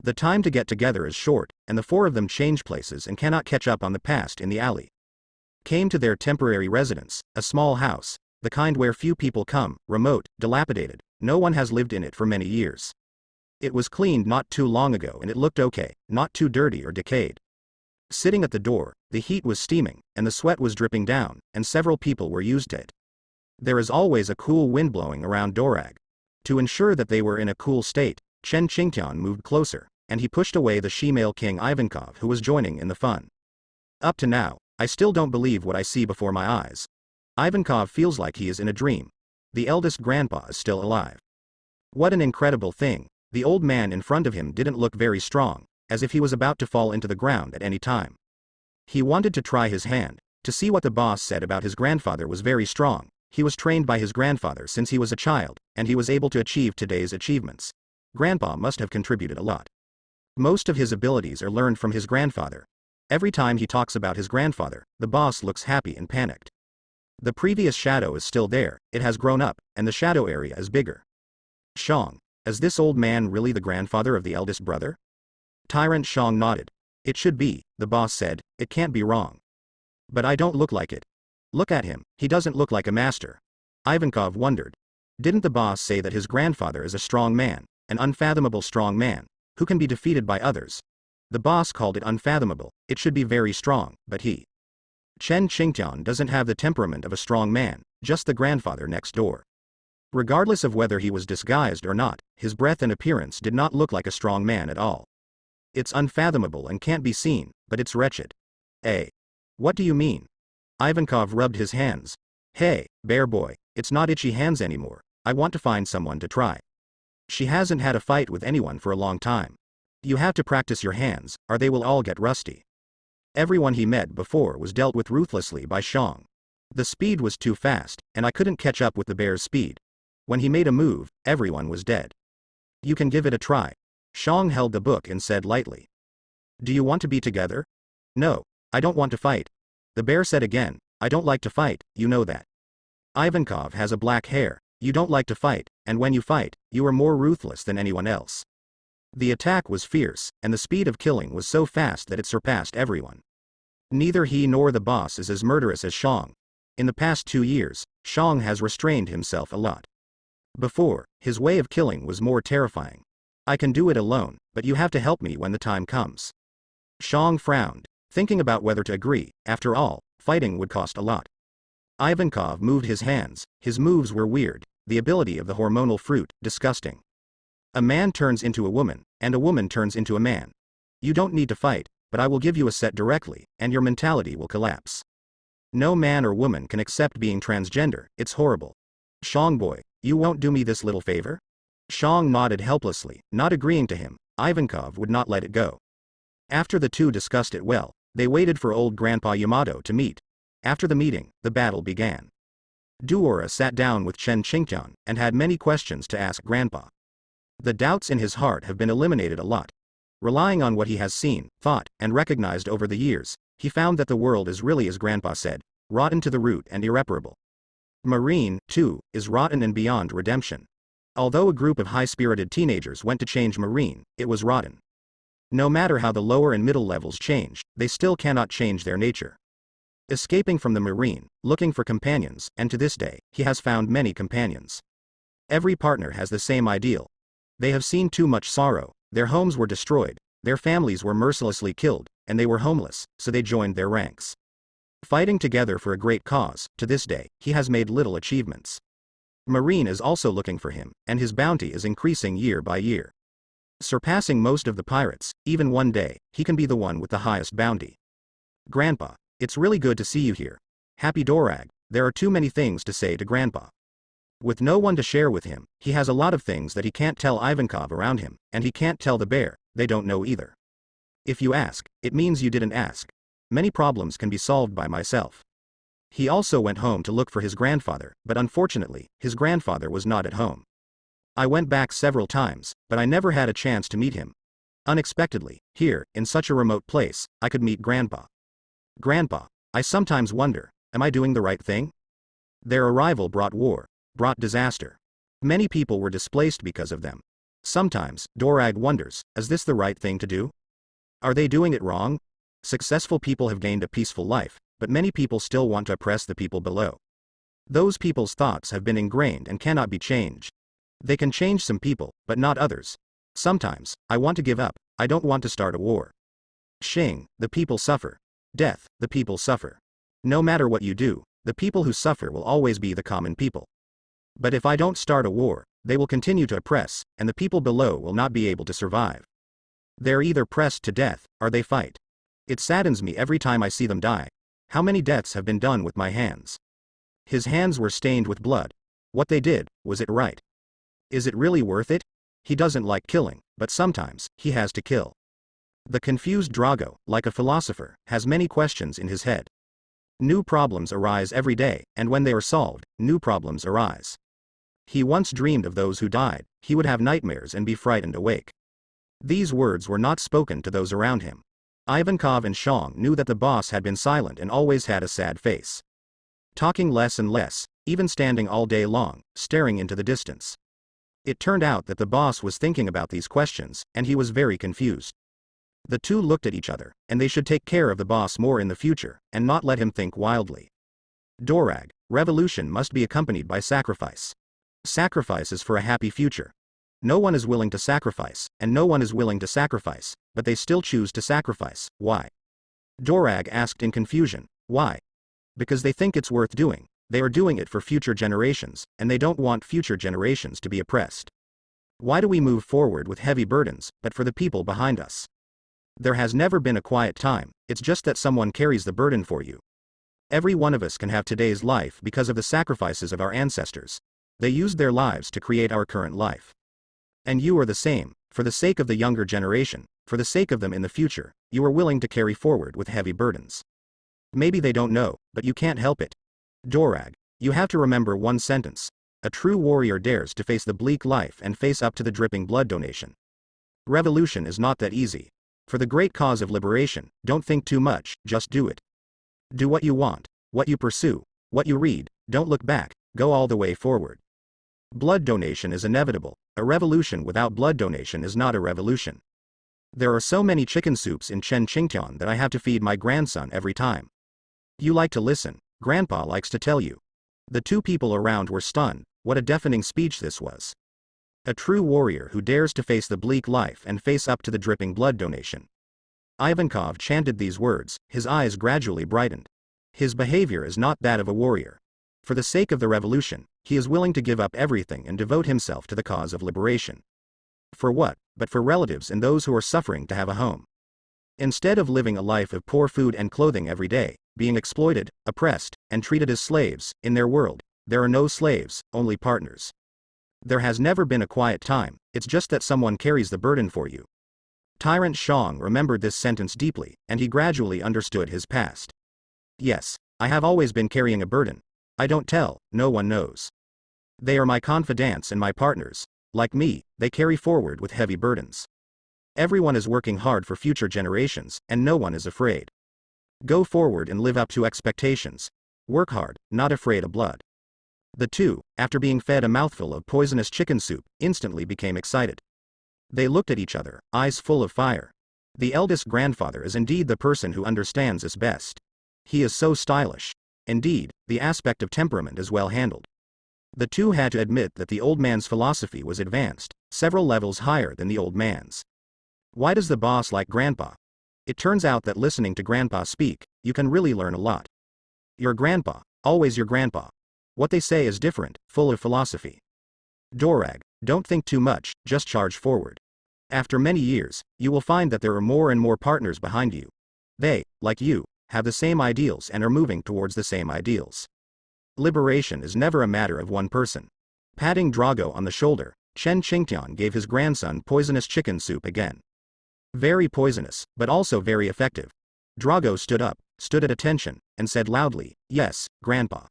The time to get together is short, and the four of them change places and cannot catch up on the past in the alley. Came to their temporary residence, a small house, the kind where few people come, remote, dilapidated, no one has lived in it for many years. It was cleaned not too long ago and it looked okay, not too dirty or decayed. Sitting at the door, the heat was steaming, and the sweat was dripping down, and several people were used to it. There is always a cool wind blowing around Dorag. To ensure that they were in a cool state, Chen Qingtian moved closer, and he pushed away the she-male king Ivankov who was joining in the fun. Up to now, I still don't believe what I see before my eyes. Ivankov feels like he is in a dream. The eldest grandpa is still alive. What an incredible thing. The old man in front of him didn't look very strong, as if he was about to fall into the ground at any time. He wanted to try his hand, to see what the boss said about his grandfather was very strong. He was trained by his grandfather since he was a child, and he was able to achieve today's achievements. Grandpa must have contributed a lot. Most of his abilities are learned from his grandfather. Every time he talks about his grandfather, the boss looks happy and panicked. The previous shadow is still there, it has grown up, and the shadow area is bigger. Shang, is this old man really the grandfather of the eldest brother? Tyrant Shang nodded. It should be, the boss said, it can't be wrong. But I don't look like it. Look at him, he doesn't look like a master. Ivankov wondered. Didn't the boss say that his grandfather is a strong man, an unfathomable strong man, who can be defeated by others? The boss called it unfathomable, it should be very strong, but he. Chen Qingtian doesn't have the temperament of a strong man, just the grandfather next door. Regardless of whether he was disguised or not, his breath and appearance did not look like a strong man at all. It's unfathomable and can't be seen, but it's wretched. What do you mean? Ivankov rubbed his hands. Hey, bear boy, it's not itchy hands anymore, I want to find someone to try. She hasn't had a fight with anyone for a long time. You have to practice your hands, or they will all get rusty. Everyone he met before was dealt with ruthlessly by Shang. The speed was too fast, and I couldn't catch up with the bear's speed. When he made a move, everyone was dead. You can give it a try. Shang held the book and said lightly. Do you want to be together? No, I don't want to fight. The bear said again, I don't like to fight, you know that. Ivankov has a black hair, you don't like to fight, and when you fight, you are more ruthless than anyone else. The attack was fierce, and the speed of killing was so fast that it surpassed everyone. Neither he nor the boss is as murderous as Shang. In the past 2 years, Shang has restrained himself a lot. Before, his way of killing was more terrifying. I can do it alone, but you have to help me when the time comes. Shang frowned, thinking about whether to agree. After all, fighting would cost a lot. Ivankov moved his hands, his moves were weird, the ability of the hormonal fruit, disgusting. A man turns into a woman, and a woman turns into a man. You don't need to fight, but I will give you a set directly, and your mentality will collapse. No man or woman can accept being transgender, it's horrible. Shang boy, you won't do me this little favor? Shang nodded helplessly, not agreeing to him. Ivankov would not let it go. After the two discussed it well, they waited for old Grandpa Yamato to meet. After the meeting, the battle began. Duora sat down with Chen Qingtian, and had many questions to ask Grandpa. The doubts in his heart have been eliminated a lot. Relying on what he has seen, thought, and recognized over the years, he found that the world is really as Grandpa said, rotten to the root and irreparable. Marine, too, is rotten and beyond redemption. Although a group of high-spirited teenagers went to change Marine, it was rotten. No matter how the lower and middle levels change, they still cannot change their nature. Escaping from the Marine, looking for companions, and to this day, he has found many companions. Every partner has the same ideal. They have seen too much sorrow, their homes were destroyed, their families were mercilessly killed, and they were homeless, so they joined their ranks. Fighting together for a great cause, to this day, he has made little achievements. Marine is also looking for him, and his bounty is increasing year by year. Surpassing most of the pirates, even one day, he can be the one with the highest bounty. Grandpa, it's really good to see you here. Happy Dorag, there are too many things to say to Grandpa. With no one to share with him, he has a lot of things that he can't tell Ivankov around him, and he can't tell the bear, they don't know either. If you ask, it means you didn't ask. Many problems can be solved by myself. He also went home to look for his grandfather, but unfortunately, his grandfather was not at home. I went back several times, but I never had a chance to meet him. Unexpectedly, here, in such a remote place, I could meet Grandpa. Grandpa, I sometimes wonder, am I doing the right thing? Their arrival brought war, brought disaster. Many people were displaced because of them. Sometimes, Dorag wonders, is this the right thing to do? Are they doing it wrong? Successful people have gained a peaceful life, but many people still want to oppress the people below. Those people's thoughts have been ingrained and cannot be changed. They can change some people, but not others. Sometimes, I want to give up, I don't want to start a war. Shing, the people suffer. Death, the people suffer. No matter what you do, the people who suffer will always be the common people. But if I don't start a war, they will continue to oppress, and the people below will not be able to survive. They're either pressed to death, or they fight. It saddens me every time I see them die. How many deaths have been done with my hands? His hands were stained with blood. What they did, was it right? Is it really worth it? He doesn't like killing, but sometimes, he has to kill. The confused Drago, like a philosopher, has many questions in his head. New problems arise every day, and when they are solved, new problems arise. He once dreamed of those who died, he would have nightmares and be frightened awake. These words were not spoken to those around him. Ivankov and Shang knew that the boss had been silent and always had a sad face. Talking less and less, even standing all day long, staring into the distance. It turned out that the boss was thinking about these questions, and he was very confused. The two looked at each other, and they should take care of the boss more in the future, and not let him think wildly. Dorag, revolution must be accompanied by sacrifice. Sacrifice is for a happy future. No one is willing to sacrifice, and no one is willing to sacrifice, but they still choose to sacrifice. Why? Dorag asked in confusion. Why? Because they think it's worth doing. They are doing it for future generations, and they don't want future generations to be oppressed. Why do we move forward with heavy burdens, but for the people behind us? There has never been a quiet time, it's just that someone carries the burden for you. Every one of us can have today's life because of the sacrifices of our ancestors. They used their lives to create our current life. And you are the same, for the sake of the younger generation, for the sake of them in the future, you are willing to carry forward with heavy burdens. Maybe they don't know, but you can't help it. Dorag, you have to remember one sentence. A true warrior dares to face the bleak life and face up to the dripping blood donation. Revolution is not that easy. For the great cause of liberation, don't think too much, just do it. Do what you want, what you pursue, what you read, don't look back, go all the way forward. Blood donation is inevitable. A revolution without blood donation is not a revolution. There are so many chicken soups in Chen Qingtian that I have to feed my grandson every time. You like to listen, Grandpa likes to tell you. The two people around were stunned. What a deafening speech this was. A true warrior who dares to face the bleak life and face up to the dripping blood donation. Ivankov chanted these words, his eyes gradually brightened. His behavior is not that of a warrior. For the sake of the revolution, he is willing to give up everything and devote himself to the cause of liberation. For what, but for relatives and those who are suffering to have a home. Instead of living a life of poor food and clothing every day, being exploited, oppressed, and treated as slaves, in their world, there are no slaves, only partners. There has never been a quiet time, it's just that someone carries the burden for you. Tyrant Shang remembered this sentence deeply, and he gradually understood his past. Yes, I have always been carrying a burden. I don't tell, no one knows. They are my confidants and my partners. Like me, they carry forward with heavy burdens. Everyone is working hard for future generations, and no one is afraid. Go forward and live up to expectations. Work hard, not afraid of blood. The two, after being fed a mouthful of poisonous chicken soup, instantly became excited. They looked at each other, eyes full of fire. The eldest grandfather is indeed the person who understands us best. He is so stylish. Indeed, the aspect of temperament is well handled. The two had to admit that the old man's philosophy was advanced, several levels higher than the old man's. Why does the boss like Grandpa? It turns out that listening to Grandpa speak, you can really learn a lot. Your grandpa, always your grandpa. What they say is different, full of philosophy. Dorag, don't think too much, just charge forward. After many years, you will find that there are more and more partners behind you. They, like you, have the same ideals and are moving towards the same ideals. Liberation is never a matter of one person. Patting Drago on the shoulder, Chen Qingtian gave his grandson poisonous chicken soup again. Very poisonous, but also very effective. Drago stood up, stood at attention, and said loudly, "Yes, Grandpa."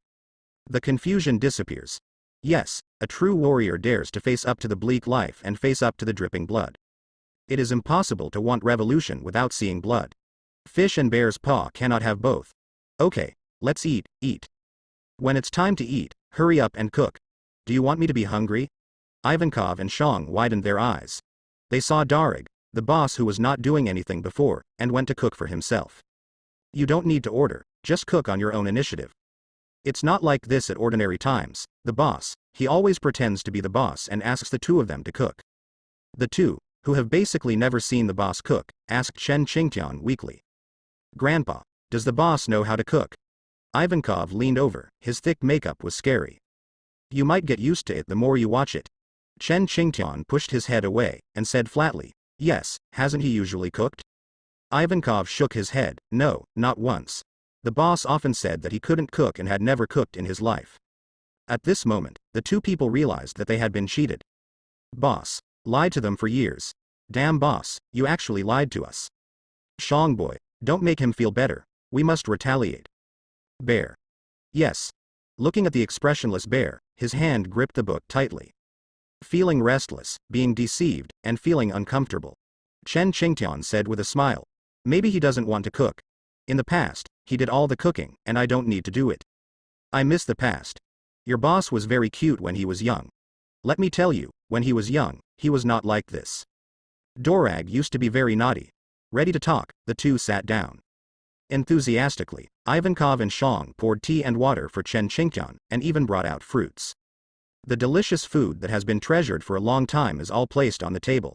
The confusion disappears. Yes, a true warrior dares to face up to the bleak life and face up to the dripping blood. It is impossible to want revolution without seeing blood. Fish and bear's paw cannot have both. Okay, let's eat, eat. When it's time to eat, hurry up and cook. Do you want me to be hungry? Ivankov and Shang widened their eyes. They saw Darag, the boss who was not doing anything before, and went to cook for himself. You don't need to order, just cook on your own initiative. It's not like this at ordinary times. The boss, he always pretends to be the boss and asks the two of them to cook. The two, who have basically never seen the boss cook, asked Chen Qingtian weakly. Grandpa, does the boss know how to cook? Ivankov leaned over, his thick makeup was scary. You might get used to it the more you watch it. Chen Qingtian pushed his head away, and said flatly, yes, hasn't he usually cooked? Ivankov shook his head, no, not once. The boss often said that he couldn't cook and had never cooked in his life. At this moment, the two people realized that they had been cheated. Boss, lied to them for years. Damn boss, you actually lied to us. Shang boy, don't make him feel better, we must retaliate. Bear. Yes. Looking at the expressionless bear, his hand gripped the book tightly. Feeling restless, being deceived, and feeling uncomfortable. Chen Qingtian said with a smile. Maybe he doesn't want to cook. In the past, he did all the cooking, and I don't need to do it. I miss the past. Your boss was very cute when he was young. Let me tell you, when he was young, he was not like this. Dorag used to be very naughty. Ready to talk, the two sat down. Enthusiastically, Ivankov and Shang poured tea and water for Chen Qingtian, and even brought out fruits. The delicious food that has been treasured for a long time is all placed on the table.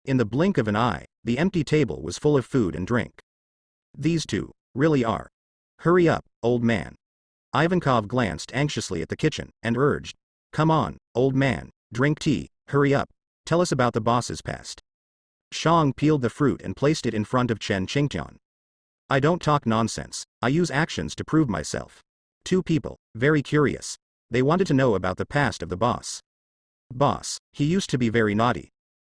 In the blink of an eye, the empty table was full of food and drink. These two, really are. Hurry up, old man. Ivankov glanced anxiously at the kitchen, and urged. Come on, old man, drink tea, hurry up, tell us about the boss's past. Shang peeled the fruit and placed it in front of Chen Qingtian. I don't talk nonsense, I use actions to prove myself. Two people, very curious. They wanted to know about the past of the boss. Boss, he used to be very naughty.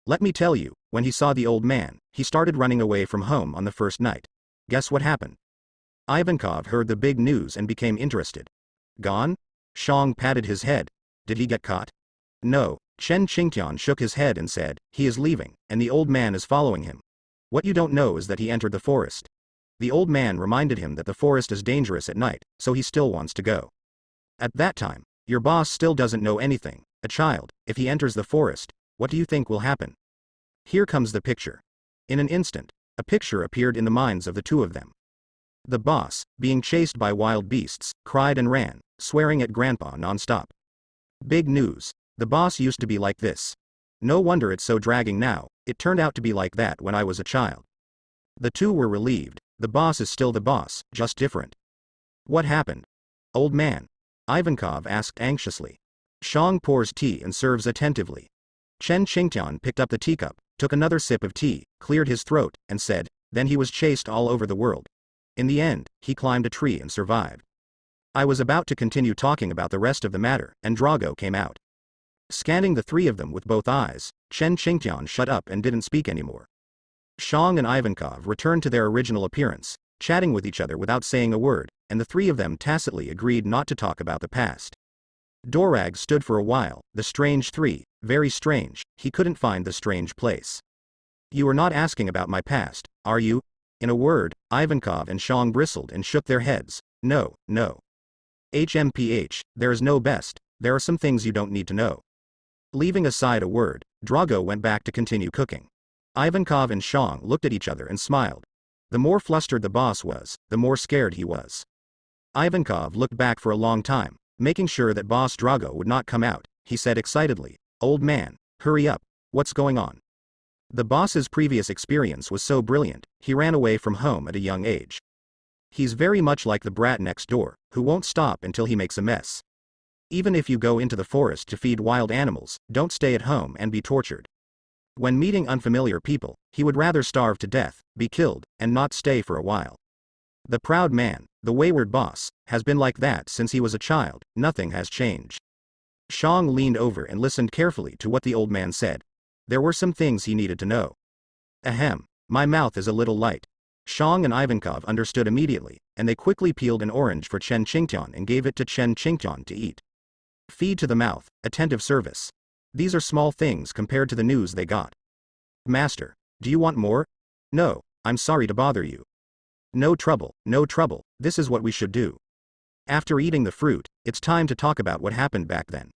Let me tell you, when he saw the old man, he started running away from home on the first night. Guess what happened? Ivankov heard the big news and became interested. Gone? Shang patted his head. Did he get caught? No, Chen Qingtian shook his head and said, he is leaving, and the old man is following him. What you don't know is that he entered the forest. The old man reminded him that the forest is dangerous at night, so he still wants to go. At that time, your boss still doesn't know anything. A child, if he enters the forest, what do you think will happen? Here comes the picture. In an instant, a picture appeared in the minds of the two of them. The boss, being chased by wild beasts, cried and ran, swearing at Grandpa non-stop. Big news. The boss used to be like this. No wonder it's so dragging now, it turned out to be like that when I was a child. The two were relieved. The boss is still the boss, just different. What happened? Old man. Ivankov asked anxiously. Shang pours tea and serves attentively. Chen Qingtian picked up the teacup, took another sip of tea, cleared his throat, and said, then he was chased all over the world. In the end, he climbed a tree and survived. I was about to continue talking about the rest of the matter, and Drago came out. Scanning the three of them with both eyes, Chen Qingtian shut up and didn't speak anymore. Shang and Ivankov returned to their original appearance, chatting with each other without saying a word, and the three of them tacitly agreed not to talk about the past. Dorag stood for a while, the strange three, very strange, he couldn't find the strange place. You are not asking about my past, are you? In a word, Ivankov and Shang bristled and shook their heads. No, no. HMPH, there is no best, there are some things you don't need to know. Leaving aside a word, Drago went back to continue cooking. Ivankov and Shang looked at each other and smiled. The more flustered the boss was, the more scared he was. Ivankov looked back for a long time, making sure that boss Drago would not come out. He said excitedly, old man, hurry up, what's going on? The boss's previous experience was so brilliant, he ran away from home at a young age. He's very much like the brat next door, who won't stop until he makes a mess. Even if you go into the forest to feed wild animals, don't stay at home and be tortured. When meeting unfamiliar people, he would rather starve to death, be killed, and not stay for a while. The proud man, the wayward boss, has been like that since he was a child, nothing has changed. Shang leaned over and listened carefully to what the old man said. There were some things he needed to know. Ahem, my mouth is a little light. Shang and Ivankov understood immediately, and they quickly peeled an orange for Chen Qingtian and gave it to Chen Qingtian to eat. Feed to the mouth, attentive service. These are small things compared to the news they got. Master, do you want more? No, I'm sorry to bother you. No trouble, this is what we should do. After eating the fruit, it's time to talk about what happened back then.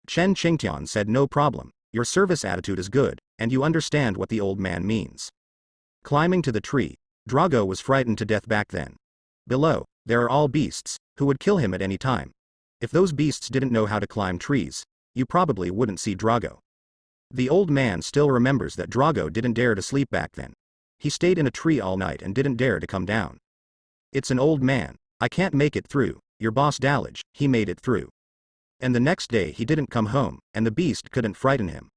Chen Qingtian said no problem, your service attitude is good, and you understand what the old man means. Climbing to the tree, Drago was frightened to death back then. Below, there are all beasts, who would kill him at any time. If those beasts didn't know how to climb trees, you probably wouldn't see Drago. The old man still remembers that Drago didn't dare to sleep back then. He stayed in a tree all night and didn't dare to come down. It's an old man, I can't make it through, your boss Dalage, he made it through. And the next day he didn't come home, and the beast couldn't frighten him.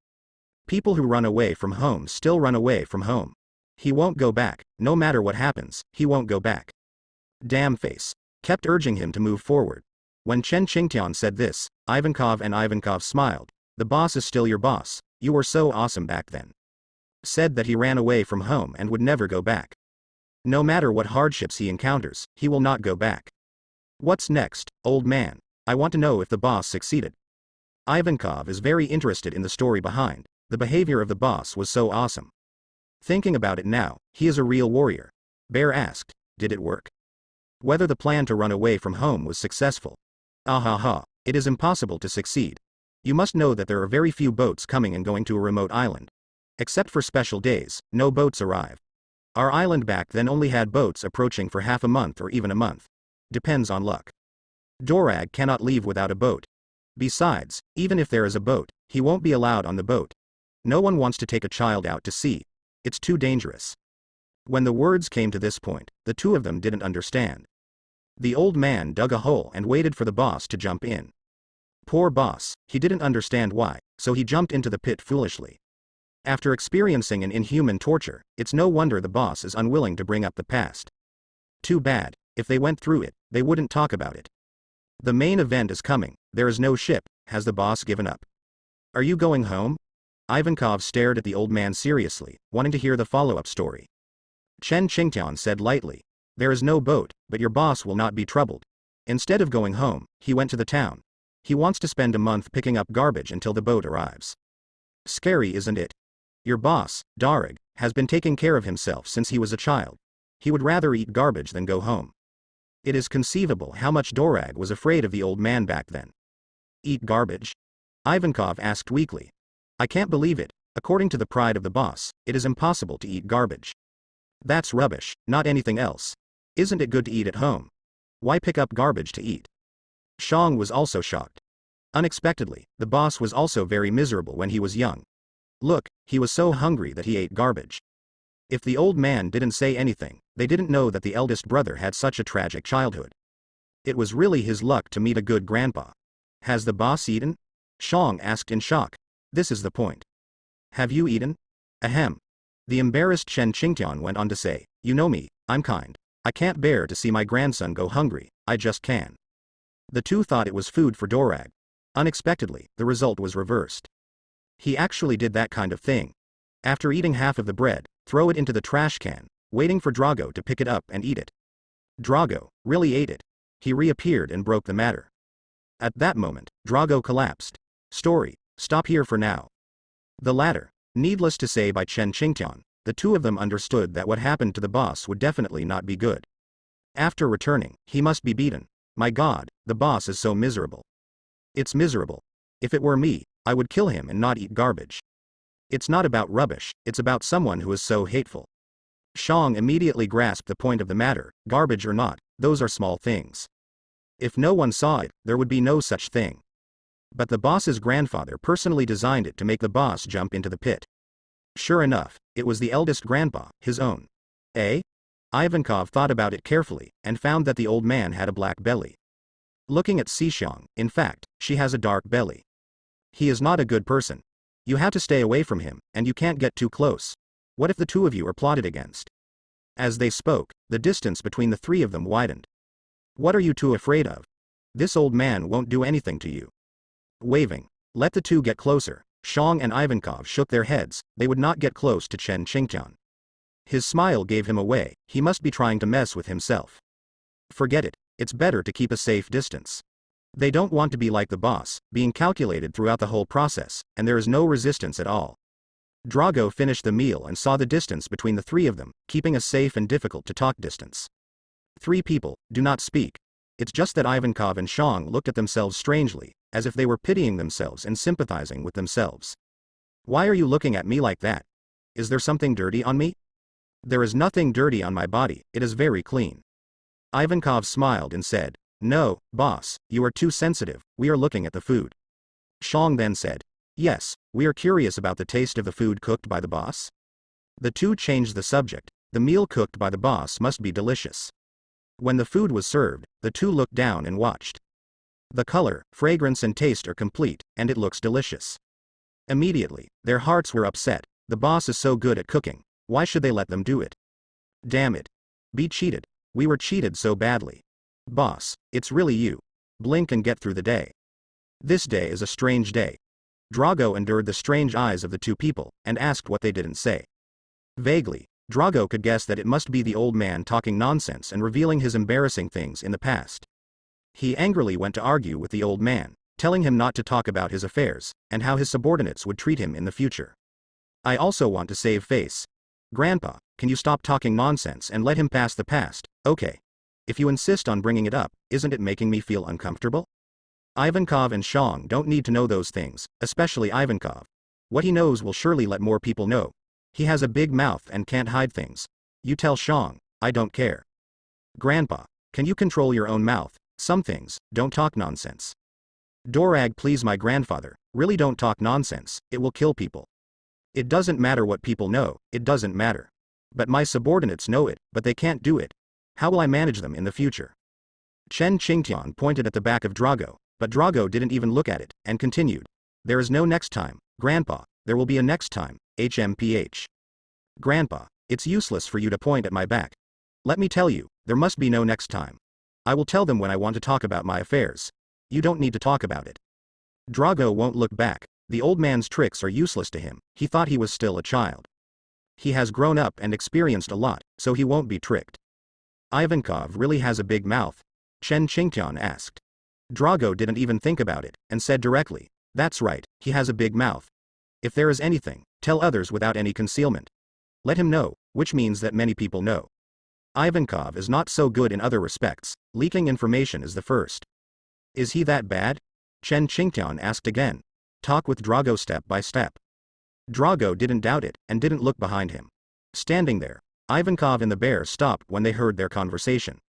People who run away from home still run away from home. He won't go back, no matter what happens, he won't go back. Damn face. Kept urging him to move forward. When Chen Qingtian said this, Ivankov smiled. The boss is still your boss, you were so awesome back then. Said that he ran away from home and would never go back. No matter what hardships he encounters, he will not go back. What's next, old man? I want to know if the boss succeeded. Ivankov is very interested in the story behind. The behavior of the boss was so awesome. Thinking about it now, he is a real warrior. Bear asked, did it work? Whether the plan to run away from home was successful. It is impossible to succeed. You must know that there are very few boats coming and going to a remote island. Except for special days, no boats arrive. Our island back then only had boats approaching for half a month or even a month. Depends on luck. Dorag cannot leave without a boat. Besides, even if there is a boat, he won't be allowed on the boat. No one wants to take a child out to sea. It's too dangerous. When the words came to this point, the two of them didn't understand. The old man dug a hole and waited for the boss to jump in. Poor boss, he didn't understand why, so he jumped into the pit foolishly. After experiencing an inhuman torture, it's no wonder the boss is unwilling to bring up the past. Too bad, if they went through it, they wouldn't talk about it. The main event is coming, there is no ship, has the boss given up? Are you going home? Ivankov stared at the old man seriously, wanting to hear the follow-up story. Chen Qingtian said lightly, there is no boat, but your boss will not be troubled. Instead of going home, he went to the town. He wants to spend a month picking up garbage until the boat arrives. Scary, isn't it? Your boss, Darag, has been taking care of himself since he was a child. He would rather eat garbage than go home. It is conceivable how much Dorag was afraid of the old man back then. Eat garbage? Ivankov asked weakly. I can't believe it, according to the pride of the boss, it is impossible to eat garbage. That's rubbish, not anything else. Isn't it good to eat at home? Why pick up garbage to eat? Shang was also shocked. Unexpectedly, the boss was also very miserable when he was young. Look, he was so hungry that he ate garbage. If the old man didn't say anything, they didn't know that the eldest brother had such a tragic childhood. It was really his luck to meet a good grandpa. Has the boss eaten? Shang asked in shock. This is the point. Have you eaten? Ahem. The embarrassed Chen Qingtian went on to say, you know me, I'm kind. I can't bear to see my grandson go hungry, I just can. The two thought it was food for Dorag. Unexpectedly, the result was reversed. He actually did that kind of thing. After eating half of the bread, throw it into the trash can, waiting for Drago to pick it up and eat it. Drago really ate it. He reappeared and broke the matter. At that moment, Drago collapsed. Story, stop here for now. The latter, needless to say by Chen Qingtian, the two of them understood that what happened to the boss would definitely not be good. After returning, he must be beaten. My god, the boss is so miserable. It's miserable. If it were me, I would kill him and not eat garbage. It's not about rubbish, it's about someone who is so hateful. Shang immediately grasped the point of the matter, garbage or not, those are small things. If no one saw it, there would be no such thing. But the boss's grandfather personally designed it to make the boss jump into the pit. Sure enough, it was the eldest grandpa, his own. Eh? Ivankov thought about it carefully, and found that the old man had a black belly. Looking at Xishang, in fact, she has a dark belly. He is not a good person. You have to stay away from him, and you can't get too close. What if the two of you are plotted against? As they spoke, the distance between the three of them widened. What are you two afraid of? This old man won't do anything to you. Waving, let the two get closer. Shang and Ivankov shook their heads, they would not get close to Chen Qingtian. His smile gave him away, he must be trying to mess with himself. Forget it, it's better to keep a safe distance. They don't want to be like the boss, being calculated throughout the whole process, and there is no resistance at all. Drago finished the meal and saw the distance between the three of them, keeping a safe and difficult to talk distance. Three people, do not speak. It's just that Ivankov and Shang looked at themselves strangely, as if they were pitying themselves and sympathizing with themselves. Why are you looking at me like that? Is there something dirty on me? There is nothing dirty on my body, it is very clean. Ivankov smiled and said, no, boss, you are too sensitive, we are looking at the food. Shang then said, yes, we are curious about the taste of the food cooked by the boss. The two changed the subject, the meal cooked by the boss must be delicious. When the food was served, the two looked down and watched. The color, fragrance and taste are complete, and it looks delicious. Immediately, their hearts were upset, the boss is so good at cooking, why should they let them do it? Damn it. Be cheated. We were cheated so badly. Boss, it's really you. Blink and get through the day. This day is a strange day. Drago endured the strange eyes of the two people, and asked what they didn't say. Vaguely, Drago could guess that it must be the old man talking nonsense and revealing his embarrassing things in the past. He angrily went to argue with the old man, telling him not to talk about his affairs, and how his subordinates would treat him in the future. I also want to save face. Grandpa, can you stop talking nonsense and let him pass the past, okay? If you insist on bringing it up, isn't it making me feel uncomfortable? Ivankov and Shang don't need to know those things, especially Ivankov. What he knows will surely let more people know. He has a big mouth and can't hide things. You tell Shang, I don't care. Grandpa, can you control your own mouth? Some things, don't talk nonsense. Dorag, please my grandfather, really don't talk nonsense, it will kill people. It doesn't matter what people know, it doesn't matter. But my subordinates know it, but they can't do it. How will I manage them in the future? Chen Qingtian pointed at the back of Drago, but Drago didn't even look at it, and continued. There is no next time, Grandpa, there will be a next time, HMPH. Grandpa, it's useless for you to point at my back. Let me tell you, there must be no next time. I will tell them when I want to talk about my affairs. You don't need to talk about it. Drago won't look back, the old man's tricks are useless to him, he thought he was still a child. He has grown up and experienced a lot, so he won't be tricked. Ivankov really has a big mouth? Chen Qingtian asked. Drago didn't even think about it, and said directly, that's right, he has a big mouth. If there is anything, tell others without any concealment. Let him know, which means that many people know. Ivankov is not so good in other respects, leaking information is the first. Is he that bad? Chen Qingtian asked again. Talk with Drago step by step. Drago didn't doubt it, and didn't look behind him. Standing there, Ivankov and the bear stopped when they heard their conversation.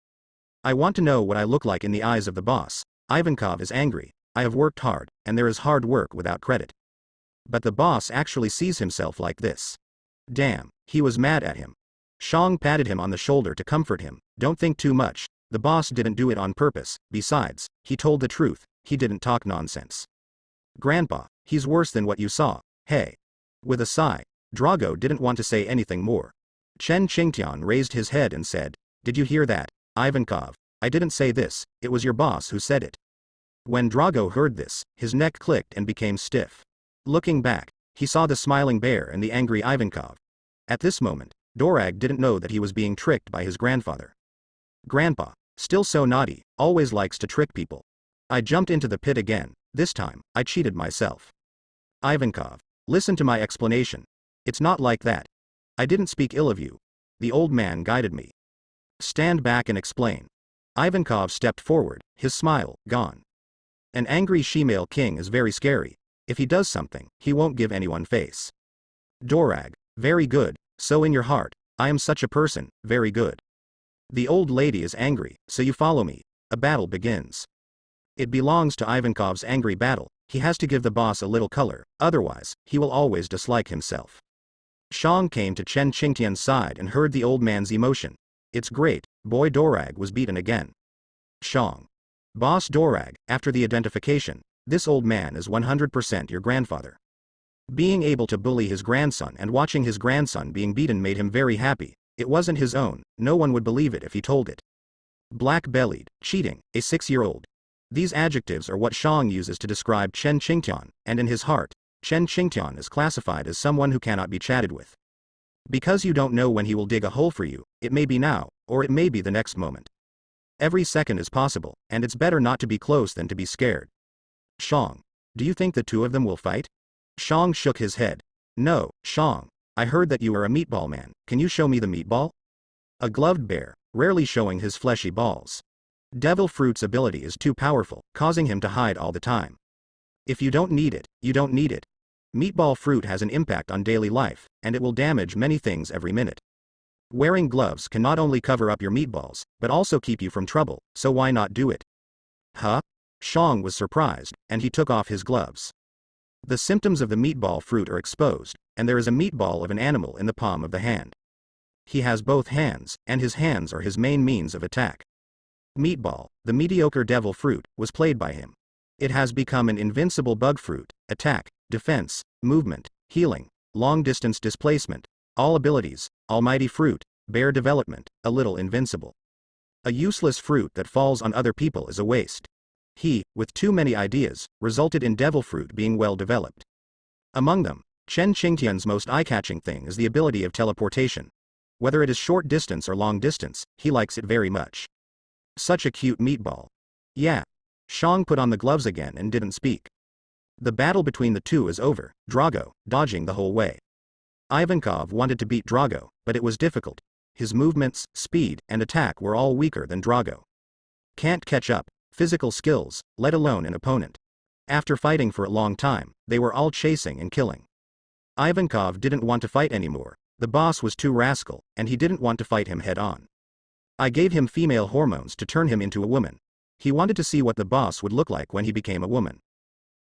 I want to know what I look like in the eyes of the boss. Ivankov is angry, I have worked hard, and there is hard work without credit. But the boss actually sees himself like this. Damn, he was mad at him. Shang patted him on the shoulder to comfort him, don't think too much, the boss didn't do it on purpose, besides, he told the truth, he didn't talk nonsense. Grandpa, he's worse than what you saw, hey. With a sigh, Drago didn't want to say anything more. Chen Qingtian raised his head and said, did you hear that, Ivankov? I didn't say this, it was your boss who said it. When Drago heard this, his neck clicked and became stiff. Looking back, he saw the smiling bear and the angry Ivankov. At this moment, Dorag didn't know that he was being tricked by his grandfather. Grandpa, still so naughty, always likes to trick people. I jumped into the pit again, this time, I cheated myself. Ivankov, listen to my explanation. It's not like that. I didn't speak ill of you. The old man guided me. Stand back and explain. Ivankov stepped forward, his smile, gone. An angry she-male king is very scary. If he does something, he won't give anyone face. Dorag, very good, so in your heart, I am such a person, very good. The old lady is angry, so you follow me. A battle begins. It belongs to Ivankov's angry battle, he has to give the boss a little color, otherwise, he will always dislike himself. Shang came to Chen Qingtian's side and heard the old man's emotion. It's great, boy Dorag was beaten again. Shang. Boss Dorag, after the identification, this old man is 100% your grandfather. Being able to bully his grandson and watching his grandson being beaten made him very happy, it wasn't his own, no one would believe it if he told it. Black-bellied, cheating, a 6-year-old. These adjectives are what Shang uses to describe Chen Qingtian, and in his heart, Chen Qingtian is classified as someone who cannot be chatted with. Because you don't know when he will dig a hole for you, it may be now, or it may be the next moment. Every second is possible, and it's better not to be close than to be scared. Shang, do you think the two of them will fight? Shang shook his head. No, Shang, I heard that you are a meatball man, can you show me the meatball? A gloved bear, rarely showing his fleshy balls. Devil Fruit's ability is too powerful, causing him to hide all the time. If you don't need it, you don't need it. Meatball fruit has an impact on daily life, and it will damage many things every minute. Wearing gloves can not only cover up your meatballs, but also keep you from trouble, so why not do it? Huh? Shang was surprised, and he took off his gloves. The symptoms of the meatball fruit are exposed, and there is a meatball of an animal in the palm of the hand. He has both hands, and his hands are his main means of attack. Meatball, the mediocre devil fruit, was played by him. It has become an invincible bug fruit: attack, defense, movement, healing, long-distance displacement, all abilities, almighty fruit, bare development, a little invincible. A useless fruit that falls on other people is a waste. He, with too many ideas, resulted in devil fruit being well developed. Among them, Chen Qingtian's most eye-catching thing is the ability of teleportation. Whether it is short distance or long distance, he likes it very much. Such a cute meatball. Yeah. Shang put on the gloves again and didn't speak. The battle between the two is over, Drago, dodging the whole way. Ivankov wanted to beat Drago, but it was difficult. His movements, speed, and attack were all weaker than Drago. Can't catch up, physical skills, let alone an opponent. After fighting for a long time, they were all chasing and killing. Ivankov didn't want to fight anymore. The boss was too rascal, and he didn't want to fight him head-on. I gave him female hormones to turn him into a woman. He wanted to see what the boss would look like when he became a woman.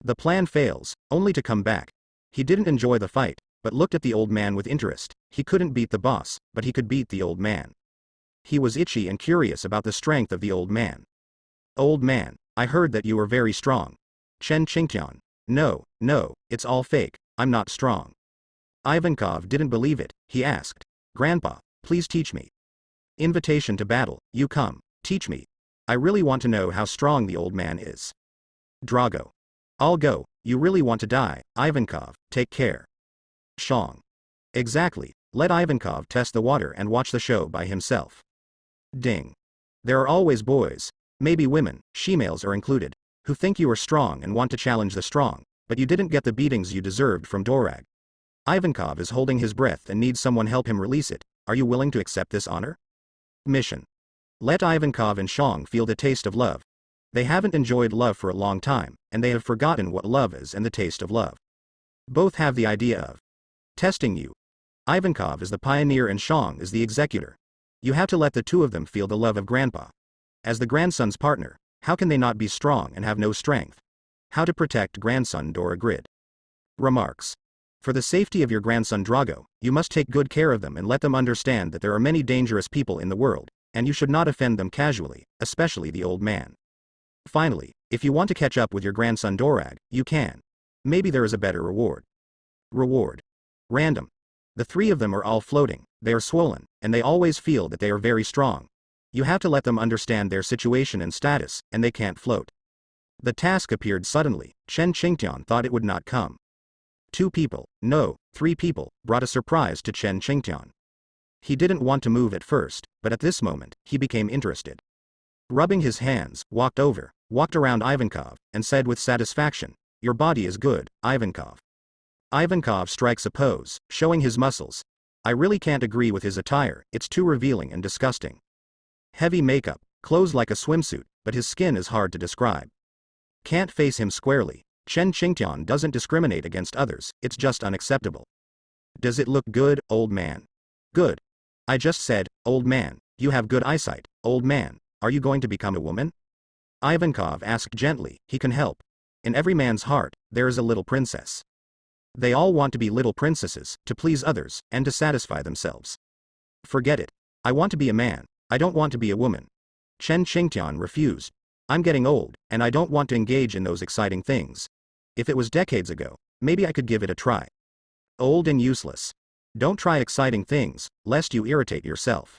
The plan fails, only to come back. He didn't enjoy the fight, but looked at the old man with interest. He couldn't beat the boss, but he could beat the old man. He was itchy and curious about the strength of the old man. Old man, I heard that you were very strong. Chen Qingtian. No, it's all fake, I'm not strong. Ivankov didn't believe it. He asked, Grandpa, please teach me. Invitation to battle, you come, teach me. I really want to know how strong the old man is. Drago. I'll go, you really want to die, Ivankov, take care. Shang. Exactly, let Ivankov test the water and watch the show by himself. Ding. There are always boys, maybe women, she-males are included, who think you are strong and want to challenge the strong, but you didn't get the beatings you deserved from Dorag. Ivankov is holding his breath and needs someone help him release it. Are you willing to accept this honor? Mission. Let Ivankov and Shang feel the taste of love. They haven't enjoyed love for a long time, and they have forgotten what love is and the taste of love. Both have the idea of testing you. Ivankov is the pioneer and Shang is the executor. You have to let the two of them feel the love of Grandpa. As the grandson's partner, how can they not be strong and have no strength? How to protect grandson Dora Grid. Remarks. For the safety of your grandson Drago, you must take good care of them and let them understand that there are many dangerous people in the world, and you should not offend them casually, especially the old man. Finally, if you want to catch up with your grandson Dorag, you can. Maybe there is a better reward. Reward. Random. The three of them are all floating, they are swollen, and they always feel that they are very strong. You have to let them understand their situation and status, and they can't float. The task appeared suddenly. Chen Qingtian thought it would not come. 2 people, no, 3 people, brought a surprise to Chen Qingtian. He didn't want to move at first, but at this moment, he became interested. Rubbing his hands, walked around Ivankov, and said with satisfaction, your body is good, Ivankov. Ivankov strikes a pose, showing his muscles. I really can't agree with his attire, it's too revealing and disgusting. Heavy makeup, clothes like a swimsuit, but his skin is hard to describe. Can't face him squarely. Chen Qingtian doesn't discriminate against others, it's just unacceptable. Does it look good, old man? Good. I just said, old man, you have good eyesight, old man, are you going to become a woman? Ivankov asked gently, he can help. In every man's heart, there is a little princess. They all want to be little princesses, to please others, and to satisfy themselves. Forget it. I want to be a man, I don't want to be a woman. Chen Qingtian refused. I'm getting old, and I don't want to engage in those exciting things. If it was decades ago, maybe I could give it a try. Old and useless. Don't try exciting things, lest you irritate yourself.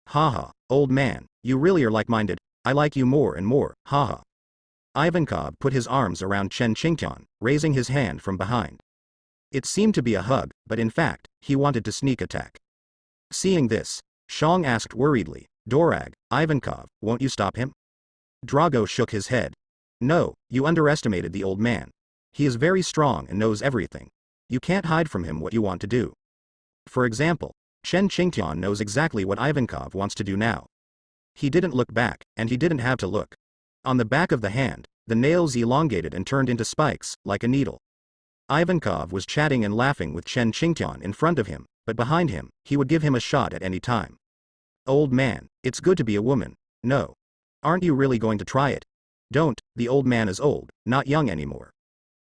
Haha, old man, you really are like-minded, I like you more and more, haha. Ivankov put his arms around Chen Qingtian, raising his hand from behind. It seemed to be a hug, but in fact, he wanted to sneak attack. Seeing this, Shang asked worriedly, Dorag, Ivankov, won't you stop him? Drago shook his head. No, you underestimated the old man. He is very strong and knows everything. You can't hide from him what you want to do. For example, Chen Qingtian knows exactly what Ivankov wants to do now. He didn't look back, and he didn't have to look. On the back of the hand, the nails elongated and turned into spikes, like a needle. Ivankov was chatting and laughing with Chen Qingtian in front of him, but behind him, he would give him a shot at any time. Old man, it's good to be a woman. No. Aren't you really going to try it? Don't, the old man is old, not young anymore.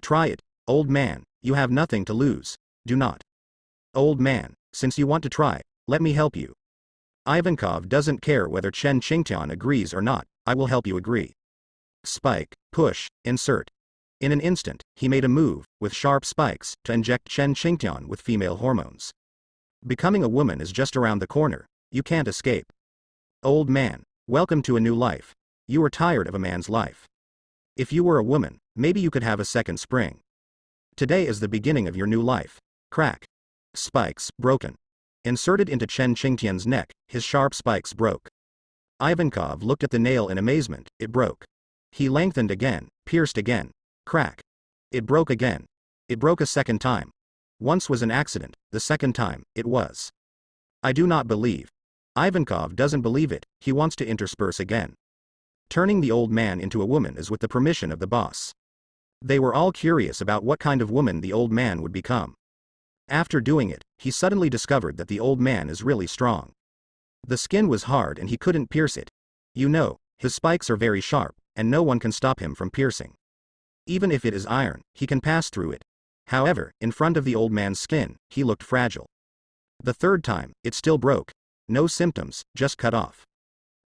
Try it, old man, you have nothing to lose. Do not. Old man, since you want to try, let me help you. Ivankov doesn't care whether Chen Qingtian agrees or not, I will help you agree. Spike, push, insert. In an instant, he made a move, with sharp spikes, to inject Chen Qingtian with female hormones. Becoming a woman is just around the corner, you can't escape. Old man, welcome to a new life. You are tired of a man's life. If you were a woman, maybe you could have a second spring. Today is the beginning of your new life. Crack. Spikes, broken. Inserted into Chen Qingtian's neck, his sharp spikes broke. Ivankov looked at the nail in amazement, it broke. He lengthened again, pierced again. Crack. It broke again. It broke a second time. Once was an accident, the second time, it was. I do not believe. Ivankov doesn't believe it, he wants to intersperse again. Turning the old man into a woman is with the permission of the boss. They were all curious about what kind of woman the old man would become. After doing it, he suddenly discovered that the old man is really strong. The skin was hard and he couldn't pierce it. You know, his spikes are very sharp, and no one can stop him from piercing. Even if it is iron, he can pass through it. However, in front of the old man's skin, he looked fragile. The third time, it still broke. No symptoms, just cut off.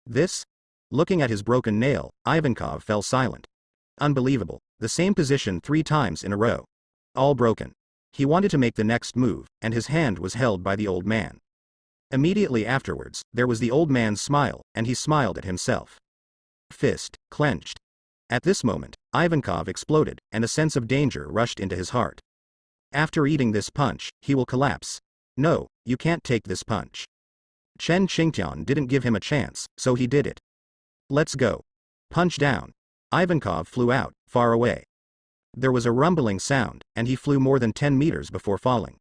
This? Looking at his broken nail, Ivankov fell silent. Unbelievable, the same position 3 times in a row. All broken. He wanted to make the next move, and his hand was held by the old man. Immediately afterwards, there was the old man's smile, and he smiled at himself. Fist, clenched. At this moment, Ivankov exploded, and a sense of danger rushed into his heart. After eating this punch, he will collapse. No, you can't take this punch. Chen Qingtian didn't give him a chance, so he did it. Let's go. Punch down. Ivankov flew out, far away. There was a rumbling sound, and he flew more than 10 meters before falling.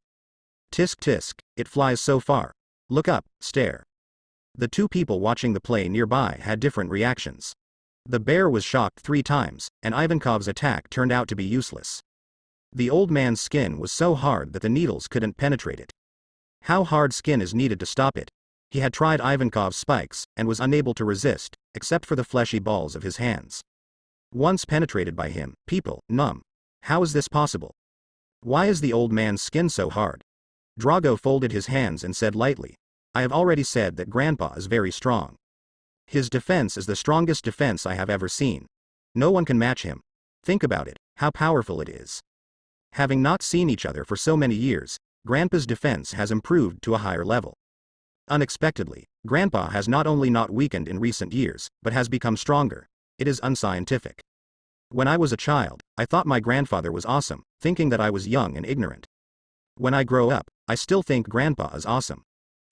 Tisk tisk, it flies so far. Look up, stare. The 2 people watching the play nearby had different reactions. The bear was shocked 3 times, and Ivankov's attack turned out to be useless. The old man's skin was so hard that the needles couldn't penetrate it. How hard skin is needed to stop it? He had tried Ivankov's spikes, and was unable to resist, except for the fleshy balls of his hands. Once penetrated by him, people, numb. How is this possible? Why is the old man's skin so hard? Drago folded his hands and said lightly, I have already said that Grandpa is very strong. His defense is the strongest defense I have ever seen. No one can match him. Think about it, how powerful it is. Having not seen each other for so many years, Grandpa's defense has improved to a higher level. Unexpectedly, Grandpa has not only not weakened in recent years, but has become stronger. It is unscientific. When I was a child, I thought my grandfather was awesome, thinking that I was young and ignorant. When I grow up, I still think Grandpa is awesome.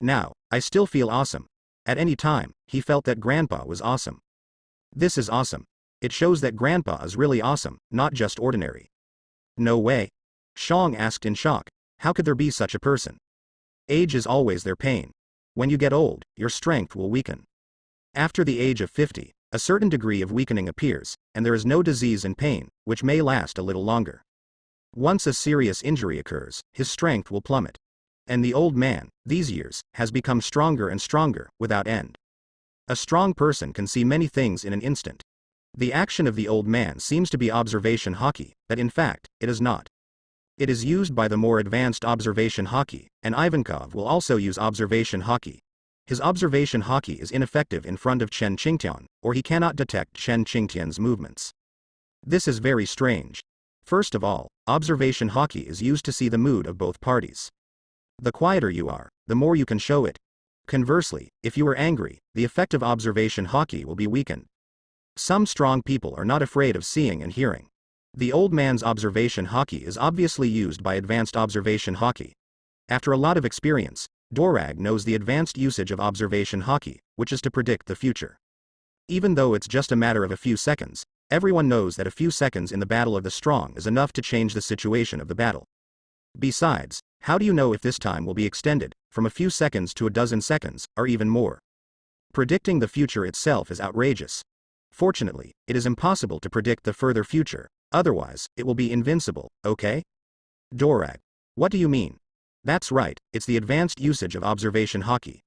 Now, I still feel awesome. At any time, he felt that Grandpa was awesome. This is awesome. It shows that Grandpa is really awesome, not just ordinary. No way. Shang asked in shock, how could there be such a person? Age is always their pain. When you get old, your strength will weaken. After the age of 50, a certain degree of weakening appears, and there is no disease and pain, which may last a little longer. Once a serious injury occurs, his strength will plummet. And the old man, these years, has become stronger and stronger, without end. A strong person can see many things in an instant. The action of the old man seems to be observation hockey, but in fact, it is not. It is used by the more advanced observation hockey, and Ivankov will also use observation hockey. His observation hockey is ineffective in front of Chen Qingtian, or he cannot detect Chen Qingtian's movements. This is very strange. First of all, observation hockey is used to see the mood of both parties. The quieter you are, the more you can show it. Conversely, if you are angry, the effect of observation hockey will be weakened. Some strong people are not afraid of seeing and hearing. The old man's observation hockey is obviously used by advanced observation hockey. After a lot of experience, Dorag knows the advanced usage of observation hockey, which is to predict the future. Even though it's just a matter of a few seconds, everyone knows that a few seconds in the battle of the strong is enough to change the situation of the battle. Besides, how do you know if this time will be extended, from a few seconds to a dozen seconds, or even more? Predicting the future itself is outrageous. Fortunately, it is impossible to predict the further future, otherwise, it will be invincible, okay? Dorag. What do you mean? That's right, it's the advanced usage of observation hockey.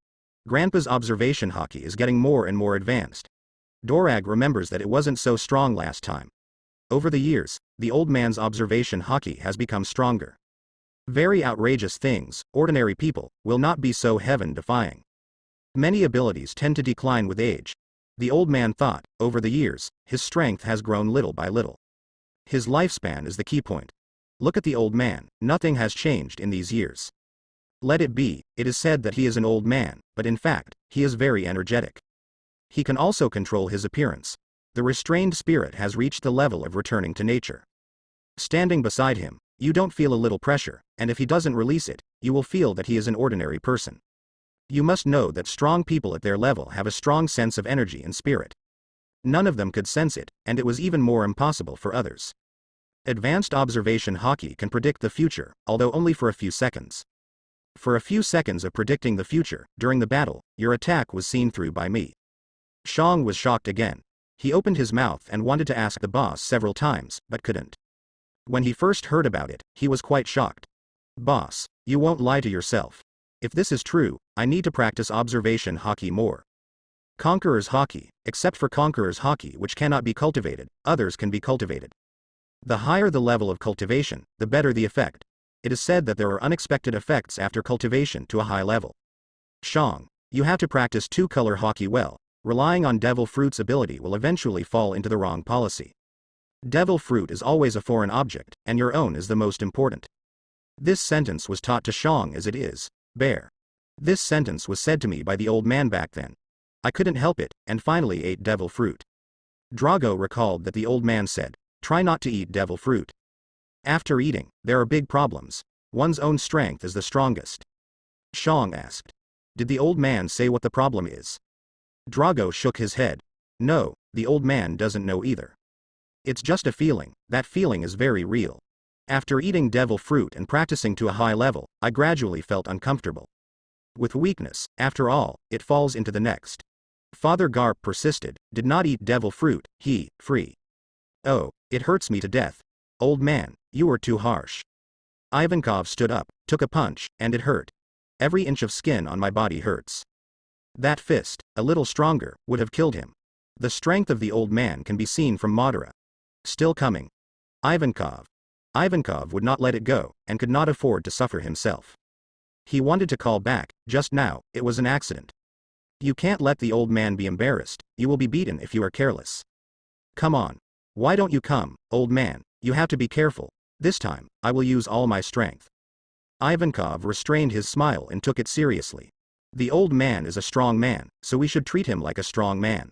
Grandpa's observation hockey is getting more and more advanced. Dorag remembers that it wasn't so strong last time. Over the years, the old man's observation hockey has become stronger. Very outrageous things, ordinary people, will not be so heaven-defying. Many abilities tend to decline with age. The old man thought, over the years, his strength has grown little by little. His lifespan is the key point. Look at the old man, nothing has changed in these years. Let it be, it is said that he is an old man, but in fact, he is very energetic. He can also control his appearance. The restrained spirit has reached the level of returning to nature. Standing beside him, you don't feel a little pressure, and if he doesn't release it, you will feel that he is an ordinary person. You must know that strong people at their level have a strong sense of energy and spirit. None of them could sense it, and it was even more impossible for others. Advanced observation hockey can predict the future, although only for a few seconds. For a few seconds of predicting the future, during the battle, your attack was seen through by me. Shang was shocked again. He opened his mouth and wanted to ask the boss several times, but couldn't. When he first heard about it, he was quite shocked. Boss, you won't lie to yourself. If this is true, I need to practice observation hockey more. Conqueror's hockey, except for Conqueror's hockey which cannot be cultivated, others can be cultivated. The higher the level of cultivation, the better the effect. It is said that there are unexpected effects after cultivation to a high level. Shang, you have to practice two-color hockey well. Relying on Devil Fruit's ability will eventually fall into the wrong policy. Devil Fruit is always a foreign object, and your own is the most important. This sentence was taught to Shang as it is, bear. This sentence was said to me by the old man back then. I couldn't help it, and finally ate Devil Fruit. Drago recalled that the old man said, try not to eat Devil Fruit. After eating, there are big problems. One's own strength is the strongest. Shang asked. Did the old man say what the problem is? Drago shook his head. No, the old man doesn't know either. It's just a feeling, that feeling is very real. After eating Devil Fruit and practicing to a high level, I gradually felt uncomfortable. With weakness, after all, it falls into the next. Father Garp persisted, did not eat Devil Fruit, free. Oh, it hurts me to death. Old man, you were too harsh. Ivankov stood up, took a punch, and it hurt. Every inch of skin on my body hurts. That fist, a little stronger, would have killed him. The strength of the old man can be seen from Madara. Still coming. Ivankov. Ivankov would not let it go, and could not afford to suffer himself. He wanted to call back, just now, it was an accident. You can't let the old man be embarrassed, you will be beaten if you are careless. Come on. Why don't you come, old man, you have to be careful, this time, I will use all my strength. Ivankov restrained his smile and took it seriously. The old man is a strong man, so we should treat him like a strong man.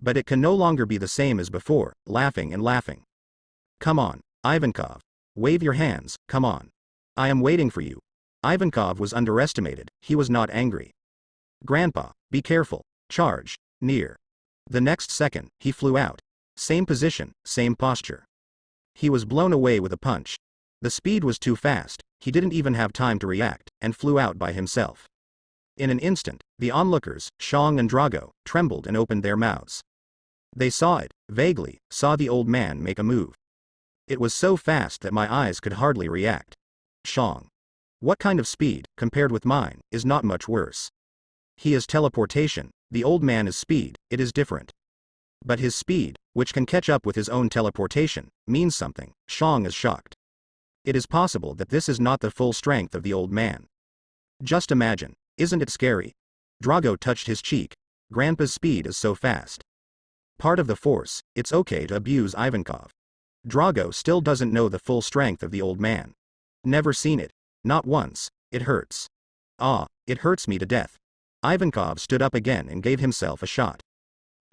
But it can no longer be the same as before, laughing and laughing. Come on, Ivankov. Wave your hands, come on. I am waiting for you. Ivankov was underestimated, he was not angry. Grandpa, be careful, charge, near. The next second, he flew out. Same position, same posture. He was blown away with a punch. The speed was too fast, he didn't even have time to react, and flew out by himself. In an instant, the onlookers, Shang and Drago, trembled and opened their mouths. They saw it, vaguely, saw the old man make a move. It was so fast that my eyes could hardly react. Shang. What kind of speed, compared with mine, is not much worse. He is teleportation, the old man is speed, it is different. But his speed, which can catch up with his own teleportation, means something. Shang is shocked. It is possible that this is not the full strength of the old man. Just imagine, isn't it scary? Drago touched his cheek. Grandpa's speed is so fast. Part of the force, it's okay to abuse Ivankov. Drago still doesn't know the full strength of the old man. Never seen it. Not once. It hurts. Ah, it hurts me to death. Ivankov stood up again and gave himself a shot.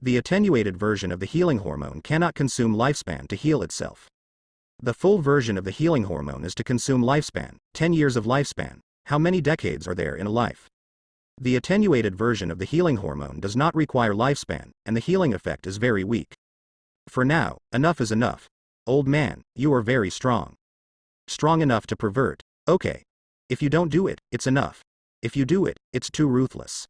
The attenuated version of the healing hormone cannot consume lifespan to heal itself. The full version of the healing hormone is to consume lifespan, 10 years of lifespan. How many decades are there in a life? The attenuated version of the healing hormone does not require lifespan, and the healing effect is very weak. For now, enough is enough. Old man, you are very strong. Strong enough to pervert. Okay. If you don't do it, it's enough. If you do it, it's too ruthless.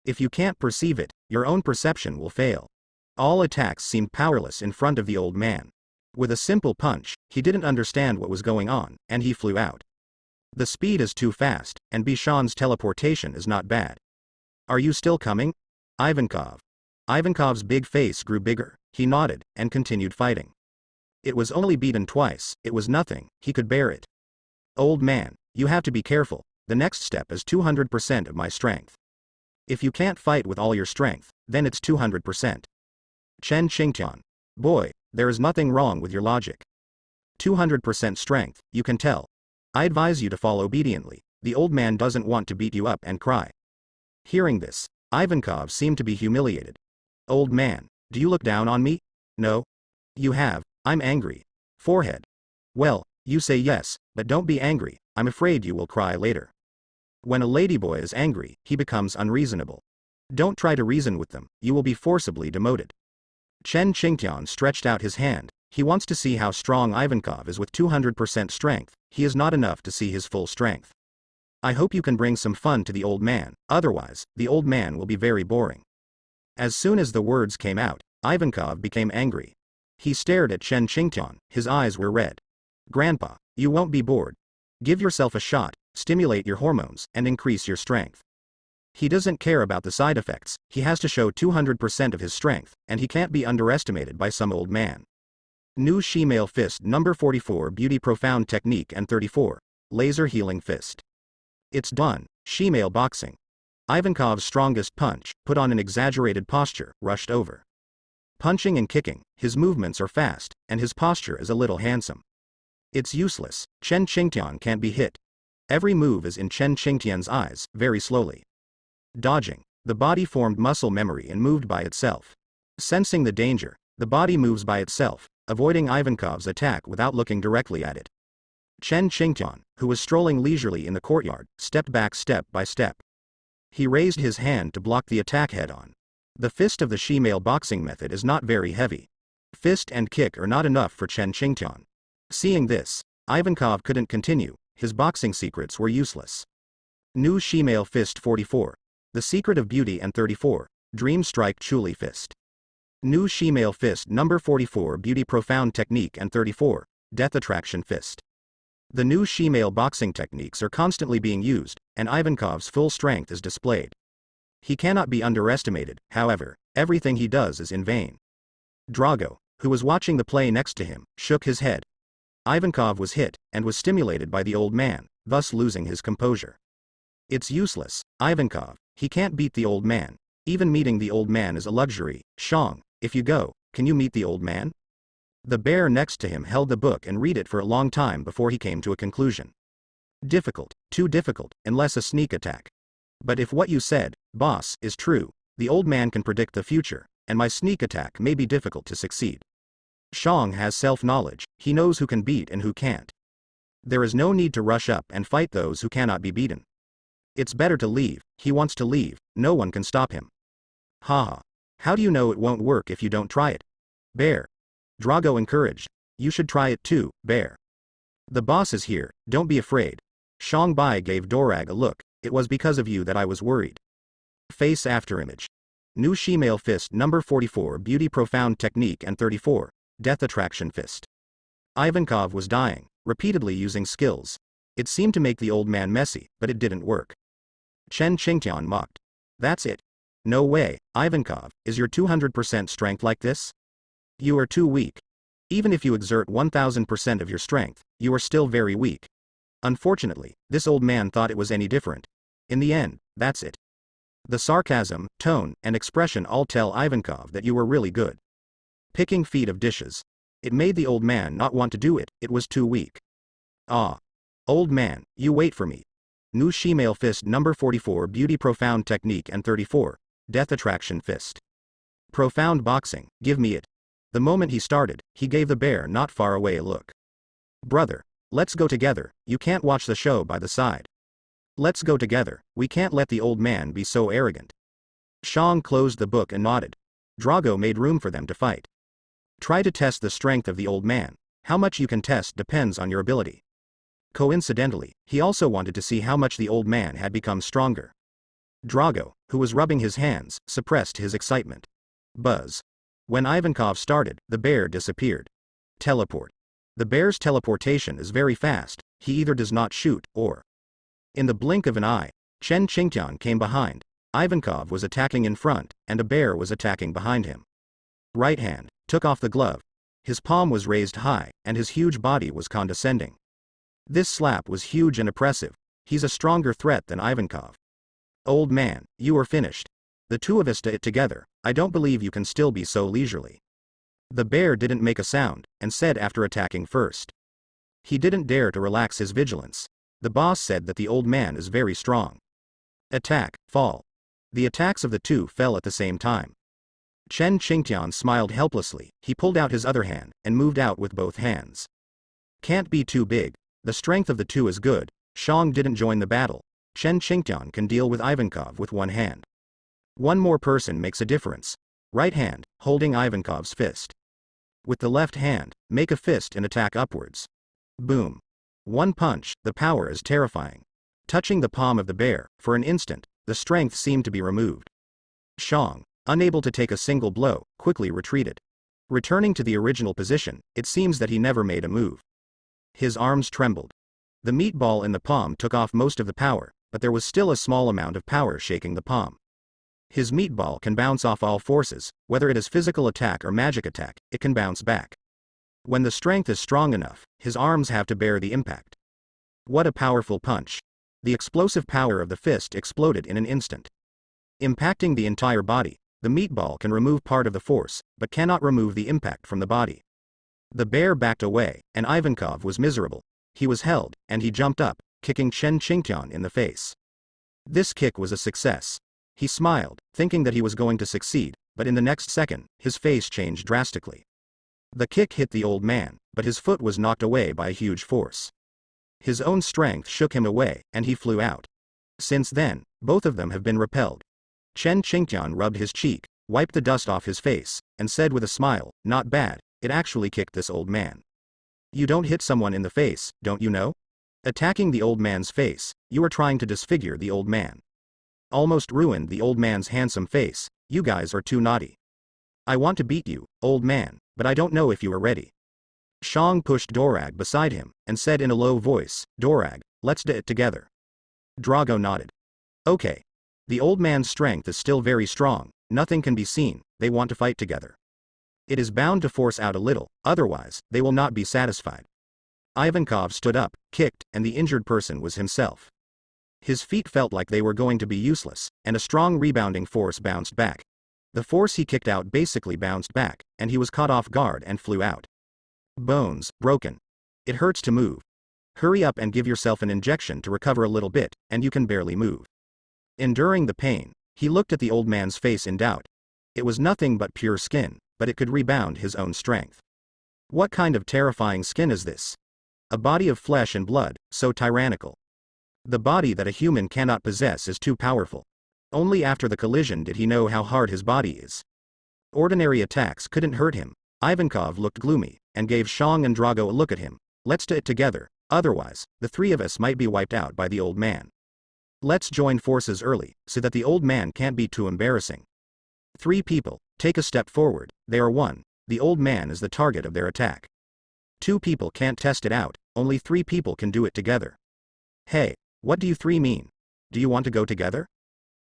If you can't perceive it, your own perception will fail. All attacks seemed powerless in front of the old man. With a simple punch, he didn't understand what was going on, and he flew out. The speed is too fast, and Bishan's teleportation is not bad. Are you still coming? Ivankov. Ivankov's big face grew bigger, he nodded, and continued fighting. It was only beaten twice, it was nothing, he could bear it. Old man, you have to be careful, the next step is 200% of my strength. If you can't fight with all your strength, then it's 200%. Chen Qingtian. Boy, there is nothing wrong with your logic. 200% strength, you can tell. I advise you to fall obediently, the old man doesn't want to beat you up and cry. Hearing this, Ivankov seemed to be humiliated. Old man, do you look down on me? No. You have, I'm angry. Forehead. Well, you say yes, but don't be angry, I'm afraid you will cry later. When a ladyboy is angry, he becomes unreasonable. Don't try to reason with them, you will be forcibly demoted. Chen Qingtian stretched out his hand, he wants to see how strong Ivankov is with 200% strength, he is not enough to see his full strength. I hope you can bring some fun to the old man, otherwise, the old man will be very boring. As soon as the words came out, Ivankov became angry. He stared at Chen Qingtian, his eyes were red. Grandpa, you won't be bored. Give yourself a shot, stimulate your hormones, and increase your strength. He doesn't care about the side effects, he has to show 200% of his strength, and he can't be underestimated by some old man. New Shemale Fist number 44 Beauty Profound Technique and 34. Laser Healing Fist. It's done, Shemale Boxing. Ivankov's strongest punch, put on an exaggerated posture, rushed over. Punching and kicking, his movements are fast, and his posture is a little handsome. It's useless, Chen Qingtian can't be hit. Every move is in Chen Qingtian's eyes, very slowly. Dodging, the body formed muscle memory and moved by itself. Sensing the danger, the body moves by itself, avoiding Ivankov's attack without looking directly at it. Chen Qingtian, who was strolling leisurely in the courtyard, stepped back step by step. He raised his hand to block the attack head-on. The fist of the Shemale boxing method is not very heavy. Fist and kick are not enough for Chen Qingtian. Seeing this, Ivankov couldn't continue, his boxing secrets were useless. New Shemale Fist 44. The Secret of Beauty and 34. Dream Strike Chuli Fist. New Shemale Fist number 44 Beauty Profound Technique and 34. Death Attraction Fist. The new Shemale boxing techniques are constantly being used, and Ivankov's full strength is displayed. He cannot be underestimated, however, everything he does is in vain. Drago, who was watching the play next to him, shook his head. Ivankov was hit, and was stimulated by the old man, thus losing his composure. It's useless, Ivankov, he can't beat the old man. Even meeting the old man is a luxury. Shang, if you go, can you meet the old man? The bear next to him held the book and read it for a long time before he came to a conclusion. Difficult, too difficult, unless a sneak attack. But if what you said, boss, is true, the old man can predict the future, and my sneak attack may be difficult to succeed. Shang has self-knowledge, he knows who can beat and who can't. There is no need to rush up and fight those who cannot be beaten. It's better to leave, he wants to leave, no one can stop him. Haha. How do you know it won't work if you don't try it? Bear. Drago encouraged. You should try it too, Bear. The boss is here, don't be afraid. Shang Bai gave Dorag a look, it was because of you that I was worried. Face after image. New Shemale Fist number 44 Beauty Profound Technique and 34. Death Attraction Fist. Ivankov was dying, repeatedly using skills. It seemed to make the old man messy, but it didn't work. Chen Qingtian mocked. That's it. No way, Ivankov, is your 200% strength like this? You are too weak. Even if you exert 1000% of your strength, you are still very weak. Unfortunately, this old man thought it was any different. In the end, that's it. The sarcasm, tone, and expression all tell Ivankov that you were really good. Picking feet of dishes. It made the old man not want to do it, it was too weak. Ah. Old man, you wait for me. New Shemale Fist number 44 Beauty Profound Technique and 34. Death Attraction Fist. Profound boxing, give me it. The moment he started, he gave the bear not far away a look. Brother, let's go together, you can't watch the show by the side. Let's go together, we can't let the old man be so arrogant. Shang closed the book and nodded. Drago made room for them to fight. Try to test the strength of the old man, how much you can test depends on your ability. Coincidentally, he also wanted to see how much the old man had become stronger. Drago, who was rubbing his hands, suppressed his excitement. Buzz. When Ivankov started, the bear disappeared. Teleport. The bear's teleportation is very fast, he either does not shoot, or. In the blink of an eye, Chen Qingtian came behind. Ivankov was attacking in front, and a bear was attacking behind him. Right hand, took off the glove. His palm was raised high, and his huge body was condescending. This slap was huge and oppressive. He's a stronger threat than Ivankov. Old man, you are finished. The two of us did it together, I don't believe you can still be so leisurely. The bear didn't make a sound, and said after attacking first. He didn't dare to relax his vigilance. The boss said that the old man is very strong. Attack, fall. The attacks of the two fell at the same time. Chen Qingtian smiled helplessly, he pulled out his other hand, and moved out with both hands. Can't be too big, the strength of the two is good. Shang didn't join the battle. Chen Qingtian can deal with Ivankov with one hand. One more person makes a difference. Right hand, holding Ivankov's fist. With the left hand, make a fist and attack upwards. Boom. One punch, the power is terrifying. Touching the palm of the bear, for an instant, the strength seemed to be removed. Shang, unable to take a single blow, quickly retreated. Returning to the original position, it seems that he never made a move. His arms trembled. The meatball in the palm took off most of the power, but there was still a small amount of power shaking the palm. His meatball can bounce off all forces, whether it is physical attack or magic attack, it can bounce back. When the strength is strong enough, his arms have to bear the impact. What a powerful punch. The explosive power of the fist exploded in an instant. Impacting the entire body, the meatball can remove part of the force, but cannot remove the impact from the body. The bear backed away, and Ivankov was miserable. He was held, and he jumped up, kicking Chen Qingtian in the face. This kick was a success. He smiled, thinking that he was going to succeed, but in the next second, his face changed drastically. The kick hit the old man, but his foot was knocked away by a huge force. His own strength shook him away, and he flew out. Since then, both of them have been repelled. Chen Qingtian rubbed his cheek, wiped the dust off his face, and said with a smile, "Not bad, it actually kicked this old man." You don't hit someone in the face, don't you know? Attacking the old man's face, you are trying to disfigure the old man. Almost ruined the old man's handsome face, you guys are too naughty. I want to beat you, old man, but I don't know if you are ready. Shang pushed Dorag beside him, and said in a low voice, "Dorag, let's do it together." Drago nodded. Okay. The old man's strength is still very strong, nothing can be seen, they want to fight together. It is bound to force out a little, otherwise, they will not be satisfied. Ivankov stood up, kicked, and the injured person was himself. His feet felt like they were going to be useless, and a strong rebounding force bounced back. The force he kicked out basically bounced back, and he was caught off guard and flew out. Bones, broken. It hurts to move. Hurry up and give yourself an injection to recover a little bit, and you can barely move. Enduring the pain, he looked at the old man's face in doubt. It was nothing but pure skin, but it could rebound his own strength. What kind of terrifying skin is this? A body of flesh and blood, so tyrannical. The body that a human cannot possess is too powerful. Only after the collision did he know how hard his body is. Ordinary attacks couldn't hurt him. Ivankov looked gloomy, and gave Shang and Drago a look at him. Let's do it together, otherwise, the three of us might be wiped out by the old man. Let's join forces early, so that the old man can't be too embarrassing. 3 people, take a step forward, they are 1, the old man is the target of their attack. 2 people can't test it out, only 3 people can do it together. Hey, what do you 3 mean? Do you want to go together?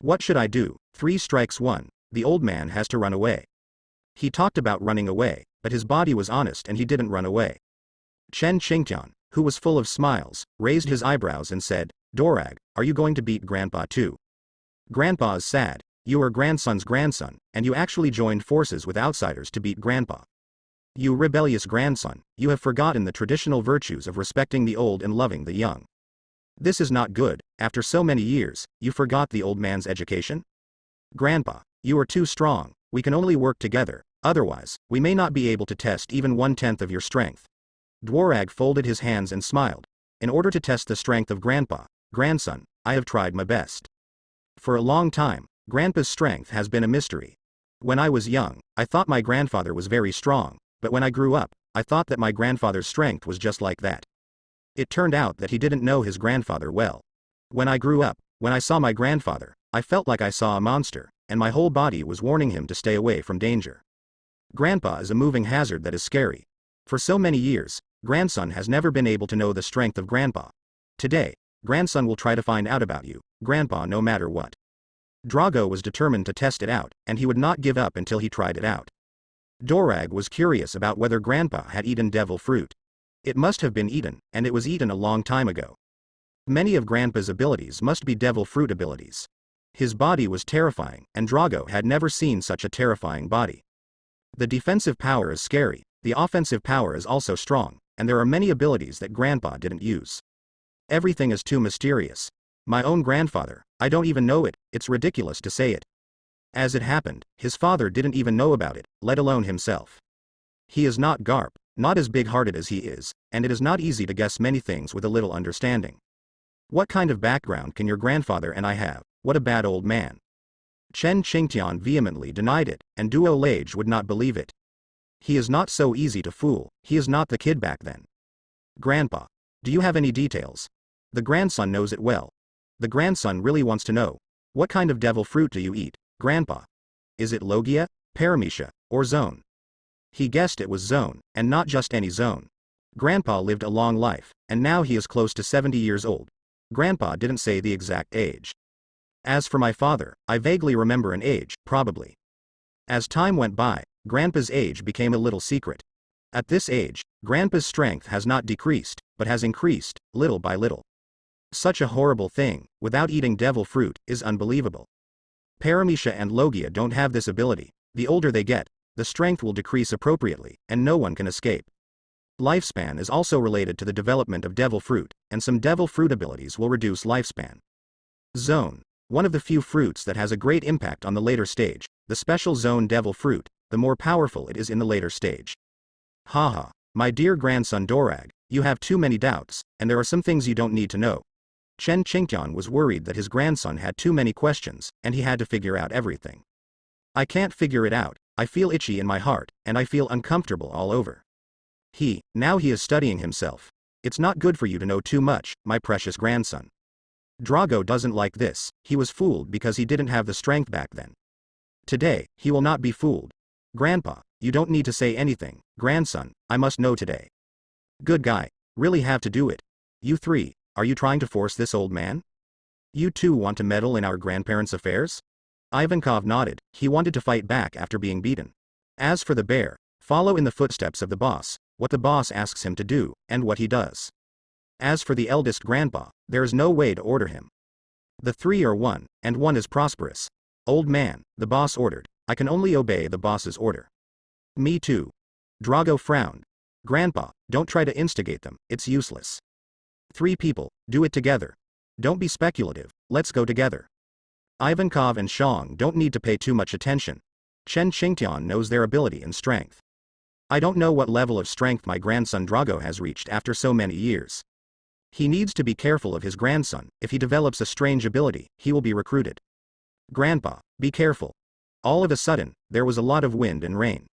What should I do? 3 strikes 1, the old man has to run away. He talked about running away, but his body was honest and he didn't run away. Chen Qingtian, who was full of smiles, raised his eyebrows and said, Dorag, are you going to beat Grandpa too? Grandpa is sad, you are grandson's grandson, and you actually joined forces with outsiders to beat Grandpa. You rebellious grandson, you have forgotten the traditional virtues of respecting the old and loving the young. This is not good, after so many years, you forgot the old man's education? Grandpa, you are too strong, we can only work together, otherwise, we may not be able to test even 1/10 of your strength. Dworag folded his hands and smiled. In order to test the strength of Grandpa, grandson, I have tried my best. For a long time, Grandpa's strength has been a mystery. When I was young, I thought my grandfather was very strong, but when I grew up, I thought that my grandfather's strength was just like that. It turned out that he didn't know his grandfather well. When I grew up, when I saw my grandfather, I felt like I saw a monster, and my whole body was warning him to stay away from danger. Grandpa is a moving hazard that is scary. For so many years, grandson has never been able to know the strength of grandpa. Today, grandson will try to find out about you, grandpa, no matter what. Drago was determined to test it out, and he would not give up until he tried it out. Dorag was curious about whether grandpa had eaten devil fruit. It must have been eaten, and it was eaten a long time ago. Many of grandpa's abilities must be devil fruit abilities. His body was terrifying, and Drago had never seen such a terrifying body. The defensive power is scary, the offensive power is also strong, and there are many abilities that grandpa didn't use. Everything is too mysterious. My own grandfather, I don't even know it, it's ridiculous to say it. As it happened, his father didn't even know about it, let alone himself. He is not Garp, not as big-hearted as he is, and it is not easy to guess many things with a little understanding. What kind of background can your grandfather and I have? What a bad old man. Chen Qingtian vehemently denied it, and Duo Lage would not believe it. He is not so easy to fool, he is not the kid back then. Grandpa, do you have any details? The grandson knows it well. The grandson really wants to know. What kind of devil fruit do you eat, grandpa? Is it Logia, Paramecia, or Zone? He guessed it was Zone, and not just any Zone. Grandpa lived a long life, and now he is close to 70 years old. Grandpa didn't say the exact age. As for my father, I vaguely remember an age, probably. As time went by, Grandpa's age became a little secret. At this age, Grandpa's strength has not decreased, but has increased, little by little. Such a horrible thing, without eating devil fruit, is unbelievable. Paramecia and Logia don't have this ability. The older they get, the strength will decrease appropriately, and no one can escape. Lifespan is also related to the development of devil fruit, and some devil fruit abilities will reduce lifespan. Zone. One of the few fruits that has a great impact on the later stage, the special zone devil fruit, the more powerful it is in the later stage. Haha, my dear grandson Dorag, you have too many doubts, and there are some things you don't need to know. Chen Qingtian was worried that his grandson had too many questions, and he had to figure out everything. I can't figure it out, I feel itchy in my heart, and I feel uncomfortable all over. Now he is studying himself. It's not good for you to know too much, my precious grandson. Drago doesn't like this, he was fooled because he didn't have the strength back then. Today, he will not be fooled. Grandpa, you don't need to say anything, grandson, I must know today. Good guy, really have to do it. You three, are you trying to force this old man? You two want to meddle in our grandparents' affairs? Ivankov nodded, he wanted to fight back after being beaten. As for the bear, follow in the footsteps of the boss, what the boss asks him to do, and what he does. As for the eldest grandpa, there is no way to order him. The three are one, and one is prosperous. Old man, the boss ordered, I can only obey the boss's order. Me too. Drago frowned. Grandpa, don't try to instigate them, it's useless. Three people, do it together. Don't be speculative, let's go together. Ivankov and Shang don't need to pay too much attention. Chen Qingtian knows their ability and strength. I don't know what level of strength my grandson Drago has reached after so many years. He needs to be careful of his grandson, if he develops a strange ability, he will be recruited. Grandpa, be careful. All of a sudden, there was a lot of wind and rain.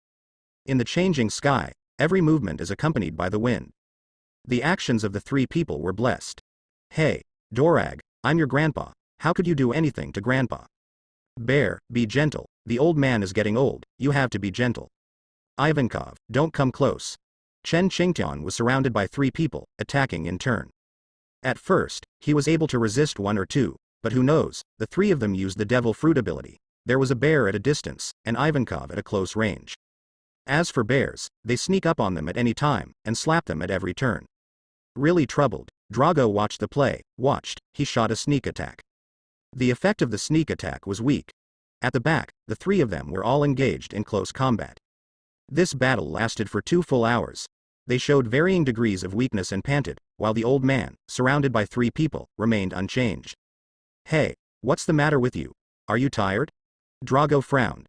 In the changing sky, every movement is accompanied by the wind. The actions of the three people were blessed. Hey, Dorag, I'm your grandpa, how could you do anything to grandpa? Bear, be gentle, the old man is getting old, you have to be gentle. Ivankov, don't come close. Chen Qingtian was surrounded by three people, attacking in turn. At first, he was able to resist one or two, but who knows, the three of them used the devil fruit ability. There was a bear at a distance, and Ivankov at a close range. As for bears, they sneak up on them at any time, and slap them at every turn. Really troubled, Drago watched the play, he shot a sneak attack. The effect of the sneak attack was weak. At the back, the three of them were all engaged in close combat. This battle lasted for 2 full hours. They showed varying degrees of weakness and panted, while the old man, surrounded by 3 people, remained unchanged. Hey, what's the matter with you? Are you tired? Drago frowned.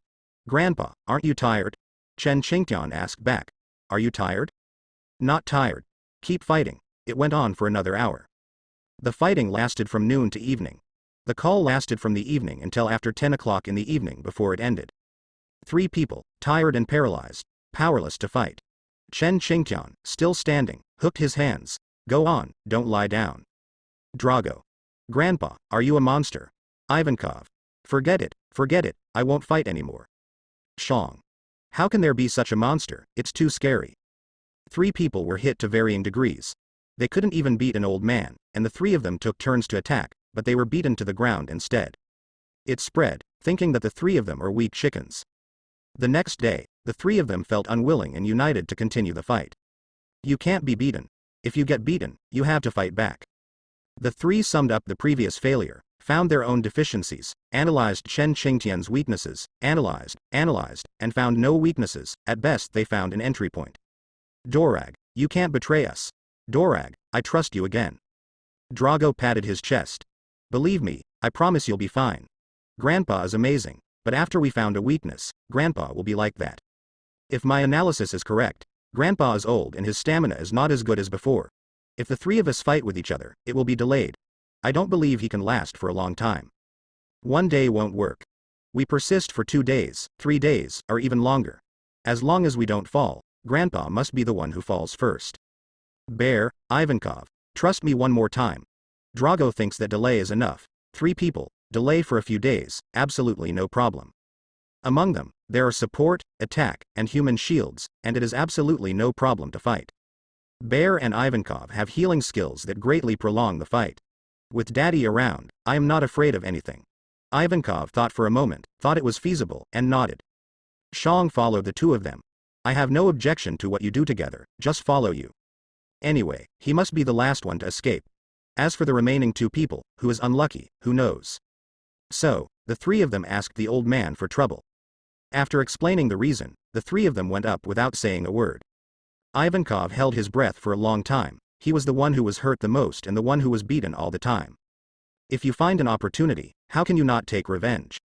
Grandpa, aren't you tired? Chen Qingtian asked back. Are you tired? Not tired. Keep fighting. It went on for another hour. The fighting lasted from noon to evening. The call lasted from the evening until after 10 o'clock in the evening before it ended. 3 people, tired and paralyzed, powerless to fight. Chen Qingtian, still standing, hooked his hands. Go on, don't lie down. Drago. Grandpa, are you a monster? Ivankov. Forget it, I won't fight anymore. Shang. How can there be such a monster? It's too scary. 3 people were hit to varying degrees. They couldn't even beat an old man, and the 3 of them took turns to attack, but they were beaten to the ground instead. It spread, thinking that the 3 of them are weak chickens. The next day, the 3 of them felt unwilling and united to continue the fight. You can't be beaten. If you get beaten, you have to fight back. The 3 summed up the previous failure, found their own deficiencies, analyzed Chen Qingtian's weaknesses, analyzed, and found no weaknesses. At best they found an entry point. Dorag, you can't betray us. Dorag, I trust you again. Drago patted his chest. Believe me, I promise you'll be fine. Grandpa is amazing, but after we found a weakness, Grandpa will be like that. If my analysis is correct, Grandpa is old and his stamina is not as good as before. If the 3 of us fight with each other, it will be delayed. I don't believe he can last for a long time. 1 day won't work. We persist for 2 days, 3 days, or even longer. As long as we don't fall, Grandpa must be the one who falls first. Bear, Ivankov, trust me one more time. Drago thinks that delay is enough. 3 people, delay for a few days, absolutely no problem. Among them, there are support, attack, and human shields, and it is absolutely no problem to fight. Bear and Ivankov have healing skills that greatly prolong the fight. With Daddy around, I am not afraid of anything. Ivankov thought for a moment, thought it was feasible, and nodded. Shang followed the 2 of them. I have no objection to what you do together, just follow you. Anyway, he must be the last one to escape. As for the remaining 2 people, who is unlucky, who knows? So, the 3 of them asked the old man for trouble. After explaining the reason, the 3 of them went up without saying a word. Ivankov held his breath for a long time. He was the one who was hurt the most and the one who was beaten all the time. If you find an opportunity, how can you not take revenge?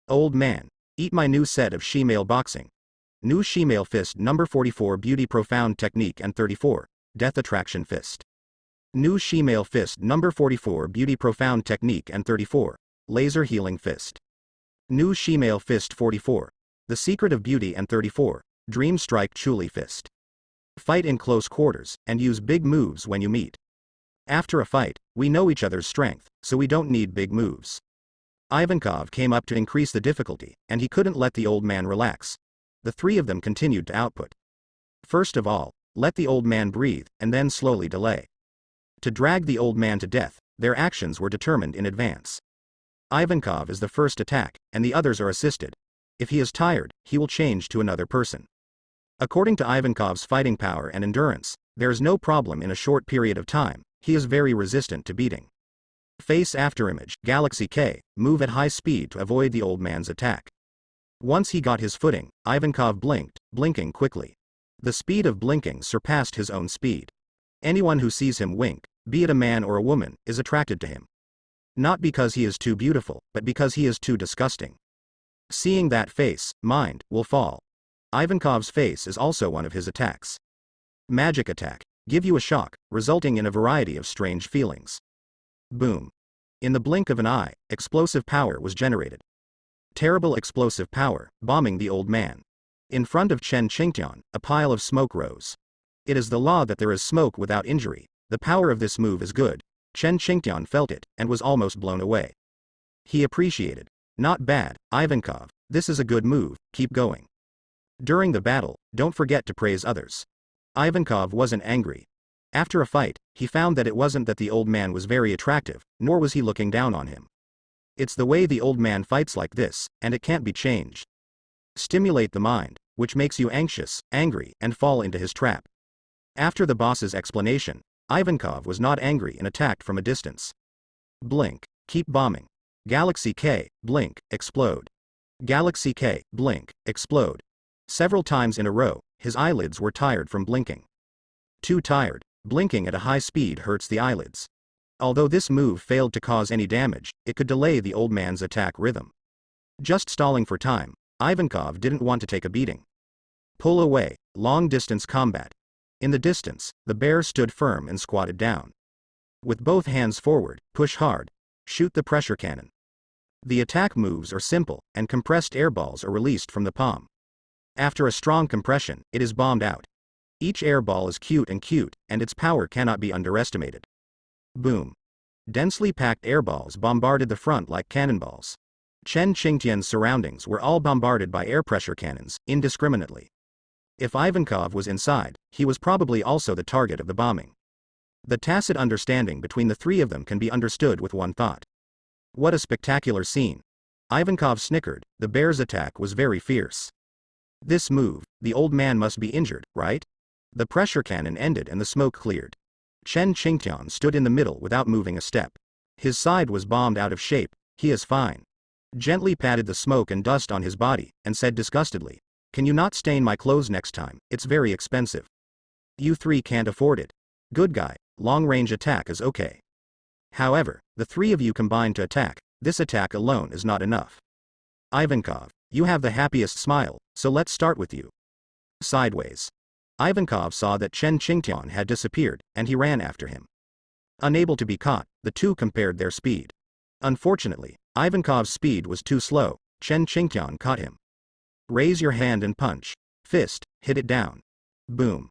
Old man, eat my new set of shemale boxing. New shemale fist number 44 beauty profound technique and 34, death attraction fist. New shemale fist number 44 beauty profound technique and 34, laser healing fist. New shemale fist 44, the secret of beauty and 34, dream strike chuli fist. Fight in close quarters, and use big moves when you meet. After a fight, we know each other's strength, so we don't need big moves. Ivankov came up to increase the difficulty, and he couldn't let the old man relax. The 3 of them continued to output. First of all, let the old man breathe, and then slowly delay. To drag the old man to death, their actions were determined in advance. Ivankov is the first attack, and the others are assisted. If he is tired, he will change to another person. According to Ivankov's fighting power and endurance, there is no problem in a short period of time. He is very resistant to beating. Face after image, Galaxy K, move at high speed to avoid the old man's attack. Once he got his footing, Ivankov blinked, blinking quickly. The speed of blinking surpassed his own speed. Anyone who sees him wink, be it a man or a woman, is attracted to him. Not because he is too beautiful, but because he is too disgusting. Seeing that face, mind will fall. Ivankov's face is also one of his attacks. Magic attack, give you a shock, resulting in a variety of strange feelings. Boom. In the blink of an eye, explosive power was generated. Terrible explosive power, bombing the old man. In front of Chen Qingtian, a pile of smoke rose. It is the law that there is smoke without injury. The power of this move is good. Chen Qingtian felt it, and was almost blown away. He appreciated. Not bad, Ivankov, this is a good move, keep going. During the battle, don't forget to praise others. Ivankov wasn't angry. After a fight, he found that it wasn't that the old man was very attractive, nor was he looking down on him. It's the way the old man fights like this, and it can't be changed. Stimulate the mind, which makes you anxious, angry, and fall into his trap. After the boss's explanation, Ivankov was not angry and attacked from a distance. Blink, keep bombing. Galaxy K, blink, explode. Galaxy K, blink, explode. Several times in a row, his eyelids were tired from blinking. Too tired, blinking at a high speed hurts the eyelids. Although this move failed to cause any damage, it could delay the old man's attack rhythm. Just stalling for time, Ivankov didn't want to take a beating. Pull away, long-distance combat. In the distance, the bear stood firm and squatted down. With both hands forward, push hard. Shoot the pressure cannon. The attack moves are simple, and compressed air balls are released from the palm. After a strong compression, it is bombed out. Each air ball is cute, and its power cannot be underestimated. Boom. Densely packed air balls bombarded the front like cannonballs. Chen Qingtian's surroundings were all bombarded by air pressure cannons, indiscriminately. If Ivankov was inside, he was probably also the target of the bombing. The tacit understanding between the three of them can be understood with one thought. What a spectacular scene. Ivankov snickered. The bear's attack was very fierce. This move, the old man must be injured, right? The pressure cannon ended and the smoke cleared. Chen Qingtian stood in the middle without moving a step. His side was bombed out of shape. He is fine. Gently patted the smoke and dust on his body, and said disgustedly, "Can you not stain my clothes next time? It's very expensive." "You three can't afford it. Good guy, long-range attack is okay. However, the three of you combined to attack, this attack alone is not enough. Ivankov, you have the happiest smile, so let's start with you." Sideways. Ivankov saw that Chen Qingtian had disappeared, and he ran after him. Unable to be caught, the two compared their speed. Unfortunately, Ivankov's speed was too slow. Chen Qingtian caught him. "Raise your hand and punch. Fist, hit it down." Boom.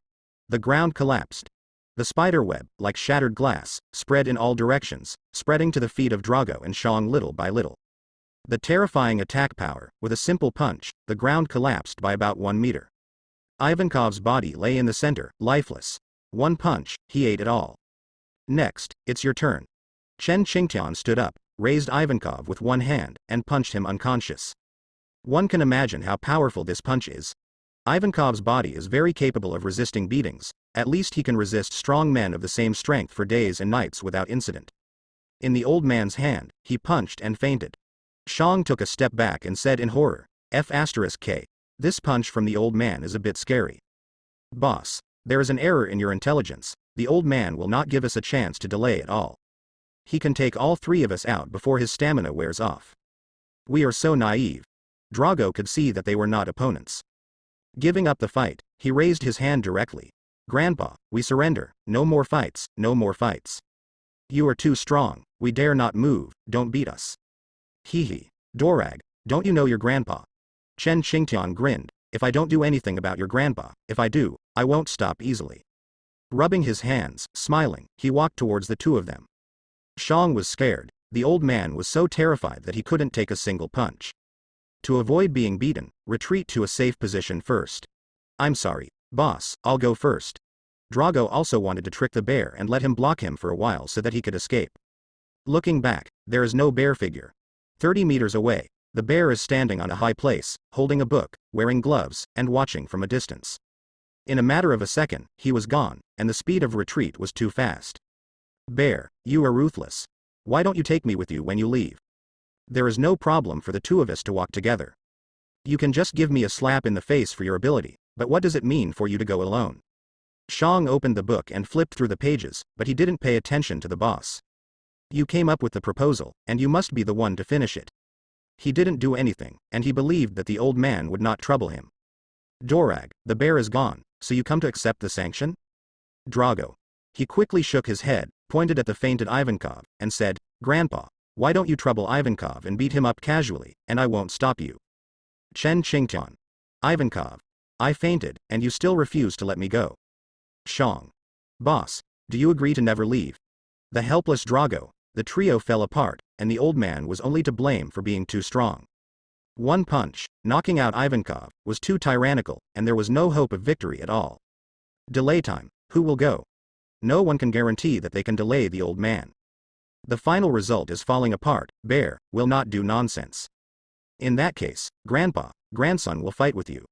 The ground collapsed. The spider web, like shattered glass, spread in all directions, spreading to the feet of Drago and Shang little by little. The terrifying attack power, with a simple punch, the ground collapsed by about 1 meter. Ivankov's body lay in the center, lifeless. One punch, he ate it all. "Next, it's your turn." Chen Qingtian stood up, raised Ivankov with one hand, and punched him unconscious. One can imagine how powerful this punch is. Ivankov's body is very capable of resisting beatings, at least he can resist strong men of the same strength for days and nights without incident. In the old man's hand, he punched and fainted. Shang took a step back and said in horror, "F***K. This punch from the old man is a bit scary. Boss, there is an error in your intelligence, the old man will not give us a chance to delay at all. He can take all three of us out before his stamina wears off. We are so naive." Drago could see that they were not opponents. Giving up the fight, he raised his hand directly. "Grandpa, we surrender, no more fights, no more fights. You are too strong, we dare not move, don't beat us." "Hee. Dorag, don't you know your grandpa?" Chen Qingtian grinned, "If I don't do anything about your grandpa, if I do, I won't stop easily." Rubbing his hands, smiling, he walked towards the two of them. Shang was scared. The old man was so terrified that he couldn't take a single punch. To avoid being beaten, retreat to a safe position first. "I'm sorry, boss, I'll go first." Drago also wanted to trick the bear and let him block him for a while so that he could escape. Looking back, there is no bear figure. 30 meters away, the bear is standing on a high place, holding a book, wearing gloves, and watching from a distance. In a matter of a second, he was gone, and the speed of retreat was too fast. "Bear, you are ruthless. Why don't you take me with you when you leave? There is no problem for the two of us to walk together. You can just give me a slap in the face for your ability, but what does it mean for you to go alone?" Shang opened the book and flipped through the pages, but he didn't pay attention to the boss. "You came up with the proposal, and you must be the one to finish it." He didn't do anything, and he believed that the old man would not trouble him. "Dorag, the bear is gone, so you come to accept the sanction?" Drago. He quickly shook his head, pointed at the fainted Ivankov, and said, "Grandpa, why don't you trouble Ivankov and beat him up casually, and I won't stop you." Chen Qingtian. "Ivankov, I fainted, and you still refuse to let me go." Shang. "Boss, do you agree to never leave?" The helpless Drago. The trio fell apart, and the old man was only to blame for being too strong. One punch, knocking out Ivankov, was too tyrannical, and there was no hope of victory at all. Delay time, who will go? No one can guarantee that they can delay the old man. The final result is falling apart. Bear will not do nonsense. In that case, grandpa, grandson will fight with you.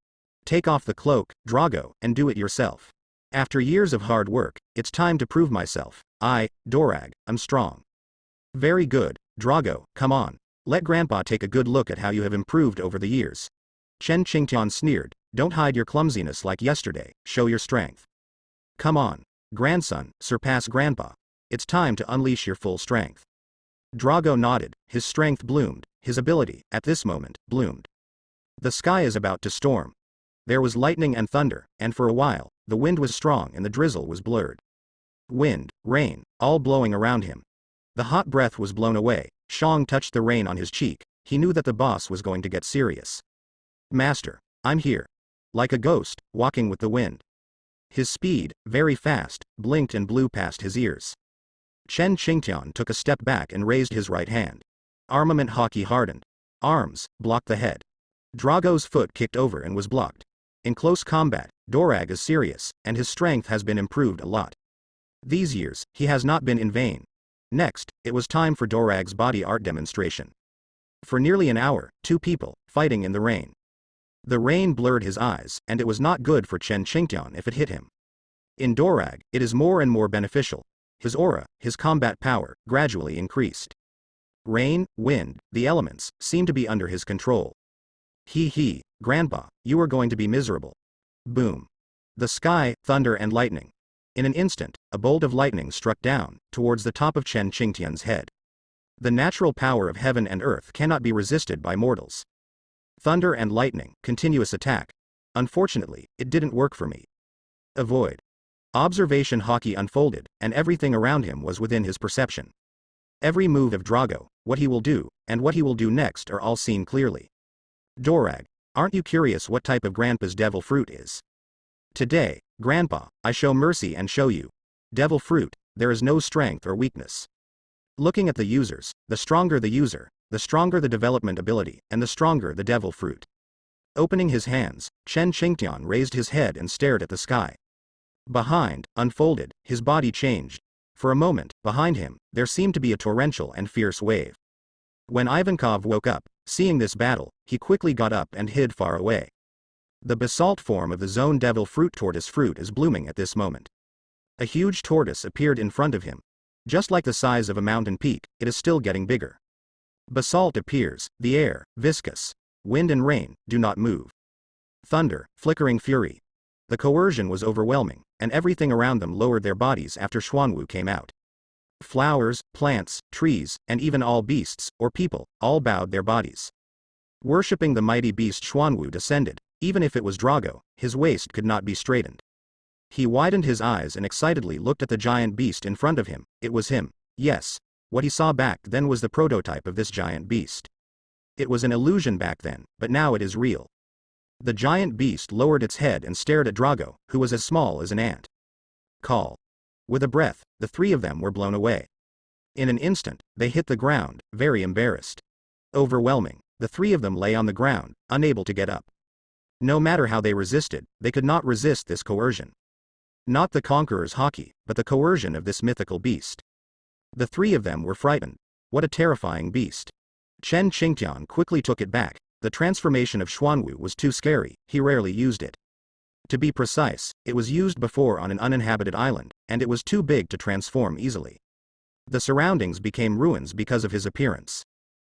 Take off the cloak, Drago, and do it yourself. After years of hard work, it's time to prove myself. Dorag, I'm strong. Very good, Drago, come on. Let grandpa take a good look at how you have improved over the years. Chen Qingtian sneered, don't hide your clumsiness like yesterday, show your strength. Come on, grandson, surpass grandpa. It's time to unleash your full strength. Drago nodded, his strength bloomed, his ability, at this moment, bloomed. The sky is about to storm. There was lightning and thunder, and for a while, the wind was strong and the drizzle was blurred. Wind, rain, all blowing around him. The hot breath was blown away. Shang touched the rain on his cheek. He knew that the boss was going to get serious. Master, I'm here. Like a ghost, walking with the wind. His speed, very fast, blinked and blew past his ears. Chen Qingtian took a step back and raised his right hand. Armament hockey hardened. arms, blocked the head. Drago's foot kicked over and was blocked. In close combat, Dorag is serious, and his strength has been improved a lot. These years, he has not been in vain. Next, it was time for Dorag's body art demonstration. For nearly an hour, two people, fighting in the rain. The rain blurred his eyes, and it was not good for Chen Qingtian if it hit him. In Dorag, it is more and more beneficial. His aura, his combat power, gradually increased. Rain, wind, the elements, seemed to be under his control. He, Grandpa, you are going to be miserable. Boom. The sky, thunder and lightning. In an instant, a bolt of lightning struck down, towards the top of Chen Qingtian's head. The natural power of heaven and earth cannot be resisted by mortals. Thunder and lightning, continuous attack. Unfortunately, it didn't work for me. Avoid. Observation hockey unfolded, and everything around him was within his perception. Every move of Drago, what he will do, and what he will do next are all seen clearly. Dorag, aren't you curious what type of Grandpa's devil fruit is? Today, Grandpa, I show mercy and show you. Devil fruit, there is no strength or weakness. Looking at the users, the stronger the user, the stronger the development ability, and the stronger the devil fruit. Opening his hands, Chen Qingtian raised his head and stared at the sky. Behind, unfolded, his body changed. For a moment, behind him, there seemed to be a torrential and fierce wave. When Ivankov woke up, seeing this battle, he quickly got up and hid far away. The basalt form of the zone devil fruit tortoise fruit is blooming at this moment. A huge tortoise appeared in front of him. Just like the size of a mountain peak, it is still getting bigger. Basalt appears, the air, viscous. Wind and rain, do not move. Thunder, flickering fury. The coercion was overwhelming, and everything around them lowered their bodies after Xuanwu came out. Flowers, plants, trees, and even all beasts, or people, all bowed their bodies. Worshipping the mighty beast Xuanwu descended. Even if it was Drago, his waist could not be straightened. He widened his eyes and excitedly looked at the giant beast in front of him. It was him. Yes. What he saw back then was the prototype of this giant beast. It was an illusion back then, but now it is real. The giant beast lowered its head and stared at Drago, who was as small as an ant. Call. With a breath, the three of them were blown away. In an instant, they hit the ground, very embarrassed. Overwhelming, the three of them lay on the ground, unable to get up. No matter how they resisted, they could not resist this coercion. Not the conqueror's hockey, but the coercion of this mythical beast. The three of them were frightened. What a terrifying beast. Chen Qingtian quickly took it back. The transformation of Xuanwu was too scary, he rarely used it. To be precise, it was used before on an uninhabited island, and it was too big to transform easily. The surroundings became ruins because of his appearance.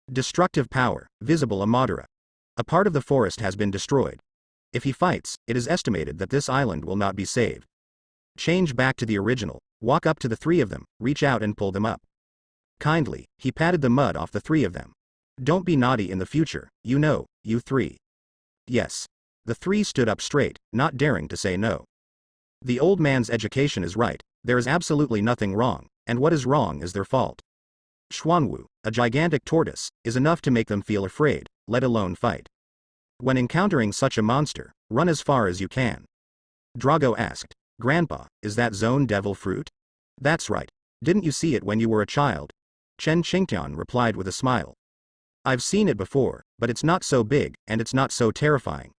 Destructive power, visible Amadara. A part of the forest has been destroyed. If he fights, it is estimated that this island will not be saved. Change back to the original, walk up to the three of them, reach out and pull them up. Kindly, he patted the mud off the three of them. Don't be naughty in the future, you know, you three. Yes. The three stood up straight, not daring to say no. The old man's education is right, there is absolutely nothing wrong, and what is wrong is their fault. Xuanwu, a gigantic tortoise, is enough to make them feel afraid, let alone fight. When encountering such a monster, run as far as you can. Drago asked, Grandpa, is that zone devil fruit? That's right. Didn't you see it when you were a child? Chen Qingtian replied with a smile. I've seen it before, but it's not so big, and it's not so terrifying.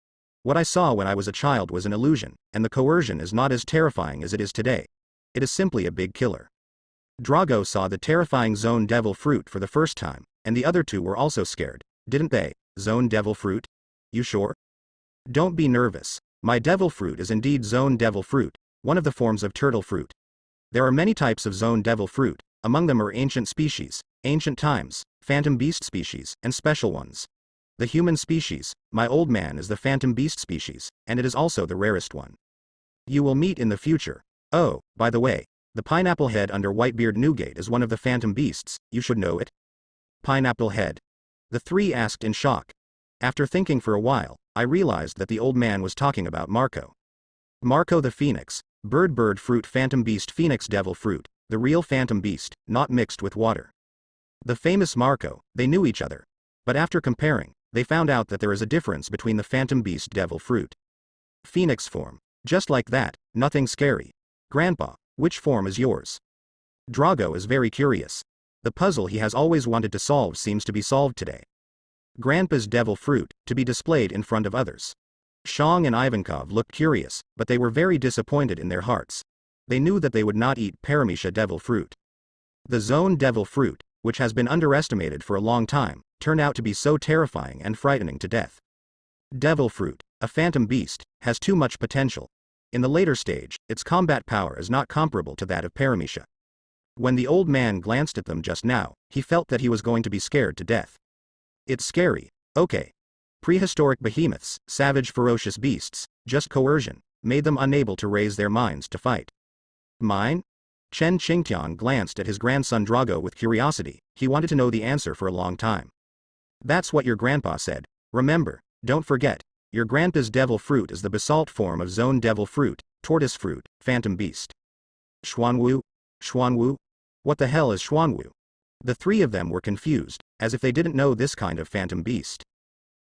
What I saw when I was a child was an illusion, and the coercion is not as terrifying as it is today. It is simply a big killer. Drago saw the terrifying zone devil fruit for the first time, and the other two were also scared, didn't they? Zone devil fruit? You sure? Don't be nervous. My devil fruit is indeed zone devil fruit, one of the forms of turtle fruit. There are many types of zone devil fruit, among them are ancient species, ancient times, phantom beast species, and special ones. The human species, my old man, is the phantom beast species, and it is also the rarest one. You will meet in the future. Oh, by the way, the pineapple head under Whitebeard Newgate is one of the phantom beasts, you should know it. Pineapple head? The three asked in shock. After thinking for a while, I realized that the old man was talking about Marco. Marco the phoenix, bird fruit phantom beast phoenix devil fruit, the real phantom beast, not mixed with water. The famous Marco, they knew each other. But after comparing, they found out that there is a difference between the phantom beast devil fruit. Phoenix form. Just like that, nothing scary. Grandpa, which form is yours? Drago is very curious. The puzzle he has always wanted to solve seems to be solved today. Grandpa's devil fruit, to be displayed in front of others. Shang and Ivankov looked curious, but they were very disappointed in their hearts. They knew that they would not eat Paramisha devil fruit. The zone devil fruit, which has been underestimated for a long time, turned out to be so terrifying and frightening to death. Devil fruit, a phantom beast, has too much potential. In the later stage, its combat power is not comparable to that of Paramisha. When the old man glanced at them just now, he felt that he was going to be scared to death. It's scary, okay. Prehistoric behemoths, savage ferocious beasts, just coercion, made them unable to raise their minds to fight. Mine? Chen Qingtian glanced at his grandson Drago with curiosity. He wanted to know the answer for a long time. That's what your grandpa said. Remember, don't forget, your grandpa's devil fruit is the basalt form of zone devil fruit, tortoise fruit, phantom beast. Xuanwu? Xuanwu? What the hell is Xuanwu? The three of them were confused, as if they didn't know this kind of phantom beast.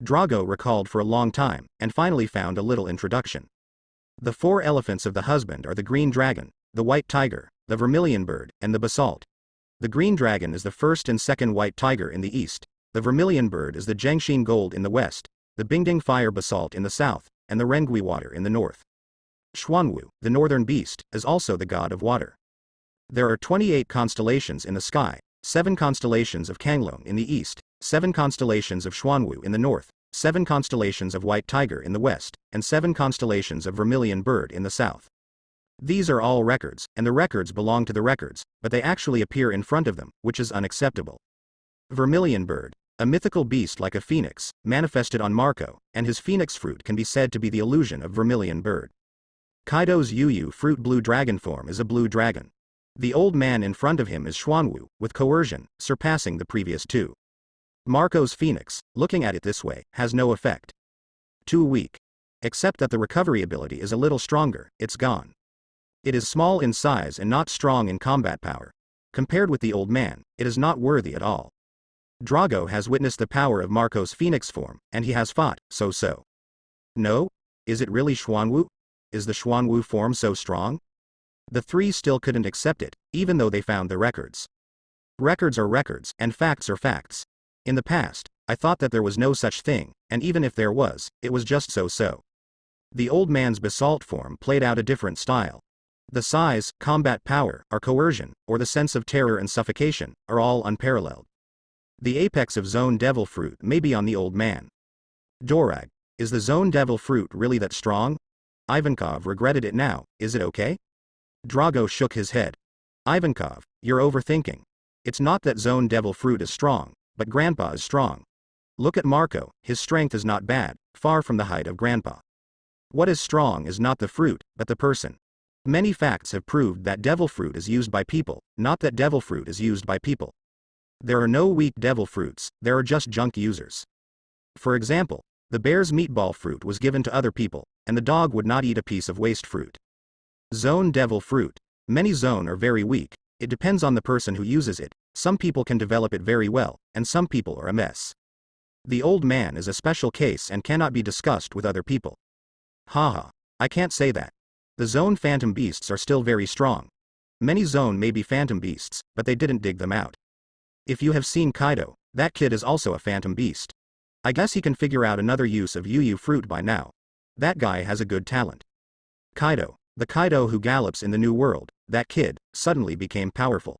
Drago recalled for a long time, and finally found a little introduction. The four elephants of the husband are the green dragon, the white tiger, the vermilion bird, and the basalt. The green dragon is the first and second white tiger in the east, the vermilion bird is the Jiangxin gold in the west, the Bingding fire basalt in the south, and the Rengui water in the north. Xuanwu, the northern beast, is also the god of water. There are 28 constellations in the sky, 7 constellations of Kanglong in the east, 7 constellations of Xuanwu in the north, 7 constellations of White Tiger in the west, and 7 constellations of Vermilion Bird in the south. These are all records, and the records belong to the records, but they actually appear in front of them, which is unacceptable. Vermilion Bird, a mythical beast like a phoenix, manifested on Marco, and his phoenix fruit can be said to be the illusion of Vermilion Bird. Kaido's Yu fruit blue dragon form is a blue dragon. The old man in front of him is Xuanwu, with coercion, surpassing the previous two. Marco's phoenix, looking at it this way, has no effect. Too weak. Except that the recovery ability is a little stronger, it's gone. It is small in size and not strong in combat power. Compared with the old man, it is not worthy at all. Drago has witnessed the power of Marco's phoenix form, and he has fought, so. No? Is it really Xuanwu? Is the Xuanwu form so strong? The three still couldn't accept it, even though they found the records. Records are records, and facts are facts. In the past, I thought that there was no such thing, and even if there was, it was just so. The old man's basalt form played out a different style. The size, combat power, or coercion, or the sense of terror and suffocation, are all unparalleled. The apex of Zone Devil Fruit may be on the old man. Dorag, is the Zone Devil Fruit really that strong? Ivankov regretted it now, is it okay? Drago shook his head. Ivankov, you're overthinking. It's not that Zone Devil Fruit is strong, but Grandpa is strong. Look at Marco, his strength is not bad, far from the height of Grandpa. What is strong is not the fruit, but the person. Many facts have proved that devil fruit is used by people, not that devil fruit is used by people. There are no weak devil fruits, there are just junk users. For example, the bear's meatball fruit was given to other people, and the dog would not eat a piece of waste fruit. Zone Devil Fruit. Many zone are very weak, it depends on the person who uses it, some people can develop it very well, and some people are a mess. The old man is a special case and cannot be discussed with other people. Haha, I can't say that. The zone phantom beasts are still very strong. Many zone may be phantom beasts, but they didn't dig them out. If you have seen Kaido, that kid is also a phantom beast. I guess he can figure out another use of Yu fruit by now. That guy has a good talent. Kaido, the Kaido who gallops in the new world, that kid, suddenly became powerful.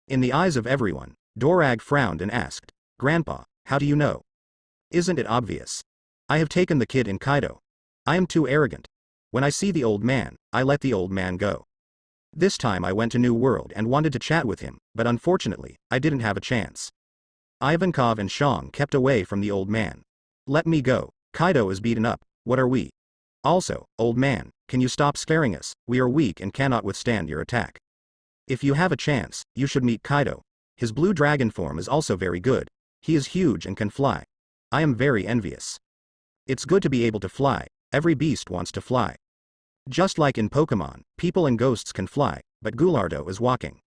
In the eyes of everyone, Dorag frowned and asked, Grandpa, how do you know? Isn't it obvious? I have taken the kid in Kaido. I am too arrogant. When I see the old man, I let the old man go. This time I went to New World and wanted to chat with him, but unfortunately, I didn't have a chance. Ivankov and Shang kept away from the old man. Let me go, Kaido is beaten up, what are we? Also, old man, can you stop scaring us, we are weak and cannot withstand your attack. If you have a chance, you should meet Kaido. His blue dragon form is also very good. He is huge and can fly. I am very envious. It's good to be able to fly, every beast wants to fly. Just like in Pokemon, people and ghosts can fly, but Goulardo is walking.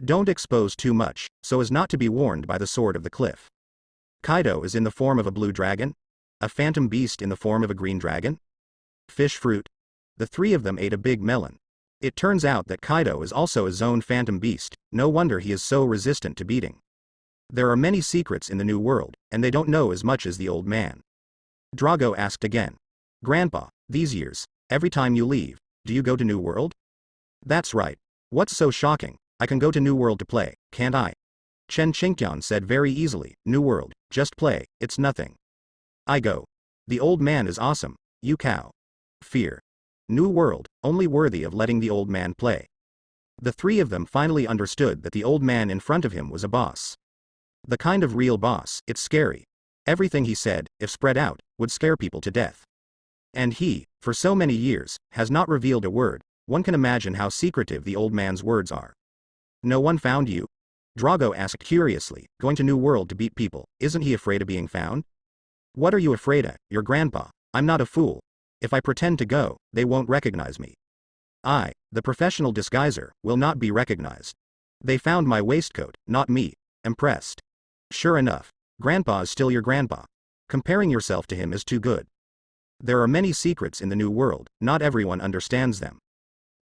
Don't expose too much, so as not to be warned by the sword of the cliff. Kaido is in the form of a blue dragon? A phantom beast in the form of a green dragon? Fish fruit? The three of them ate a big melon. It turns out that Kaido is also a zone phantom beast, no wonder he is so resistant to beating. There are many secrets in the new world, and they don't know as much as the old man. Drago asked again. Grandpa, these years, every time you leave, do you go to New World? That's right. What's so shocking? I can go to New World to play, can't I? Chen Qingtian said very easily, New World, just play, it's nothing. I go. The old man is awesome, you cow. Fear. New World, only worthy of letting the old man play. The three of them finally understood that the old man in front of him was a boss. The kind of real boss, it's scary. Everything he said, if spread out, would scare people to death. And he, for so many years, has not revealed a word. One can imagine how secretive the old man's words are. No one found you? Drago asked curiously, going to New World to beat people, isn't he afraid of being found? What are you afraid of, your grandpa? I'm not a fool. If I pretend to go, they won't recognize me. I, the professional disguiser, will not be recognized. They found my waistcoat, not me. Impressed. Sure enough, grandpa is still your grandpa. Comparing yourself to him is too good. There are many secrets in the new world, not everyone understands them.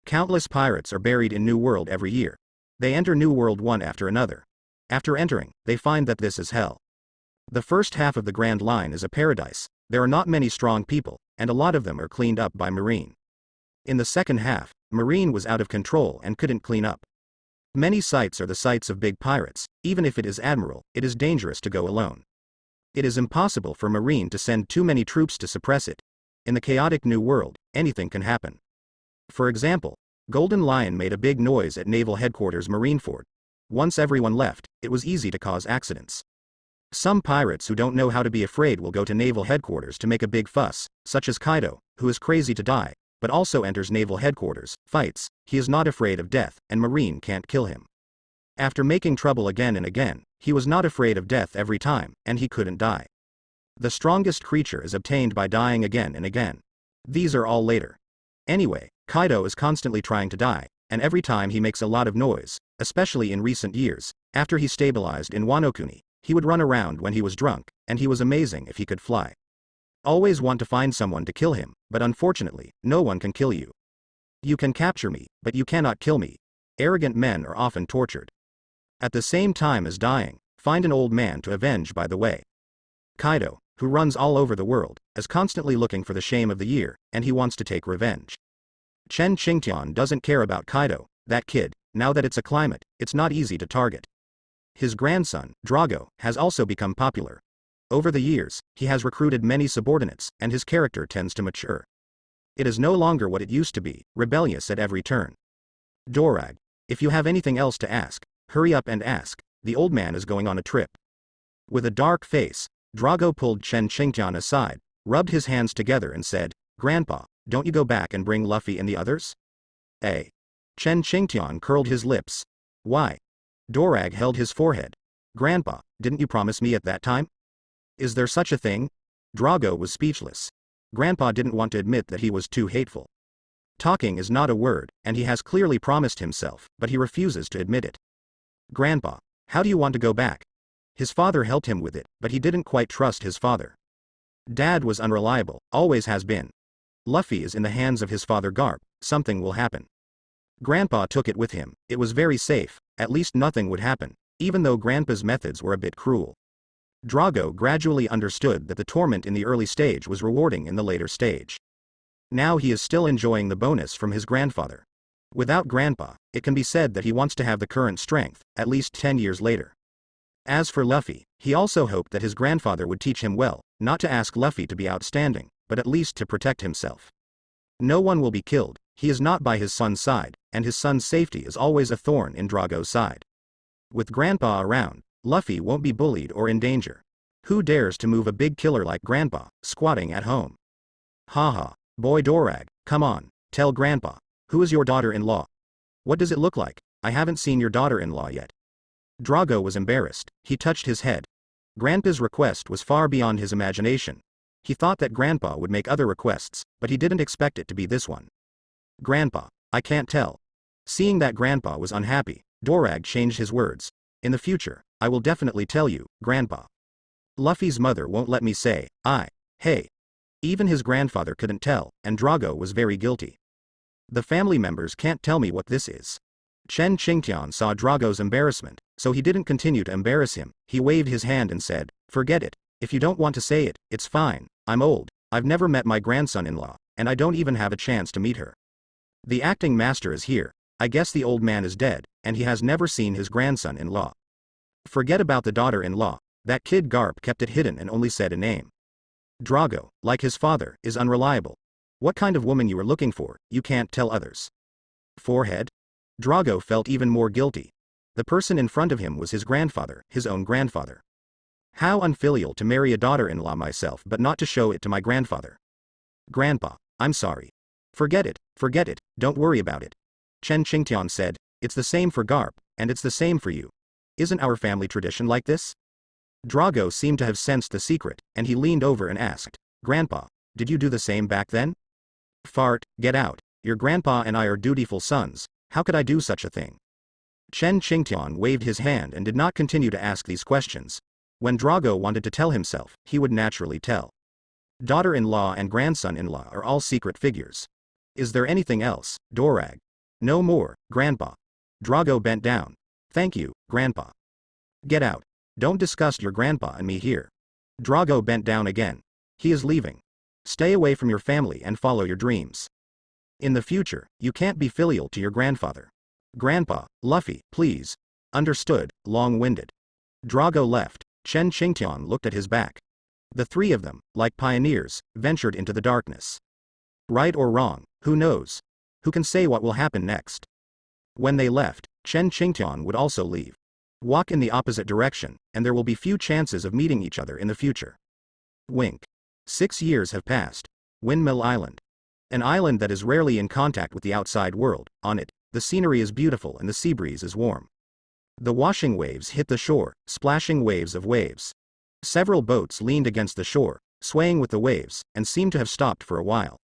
Countless pirates are buried in New World every year. They enter New World one after another. After entering, they find that this is hell. The first half of the Grand Line is a paradise. There are not many strong people, and a lot of them are cleaned up by Marine. In the second half, Marine was out of control and couldn't clean up. Many sites are the sites of big pirates. Even if it is Admiral, it is dangerous to go alone. It is impossible for Marine to send too many troops to suppress it. In the chaotic new world, anything can happen. For example, Golden Lion made a big noise at Naval Headquarters Marineford. Once everyone left, it was easy to cause accidents. Some pirates who don't know how to be afraid will go to Naval Headquarters to make a big fuss, such as Kaido, who is crazy to die, but also enters Naval Headquarters, fights, he is not afraid of death, and Marine can't kill him. After making trouble again and again, he was not afraid of death every time, and he couldn't die. The strongest creature is obtained by dying again and again. These are all later. Anyway, Kaido is constantly trying to die, and every time he makes a lot of noise, especially in recent years, after he stabilized in Wano Kuni, he would run around when he was drunk, and he was amazing if he could fly. Always want to find someone to kill him, but unfortunately, no one can kill you. You can capture me, but you cannot kill me. Arrogant men are often tortured. At the same time as dying, find an old man to avenge by the way. Kaido, who runs all over the world, is constantly looking for the shame of the year, and he wants to take revenge. Chen Qingtian doesn't care about Kaido, that kid, now that it's a climate, it's not easy to target. His grandson, Drago, has also become popular. Over the years, he has recruited many subordinates, and his character tends to mature. It is no longer what it used to be, rebellious at every turn. Dorag, if you have anything else to ask, hurry up and ask, the old man is going on a trip. With a dark face, Drago pulled Chen Qingtian aside, rubbed his hands together and said, Grandpa, don't you go back and bring Luffy and the others? Eh? Chen Qingtian curled his lips. Why? Dorag held his forehead. Grandpa, didn't you promise me at that time? Is there such a thing? Drago was speechless. Grandpa didn't want to admit that he was too hateful. Talking is not a word, and he has clearly promised himself, but he refuses to admit it. Grandpa, how do you want to go back? His father helped him with it, but he didn't quite trust his father. Dad was unreliable, always has been. Luffy is in the hands of his father Garp, something will happen. Grandpa took it with him, it was very safe, at least nothing would happen, even though Grandpa's methods were a bit cruel. Drago gradually understood that the torment in the early stage was rewarding in the later stage. Now he is still enjoying the bonus from his grandfather. Without Grandpa, it can be said that he wants to have the current strength, at least 10 years later. As for Luffy, he also hoped that his grandfather would teach him well, not to ask Luffy to be outstanding, but at least to protect himself. No one will be killed, he is not by his son's side, and his son's safety is always a thorn in Drago's side. With Grandpa around, Luffy won't be bullied or in danger. Who dares to move a big killer like Grandpa, squatting at home? Haha, boy Dorag, come on, tell Grandpa. Who is your daughter-in-law? What does it look like? I haven't seen your daughter-in-law yet. Drago was embarrassed, he touched his head. Grandpa's request was far beyond his imagination. He thought that Grandpa would make other requests, but he didn't expect it to be this one. Grandpa, I can't tell. Seeing that Grandpa was unhappy, Dorag changed his words. In the future, I will definitely tell you, Grandpa. Luffy's mother won't let me say, hey. Even his grandfather couldn't tell, and Drago was very guilty. The family members can't tell me what this is. Chen Qingtian saw Drago's embarrassment, so he didn't continue to embarrass him. He waved his hand and said, "Forget it. If you don't want to say it, it's fine. I'm old. I've never met my grandson-in-law, and I don't even have a chance to meet her. The acting master is here. I guess the old man is dead, and he has never seen his grandson-in-law. Forget about the daughter-in-law. That kid Garp kept it hidden and only said a name. Drago, like his father, is unreliable. What kind of woman you are looking for, you can't tell others." Forehead? Drago felt even more guilty. The person in front of him was his grandfather, his own grandfather. How unfilial to marry a daughter-in-law myself but not to show it to my grandfather. "Grandpa, I'm sorry. Forget it, don't worry about it." Chen Qingtian said, "It's the same for Garp, and it's the same for you. Isn't our family tradition like this?" Drago seemed to have sensed the secret, and he leaned over and asked, "Grandpa, did you do the same back then?" "Fart, get out. Your grandpa and I are dutiful sons. How could I do such a thing?" Chen Qingtian waved his hand and did not continue to ask these questions. When Drago wanted to tell himself, he would naturally tell. Daughter-in-law and grandson-in-law are all secret figures. "Is there anything else, Dorag?" "No more, Grandpa." Drago bent down. "Thank you, Grandpa." "Get out. Don't discuss your grandpa and me here." Drago bent down again. "He is leaving. Stay away from your family and follow your dreams. In the future, you can't be filial to your grandfather." "Grandpa, Luffy, please." "Understood, long-winded." Drago left. Chen Qingtian looked at his back. The three of them, like pioneers, ventured into the darkness. Right or wrong, who knows? Who can say what will happen next? When they left, Chen Qingtian would also leave. Walk in the opposite direction, and there will be few chances of meeting each other in the future. Wink. 6 years have passed. Windmill Island. An island that is rarely in contact with the outside world. On it, the scenery is beautiful and the sea breeze is warm. The washing waves hit the shore, splashing waves of waves. Several boats leaned against the shore, swaying with the waves, and seemed to have stopped for a while.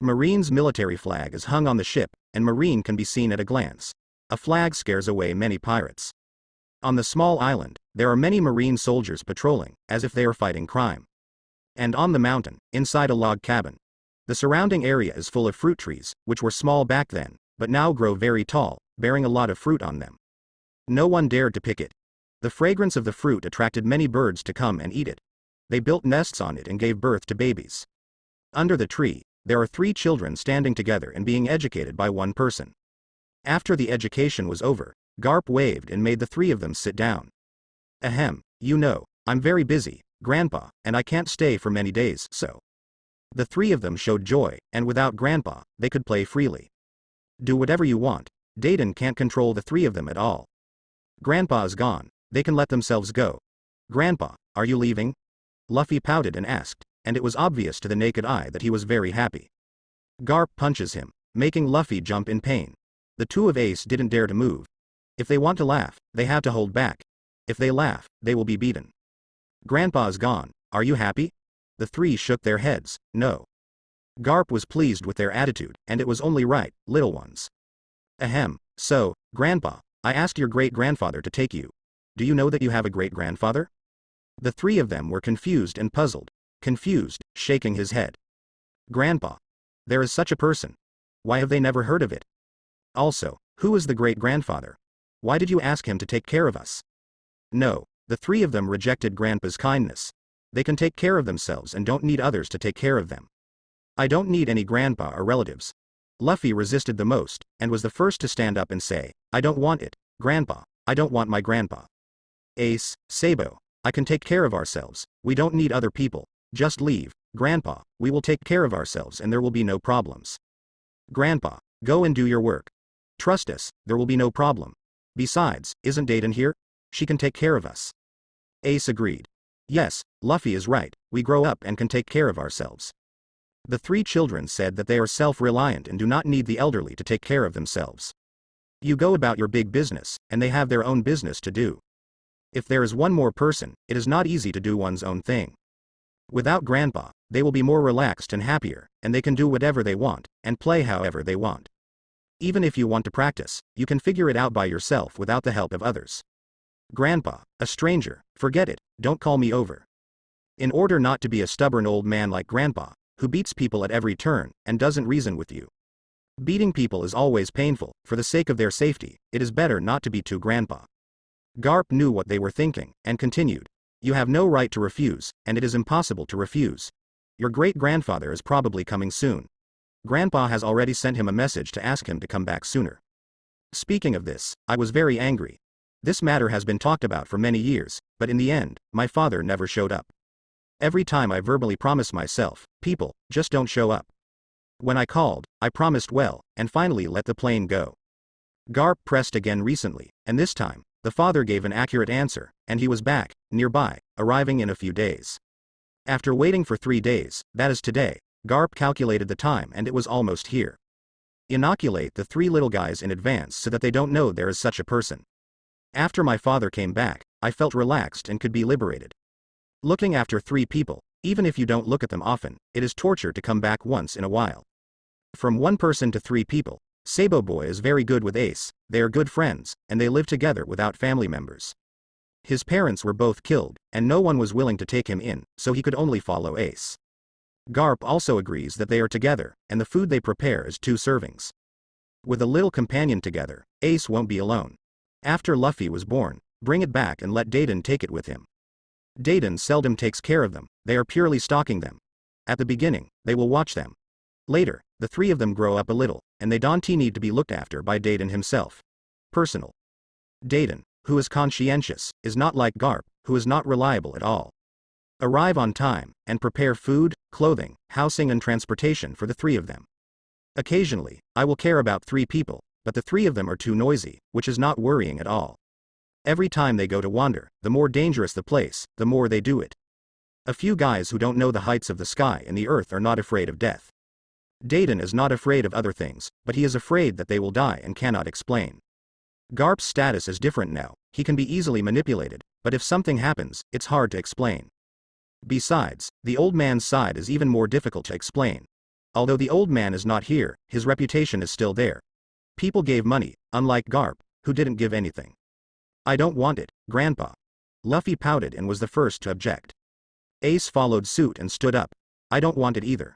Marine's military flag is hung on the ship, and Marine can be seen at a glance. A flag scares away many pirates. On the small island, there are many Marine soldiers patrolling, as if they are fighting crime. And on the mountain, inside a log cabin. The surrounding area is full of fruit trees, which were small back then, but now grow very tall, bearing a lot of fruit on them. No one dared to pick it. The fragrance of the fruit attracted many birds to come and eat it. They built nests on it and gave birth to babies. Under the tree, there are 3 children standing together and being educated by one person. After the education was over, Garp waved and made the 3 of them sit down. "Ahem, you know, I'm very busy, Grandpa, and I can't stay for many days, so." The 3 of them showed joy, and without Grandpa, they could play freely. "Do whatever you want. Dayton can't control the 3 of them at all. Grandpa is gone, they can let themselves go." "Grandpa, are you leaving?" Luffy pouted and asked, and it was obvious to the naked eye that he was very happy. Garp punches him, making Luffy jump in pain. The 2 of Ace didn't dare to move. If they want to laugh, they have to hold back. If they laugh, they will be beaten. "Grandpa is gone, are you happy?" The 3 shook their heads, no. Garp was pleased with their attitude, and it was only right, little ones. "Ahem, so, Grandpa, I asked your great-grandfather to take you. Do you know that you have a great-grandfather?" The 3 of them were confused and puzzled. Confused, shaking his head. "Grandpa. There is such a person. Why have they never heard of it? Also, who is the great-grandfather? Why did you ask him to take care of us?" No, the 3 of them rejected Grandpa's kindness. They can take care of themselves and don't need others to take care of them. "I don't need any grandpa or relatives." Luffy resisted the most, and was the first to stand up and say, "I don't want it, Grandpa, I don't want my grandpa." "Ace, Sabo, I can take care of ourselves, we don't need other people, just leave, Grandpa, we will take care of ourselves and there will be no problems." "Grandpa, go and do your work. Trust us, there will be no problem. Besides, isn't Dayton here? She can take care of us." Ace agreed. "Yes, Luffy is right, we grow up and can take care of ourselves." The 3 children said that they are self-reliant and do not need the elderly to take care of themselves. You go about your big business, and they have their own business to do. If there is one more person, it is not easy to do one's own thing. Without Grandpa, they will be more relaxed and happier, and they can do whatever they want, and play however they want. Even if you want to practice, you can figure it out by yourself without the help of others. "Grandpa, a stranger, forget it, don't call me over." In order not to be a stubborn old man like Grandpa, who beats people at every turn, and doesn't reason with you. Beating people is always painful, for the sake of their safety, it is better not to be too Grandpa. Garp knew what they were thinking, and continued. You have no right to refuse, and it is impossible to refuse. Your great-grandfather is probably coming soon. Grandpa has already sent him a message to ask him to come back sooner. Speaking of this, I was very angry. This matter has been talked about for many years, but in the end, my father never showed up. Every time I verbally promise myself, people just don't show up. When I called, I promised well, and finally let the plane go. Garp pressed again recently, and this time, the father gave an accurate answer, and he was back, nearby, arriving in a few days. After waiting for 3 days, that is today, Garp calculated the time and it was almost here. Inoculate the 3 little guys in advance so that they don't know there is such a person. After my father came back, I felt relaxed and could be liberated. Looking after 3 people, even if you don't look at them often, it is torture to come back once in a while. From 1 person to 3 people, Sabo Boy is very good with Ace, they are good friends, and they live together without family members. His parents were both killed, and no one was willing to take him in, so he could only follow Ace. Garp also agrees that they are together, and the food they prepare is 2 servings. With a little companion together, Ace won't be alone. After Luffy was born, bring it back and let Dayton take it with him. Dayton seldom takes care of them, they are purely stalking them. At the beginning, they will watch them. Later, the 3 of them grow up a little, and they don't need to be looked after by Dayton himself. Personal. Dayton, who is conscientious, is not like Garp, who is not reliable at all. Arrive on time, and prepare food, clothing, housing and transportation for the 3 of them. Occasionally, I will care about 3 people, but the 3 of them are too noisy, which is not worrying at all. Every time they go to wander, the more dangerous the place, the more they do it. A few guys who don't know the heights of the sky and the earth are not afraid of death. Dayton is not afraid of other things, but he is afraid that they will die and cannot explain. Garp's status is different now, he can be easily manipulated, but if something happens, it's hard to explain. Besides, the old man's side is even more difficult to explain. Although the old man is not here, his reputation is still there. People gave money, unlike Garp, who didn't give anything. I don't want it, Grandpa. Luffy pouted and was the first to object. Ace followed suit and stood up. I don't want it either.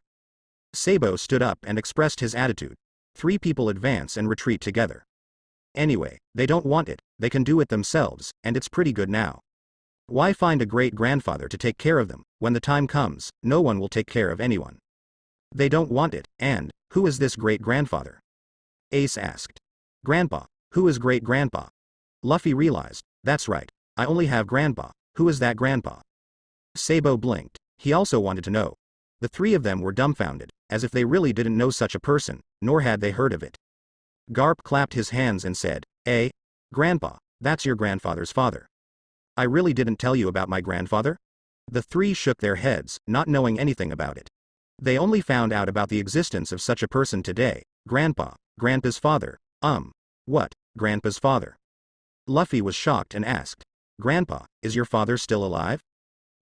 Sabo stood up and expressed his attitude. 3 people advance and retreat together. Anyway, they don't want it, they can do it themselves, and it's pretty good now. Why find a great-grandfather to take care of them? When the time comes, no one will take care of anyone. They don't want it, and, who is this great-grandfather? Ace asked. Grandpa. Who is great-grandpa? Luffy realized, that's right, I only have Grandpa, who is that Grandpa? Sabo blinked, he also wanted to know. The 3 of them were dumbfounded, as if they really didn't know such a person, nor had they heard of it. Garp clapped his hands and said, Grandpa, that's your grandfather's father. I really didn't tell you about my grandfather? The 3 shook their heads, not knowing anything about it. They only found out about the existence of such a person today. Grandpa, Grandpa's father. What, Grandpa's father? Luffy was shocked and asked, Grandpa, is your father still alive?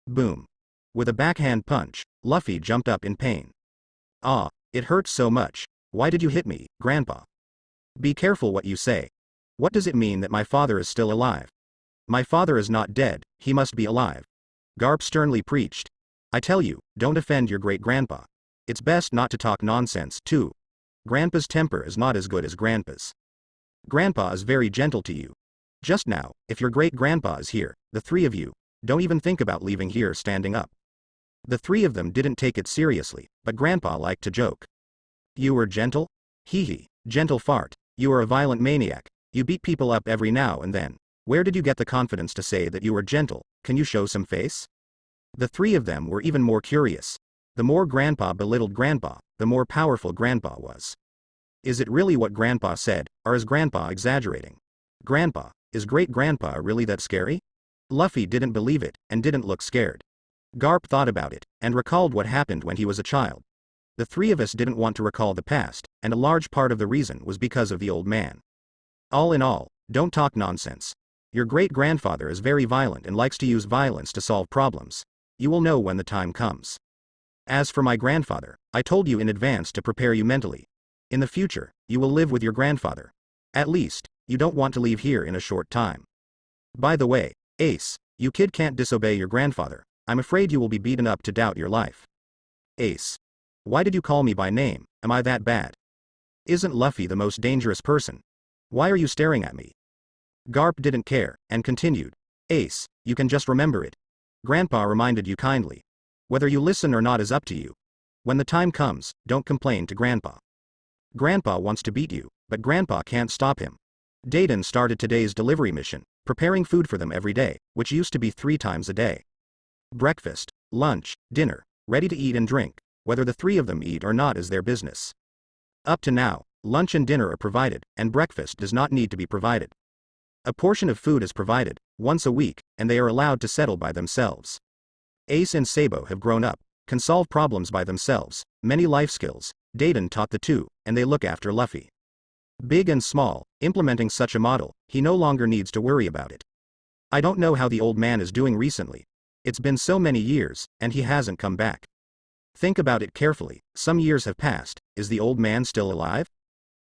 Boom. With a backhand punch, Luffy jumped up in pain. Ah, it hurts so much. Why did you hit me, Grandpa? Be careful what you say. What does it mean that my father is still alive? My father is not dead, he must be alive. Garp sternly preached. I tell you, don't offend your great-grandpa. It's best not to talk nonsense, too. Grandpa's temper is not as good as Grandpa's. Grandpa is very gentle to you. Just now, if your great-grandpa is here, the 3 of you, don't even think about leaving here standing up. The 3 of them didn't take it seriously, but Grandpa liked to joke. You were gentle? Hee hee, gentle fart. You are a violent maniac. You beat people up every now and then. Where did you get the confidence to say that you were gentle? Can you show some face? The 3 of them were even more curious. The more Grandpa belittled Grandpa, the more powerful Grandpa was. Is it really what Grandpa said, or is Grandpa exaggerating? Grandpa, is great-grandpa really that scary? Luffy didn't believe it, and didn't look scared. Garp thought about it, and recalled what happened when he was a child. The 3 of us didn't want to recall the past, and a large part of the reason was because of the old man. All in all, don't talk nonsense. Your great-grandfather is very violent and likes to use violence to solve problems. You will know when the time comes. As for my grandfather, I told you in advance to prepare you mentally. In the future, you will live with your grandfather. At least, you don't want to leave here in a short time. By the way, Ace, you kid can't disobey your grandfather. I'm afraid you will be beaten up to doubt your life. Ace. Why did you call me by name? Am I that bad? Isn't Luffy the most dangerous person? Why are you staring at me? Garp didn't care, and continued. Ace, you can just remember it. Grandpa reminded you kindly. Whether you listen or not is up to you. When the time comes, don't complain to Grandpa. Grandpa wants to beat you, but Grandpa can't stop him. Dayton started today's delivery mission, preparing food for them every day, which used to be 3 times a day. Breakfast, lunch, dinner, ready to eat and drink, whether the 3 of them eat or not is their business. Up to now, lunch and dinner are provided, and breakfast does not need to be provided. A portion of food is provided, once a week, and they are allowed to settle by themselves. Ace and Sabo have grown up, can solve problems by themselves, many life skills, Dayton taught the 2, and they look after Luffy. Big and small, implementing such a model, he no longer needs to worry about it. I don't know how the old man is doing recently. It's been so many years, and he hasn't come back. Think about it carefully, some years have passed, is the old man still alive?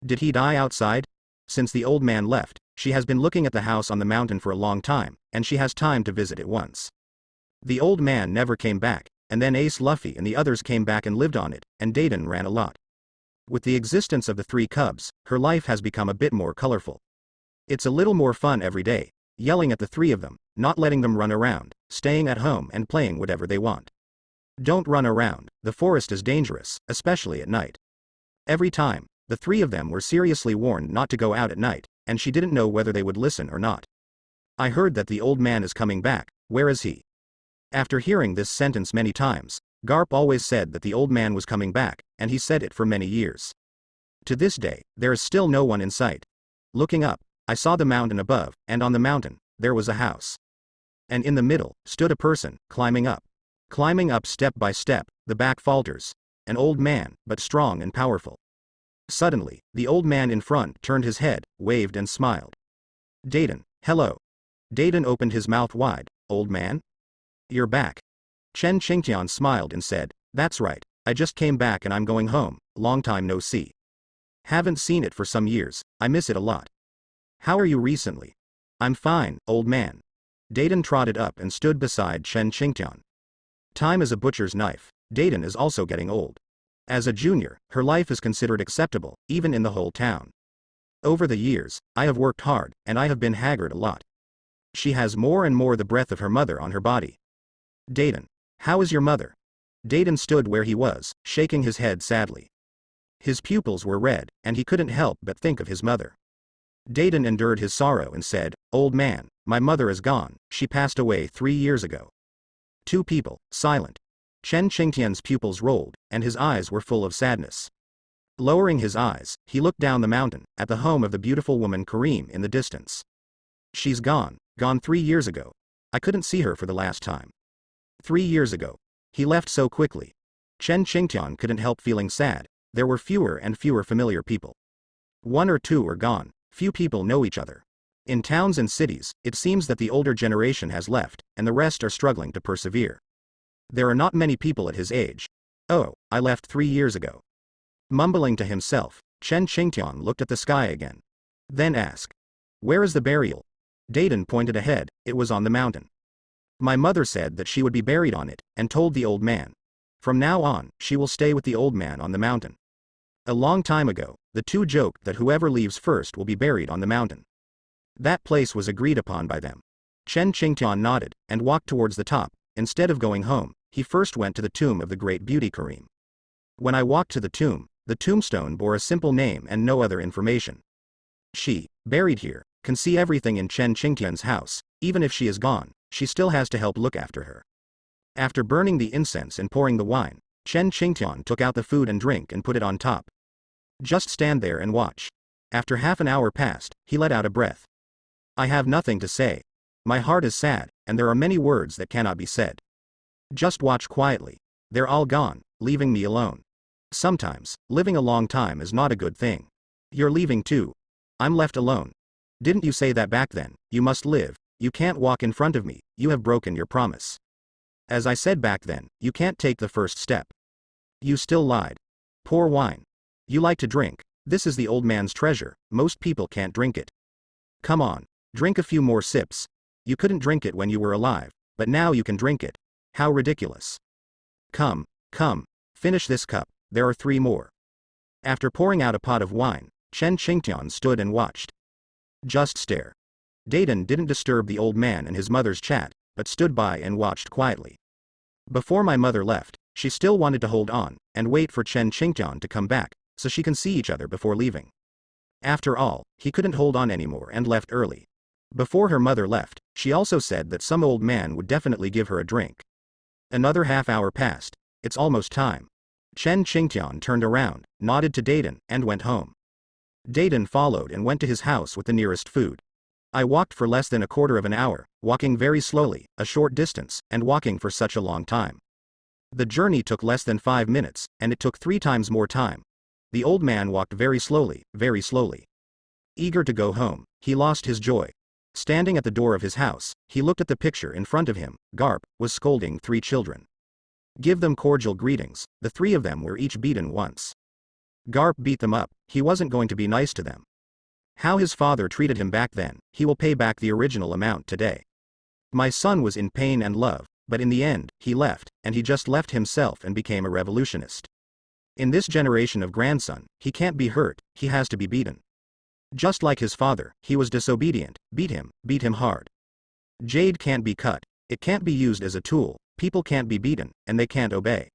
Did he die outside? Since the old man left, she has been looking at the house on the mountain for a long time, and she has time to visit it once. The old man never came back, and then Ace, Luffy and the others came back and lived on it, and Dayton ran a lot. With the existence of the 3 cubs, her life has become a bit more colorful. It's a little more fun every day, yelling at the 3 of them, not letting them run around, staying at home and playing whatever they want. Don't run around, the forest is dangerous, especially at night. Every time, the 3 of them were seriously warned not to go out at night, and she didn't know whether they would listen or not. I heard that the old man is coming back, where is he? After hearing this sentence many times, Garp always said that the old man was coming back, and he said it for many years. To this day, there is still no one in sight. Looking up, I saw the mountain above, and on the mountain, there was a house. And in the middle, stood a person, climbing up. Climbing up step by step, the back falters. An old man, but strong and powerful. Suddenly, the old man in front turned his head, waved and smiled. Dayton, hello. Dayton opened his mouth wide. Old man? You're back. Chen Qingtian smiled and said, that's right, I just came back and I'm going home, long time no see. Haven't seen it for some years, I miss it a lot. How are you recently? I'm fine, old man. Dayton trotted up and stood beside Chen Qingtian. Time is a butcher's knife, Dayton is also getting old. As a junior, her life is considered acceptable, even in the whole town. Over the years, I have worked hard, and I have been haggard a lot. She has more and more the breath of her mother on her body. Dayton, how is your mother? Dayton stood where he was, shaking his head sadly. His pupils were red, and he couldn't help but think of his mother. Dayton endured his sorrow and said, old man, my mother is gone, she passed away 3 years ago. 2 people, silent. Chen Qingtian's pupils rolled, and his eyes were full of sadness. Lowering his eyes, he looked down the mountain, at the home of the beautiful woman Kareem in the distance. She's gone 3 years ago. I couldn't see her for the last time. 3 years ago. He left so quickly. Chen Qingtian couldn't help feeling sad, there were fewer and fewer familiar people. 1 or 2 are gone, few people know each other. In towns and cities, it seems that the older generation has left, and the rest are struggling to persevere. There are not many people at his age. Oh, I left 3 years ago. Mumbling to himself, Chen Qingtian looked at the sky again. Then asked, where is the burial? Dayton pointed ahead, it was on the mountain. My mother said that she would be buried on it, and told the old man. From now on, she will stay with the old man on the mountain. A long time ago, the 2 joked that whoever leaves first will be buried on the mountain. That place was agreed upon by them. Chen Qingtian nodded, and walked towards the top. Instead of going home, he first went to the tomb of the great beauty Kareem. When I walked to the tombstone bore a simple name and no other information. She, buried here, can see everything in Chen Qingtian's house, even if she is gone, she still has to help look after her. After burning the incense and pouring the wine, Chen Qingtian took out the food and drink and put it on top. Just stand there and watch. After half an hour passed, he let out a breath. I have nothing to say. My heart is sad, and there are many words that cannot be said. Just watch quietly. They're all gone, leaving me alone. Sometimes, living a long time is not a good thing. You're leaving too. I'm left alone. Didn't you say that back then? You must live. You can't walk in front of me, you have broken your promise. As I said back then, you can't take the first step. You still lied. Pour wine. You like to drink. This is the old man's treasure, most people can't drink it. Come on, drink a few more sips. You couldn't drink it when you were alive, but now you can drink it. How ridiculous. Come, finish this cup, there are 3 more. After pouring out a pot of wine, Chen Qingtian stood and watched. Just stare. Dayton didn't disturb the old man and his mother's chat, but stood by and watched quietly. Before my mother left, she still wanted to hold on and wait for Chen Qingtian to come back, so she can see each other before leaving. After all, he couldn't hold on anymore and left early. Before her mother left, she also said that some old man would definitely give her a drink. Another half hour passed. It's almost time. Chen Qingtian turned around, nodded to Dayton, and went home. Dayton followed and went to his house with the nearest food. I walked for less than a quarter of an hour, walking very slowly, a short distance, and walking for such a long time. The journey took less than 5 minutes, and it took 3 times more time. The old man walked very slowly, very slowly. Eager to go home, he lost his joy. Standing at the door of his house, he looked at the picture in front of him. Garp was scolding 3 children. Give them cordial greetings. The 3 of them were each beaten once. Garp beat them up. He wasn't going to be nice to them. How his father treated him back then, he will pay back the original amount today. My son was in pain and love, but in the end, he left, and he just left himself and became a revolutionist. In this generation of grandson, he can't be hurt, he has to be beaten. Just like his father, he was disobedient. Beat him hard. Jade can't be cut, it can't be used as a tool, people can't be beaten, and they can't obey.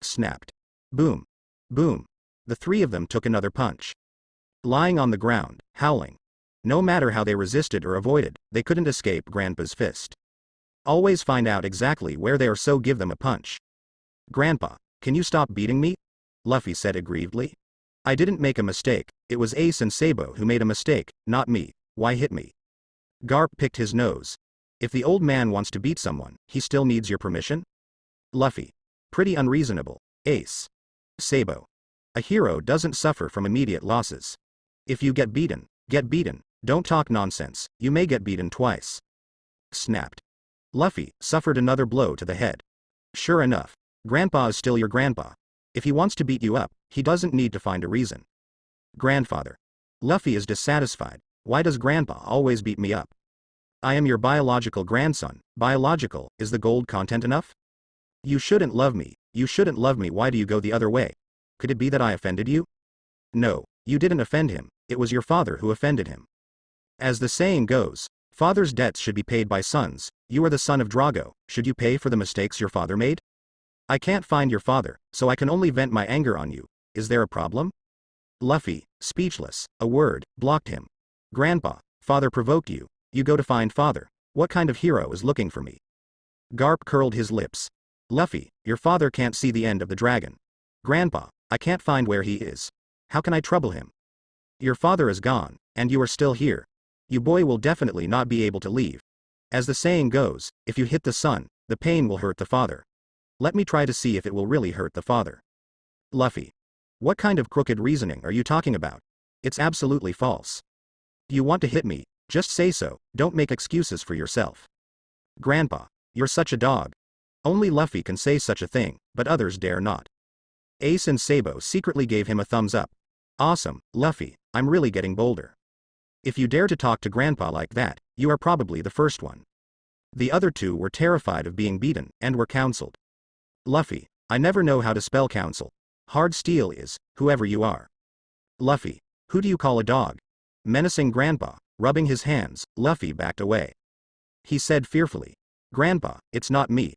Snapped. Boom. Boom. The 3 of them took another punch. Lying on the ground, howling. No matter how they resisted or avoided, they couldn't escape Grandpa's fist. Always find out exactly where they are, so give them a punch. Grandpa, can you stop beating me? Luffy said aggrievedly. I didn't make a mistake, it was Ace and Sabo who made a mistake, not me. Why hit me? Garp picked his nose. If the old man wants to beat someone, he still needs your permission? Luffy. Pretty unreasonable. Ace. Sabo. A hero doesn't suffer from immediate losses. If you get beaten, don't talk nonsense, you may get beaten twice. Snapped. Luffy suffered another blow to the head. Sure enough, Grandpa is still your grandpa. If he wants to beat you up, he doesn't need to find a reason. Grandfather. Luffy is dissatisfied. Why does Grandpa always beat me up? I am your biological grandson. Biological, is the gold content enough? You shouldn't love me, why do you go the other way? Could it be that I offended you? No, you didn't offend him, it was your father who offended him. As the saying goes, father's debts should be paid by sons. You are the son of Drago, should you pay for the mistakes your father made? I can't find your father, so I can only vent my anger on you. Is there a problem? Luffy, speechless, a word, blocked him. Grandpa, father provoked you, you go to find father. What kind of hero is looking for me? Garp curled his lips. Luffy, your father can't see the end of the dragon. Grandpa, I can't find where he is. How can I trouble him? Your father is gone, and you are still here. You boy will definitely not be able to leave. As the saying goes, if you hit the son, the pain will hurt the father. Let me try to see if it will really hurt the father. Luffy. What kind of crooked reasoning are you talking about? It's absolutely false. You want to hit me, just say so, don't make excuses for yourself. Grandpa, you're such a dog. Only Luffy can say such a thing, but others dare not. Ace and Sabo secretly gave him a thumbs up. Awesome, Luffy, I'm really getting bolder. If you dare to talk to Grandpa like that, you are probably the first one. The other 2 were terrified of being beaten, and were counseled. Luffy, I never know how to spell counsel. Hard steel is, whoever you are. Luffy, who do you call a dog? Menacing Grandpa, rubbing his hands, Luffy backed away. He said fearfully. Grandpa, it's not me.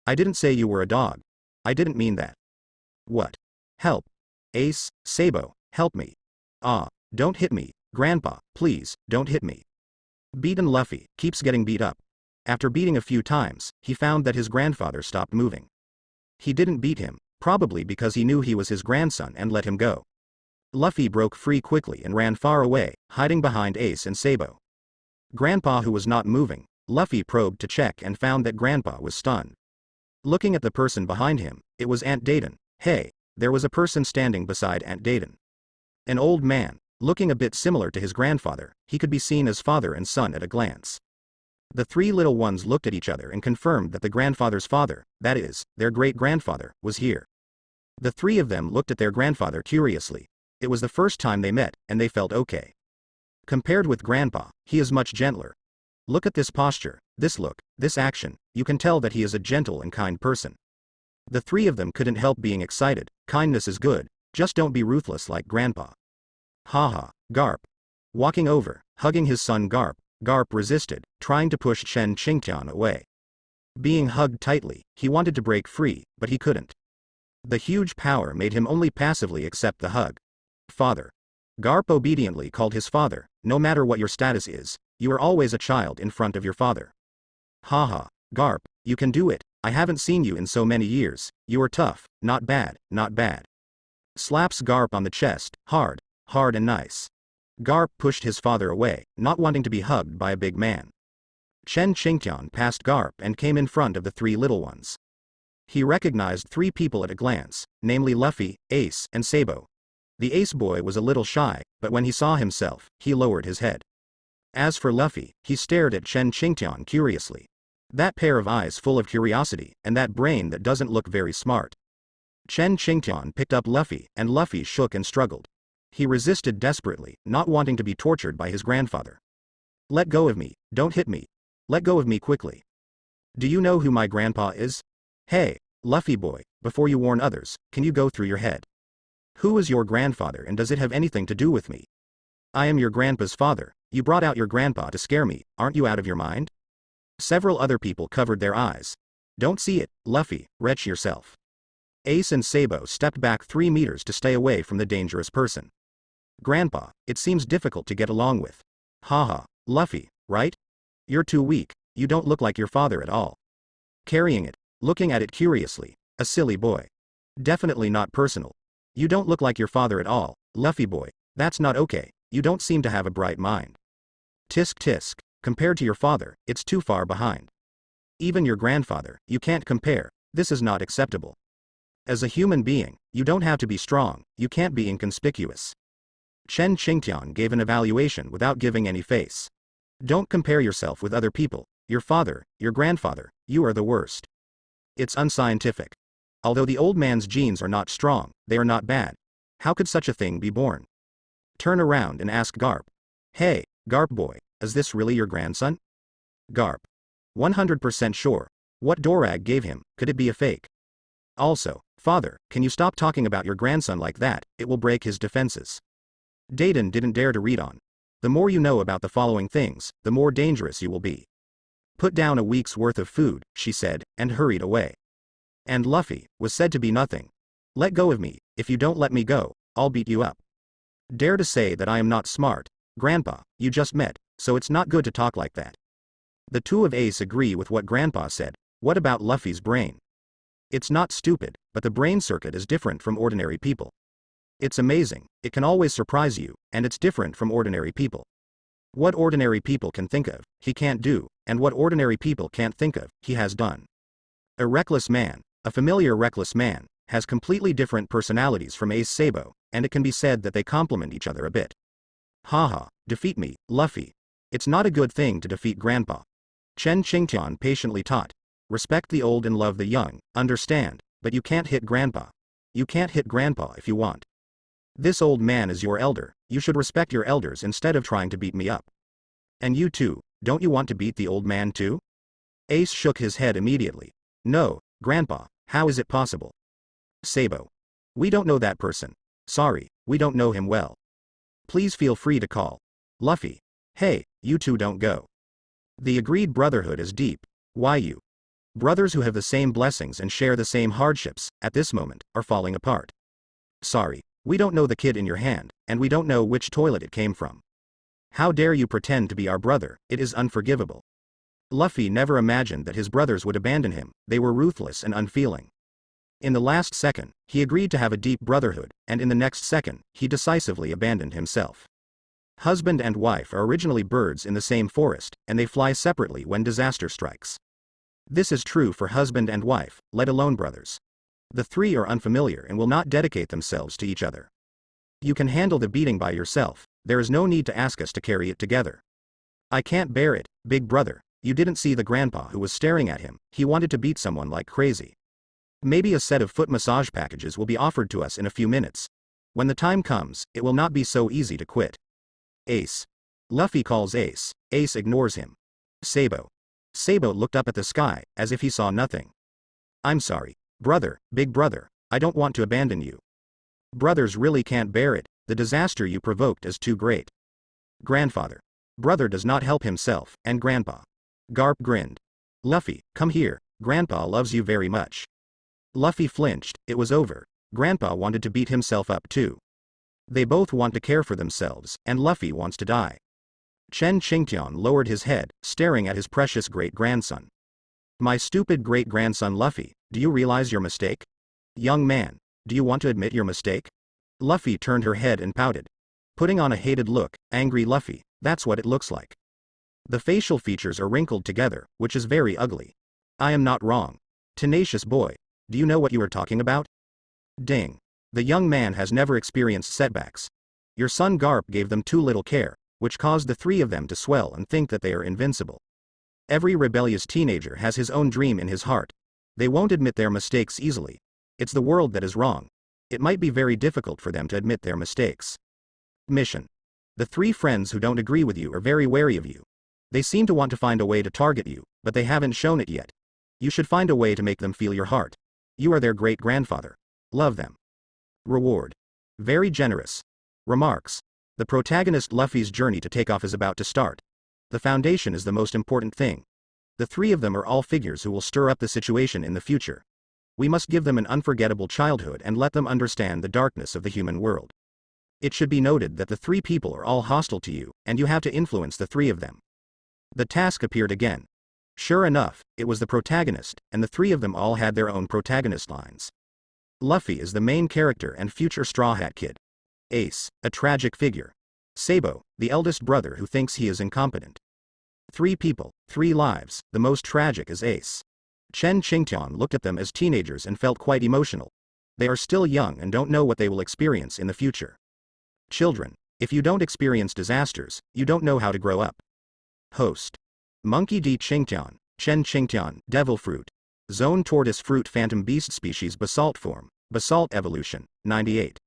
I didn't say you were a dog. I didn't mean that. What? Help. Ace, Sabo, help me. Ah, don't hit me, Grandpa, please, don't hit me. Beaten Luffy keeps getting beat up. After beating a few times, he found that his grandfather stopped moving. He didn't beat him, probably because he knew he was his grandson and let him go. Luffy broke free quickly and ran far away, hiding behind Ace and Sabo. Grandpa who was not moving, Luffy probed to check and found that Grandpa was stunned. Looking at the person behind him, it was Aunt Dayton. Hey, there was a person standing beside Aunt Dayton. An old man, looking a bit similar to his grandfather, he could be seen as father and son at a glance. The 3 little ones looked at each other and confirmed that the grandfather's father, that is, their great-grandfather, was here. The 3 of them looked at their grandfather curiously. It was the first time they met, and they felt okay. Compared with Grandpa, he is much gentler. Look at this posture, this look, this action, you can tell that he is a gentle and kind person. The 3 of them couldn't help being excited. Kindness is good, just don't be ruthless like Grandpa. Haha, Garp. Walking over, hugging his son Garp, Garp resisted, trying to push Chen Qingtian away. Being hugged tightly, he wanted to break free, but he couldn't. The huge power made him only passively accept the hug. Father. Garp obediently called his father. No matter what your status is, you are always a child in front of your father. Haha, Garp, you can do it. I haven't seen you in so many years. You are tough, not bad, not bad. Slaps Garp on the chest, hard and nice. Garp pushed his father away, not wanting to be hugged by a big man. Chen Qingtian passed Garp and came in front of the three little ones. He recognized three people at a glance, namely Luffy, Ace, and Sabo. The Ace boy was a little shy, but when he saw himself, he lowered his head. As for Luffy, he stared at Chen Qingtian curiously. That pair of eyes full of curiosity, and that brain that doesn't look very smart. Chen Qingtian picked up Luffy, and Luffy shook and struggled. He resisted desperately, not wanting to be tortured by his grandfather. Let go of me, don't hit me. Let go of me quickly. Do you know who my grandpa is? Hey, Luffy boy, before you warn others, can you go through your head? Who is your grandfather and does it have anything to do with me? I am your grandpa's father. You brought out your grandpa to scare me, aren't you out of your mind? Several other people covered their eyes. Don't see it, Luffy, wretch yourself. Ace and Sabo stepped back 3 meters to stay away from the dangerous person. Grandpa, it seems difficult to get along with. Haha, Luffy, right? You're too weak, you don't look like your father at all. Carrying it, looking at it curiously, a silly boy. Definitely not personal. You don't look like your father at all, Luffy boy, that's not okay, you don't seem to have a bright mind. Tisk tisk, compared to your father, it's too far behind. Even your grandfather, you can't compare, this is not acceptable. As a human being, you don't have to be strong, you can't be inconspicuous. Chen Qingtian gave an evaluation without giving any face. Don't compare yourself with other people, your father, your grandfather, you are the worst. It's unscientific. Although the old man's genes are not strong, they are not bad. How could such a thing be born? Turn around and ask Garp. Hey, Garp boy, is this really your grandson? Garp. 100% sure. What Dorag gave him, could it be a fake? Also, father, can you stop talking about your grandson like that, it will break his defenses. Dayton didn't dare to read on. The more you know about the following things, the more dangerous you will be. Put down a week's worth of food, she said, and hurried away. And Luffy was said to be nothing. Let go of me, if you don't let me go, I'll beat you up. Dare to say that I am not smart, Grandpa, you just met, so it's not good to talk like that. The two of Ace agree with what Grandpa said. What about Luffy's brain? It's not stupid, but the brain circuit is different from ordinary people. It's amazing, it can always surprise you, and it's different from ordinary people. What ordinary people can think of, he can't do, and what ordinary people can't think of, he has done. A reckless man, a familiar reckless man, has completely different personalities from Ace Sabo, and it can be said that they complement each other a bit. Haha, defeat me, Luffy. It's not a good thing to defeat Grandpa. Chen Qingtian patiently taught. Respect the old and love the young, understand, but you can't hit Grandpa. You can't hit Grandpa if you want. This old man is your elder, you should respect your elders instead of trying to beat me up. And you too, don't you want to beat the old man too? Ace shook his head immediately. No, Grandpa, how is it possible? Sabo. We don't know that person. Sorry, we don't know him well. Please feel free to call. Luffy. Hey, you two don't go. The agreed brotherhood is deep. Why you? Brothers who have the same blessings and share the same hardships, at this moment, are falling apart. Sorry, we don't know the kid in your hand, and we don't know which toilet it came from. How dare you pretend to be our brother, it is unforgivable. Luffy never imagined that his brothers would abandon him, they were ruthless and unfeeling. In the last second, he agreed to have a deep brotherhood, and in the next second, he decisively abandoned himself. Husband and wife are originally birds in the same forest, and they fly separately when disaster strikes. This is true for husband and wife, let alone brothers. The three are unfamiliar and will not dedicate themselves to each other. You can handle the beating by yourself, there is no need to ask us to carry it together. I can't bear it, big brother, you didn't see the grandpa who was staring at him, he wanted to beat someone like crazy. Maybe a set of foot massage packages will be offered to us in a few minutes. When the time comes, it will not be so easy to quit. Ace. Luffy calls Ace, Ace ignores him. Sabo. Sabo looked up at the sky, as if he saw nothing. I'm sorry, brother, big brother, I don't want to abandon you. Brothers really can't bear it, the disaster you provoked is too great. Grandfather. Brother does not help himself, and Grandpa. Garp grinned. Luffy, come here, Grandpa loves you very much. Luffy flinched, it was over. Grandpa wanted to beat himself up too. They both want to care for themselves, and Luffy wants to die. Chen Qingtian lowered his head, staring at his precious great-grandson. My stupid great-grandson Luffy, do you realize your mistake? Young man, do you want to admit your mistake? Luffy turned her head and pouted. Putting on a hated look, angry Luffy, that's what it looks like. The facial features are wrinkled together, which is very ugly. I am not wrong. Tenacious boy, do you know what you are talking about? Ding. The young man has never experienced setbacks. Your son Garp gave them too little care, which caused the three of them to swell and think that they are invincible. Every rebellious teenager has his own dream in his heart. They won't admit their mistakes easily. It's the world that is wrong. It might be very difficult for them to admit their mistakes. Mission. The three friends who don't agree with you are very wary of you. They seem to want to find a way to target you, but they haven't shown it yet. You should find a way to make them feel your heart. You are their great-grandfather. Love them. Reward. Very generous. Remarks. The protagonist Luffy's journey to take off is about to start. The foundation is the most important thing. The three of them are all figures who will stir up the situation in the future. We must give them an unforgettable childhood and let them understand the darkness of the human world. It should be noted that the three people are all hostile to you, and you have to influence the three of them. The task appeared again. Sure enough, it was the protagonist, and the three of them all had their own protagonist lines. Luffy is the main character and future Straw Hat Kid. Ace, a tragic figure. Sabo, the eldest brother who thinks he is incompetent. Three people, three lives, the most tragic is Ace. Chen Qingtian looked at them as teenagers and felt quite emotional. They are still young and don't know what they will experience in the future. Children, if you don't experience disasters, you don't know how to grow up. Host. Monkey D. Qingtian, Chen Qingtian, Devil Fruit. Zone Tortoise Fruit Phantom Beast Species Basalt Form, Basalt Evolution, 98.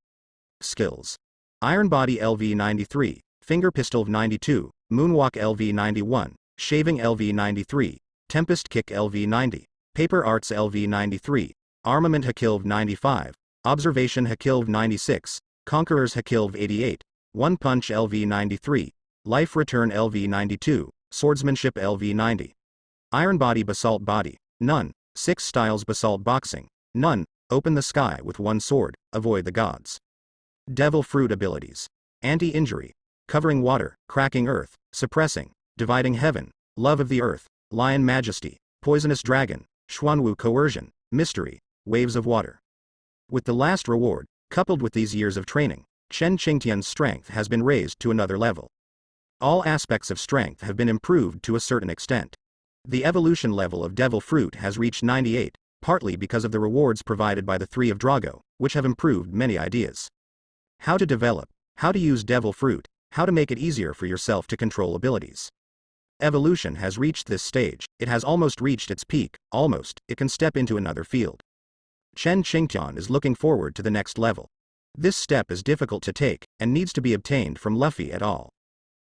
Skills. Iron Body LV 93, Finger Pistol 92, Moonwalk LV 91, Shaving LV 93, Tempest Kick LV 90, Paper Arts LV 93, Armament Hakilv 95, Observation Hakilv 96, Conquerors Hakilv 88, One Punch LV 93, Life Return LV 92, Swordsmanship LV 90. Iron Body Basalt Body, none. 6 Styles Basalt Boxing, none. Open the sky with one sword, avoid the gods. Devil Fruit Abilities. Anti-injury. Covering water, cracking earth, suppressing, dividing heaven, love of the earth, lion majesty, poisonous dragon, Xuanwu coercion, mystery, waves of water. With the last reward, coupled with these years of training, Chen Qingtian's strength has been raised to another level. All aspects of strength have been improved to a certain extent. The evolution level of Devil Fruit has reached 98, partly because of the rewards provided by the Three of Drago, which have improved many ideas. How to develop, how to use Devil Fruit, how to make it easier for yourself to control abilities. Evolution has reached this stage, it has almost reached its peak, almost, it can step into another field. Chen Qingtian is looking forward to the next level. This step is difficult to take, and needs to be obtained from Luffy et al.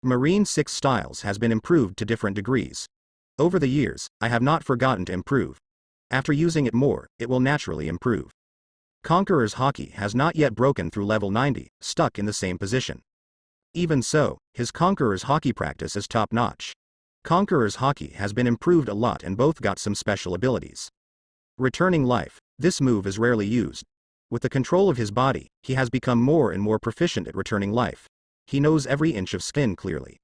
Marine 6 Styles has been improved to different degrees. Over the years, I have not forgotten to improve. After using it more, it will naturally improve. Conqueror's Haki has not yet broken through level 90, stuck in the same position. Even so, his Conqueror's Haki practice is top-notch. Conqueror's Haki has been improved a lot and both got some special abilities. Returning life, this move is rarely used. With the control of his body, he has become more and more proficient at returning life. He knows every inch of skin clearly.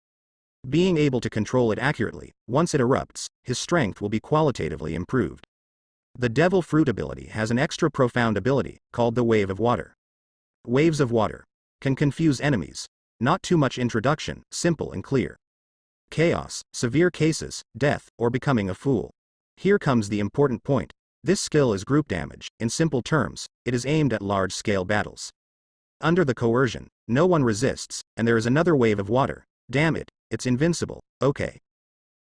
Being able to control it accurately, once it erupts, his strength will be qualitatively improved. The Devil Fruit ability has an extra profound ability, called the Wave of Water. Waves of water can confuse enemies. Not too much introduction, simple and clear. Chaos, severe cases, death, or becoming a fool. Here comes the important point. This skill is group damage. In simple terms, it is aimed at large-scale battles. Under the coercion, no one resists, and there is another wave of water. Damn it, it's invincible, okay.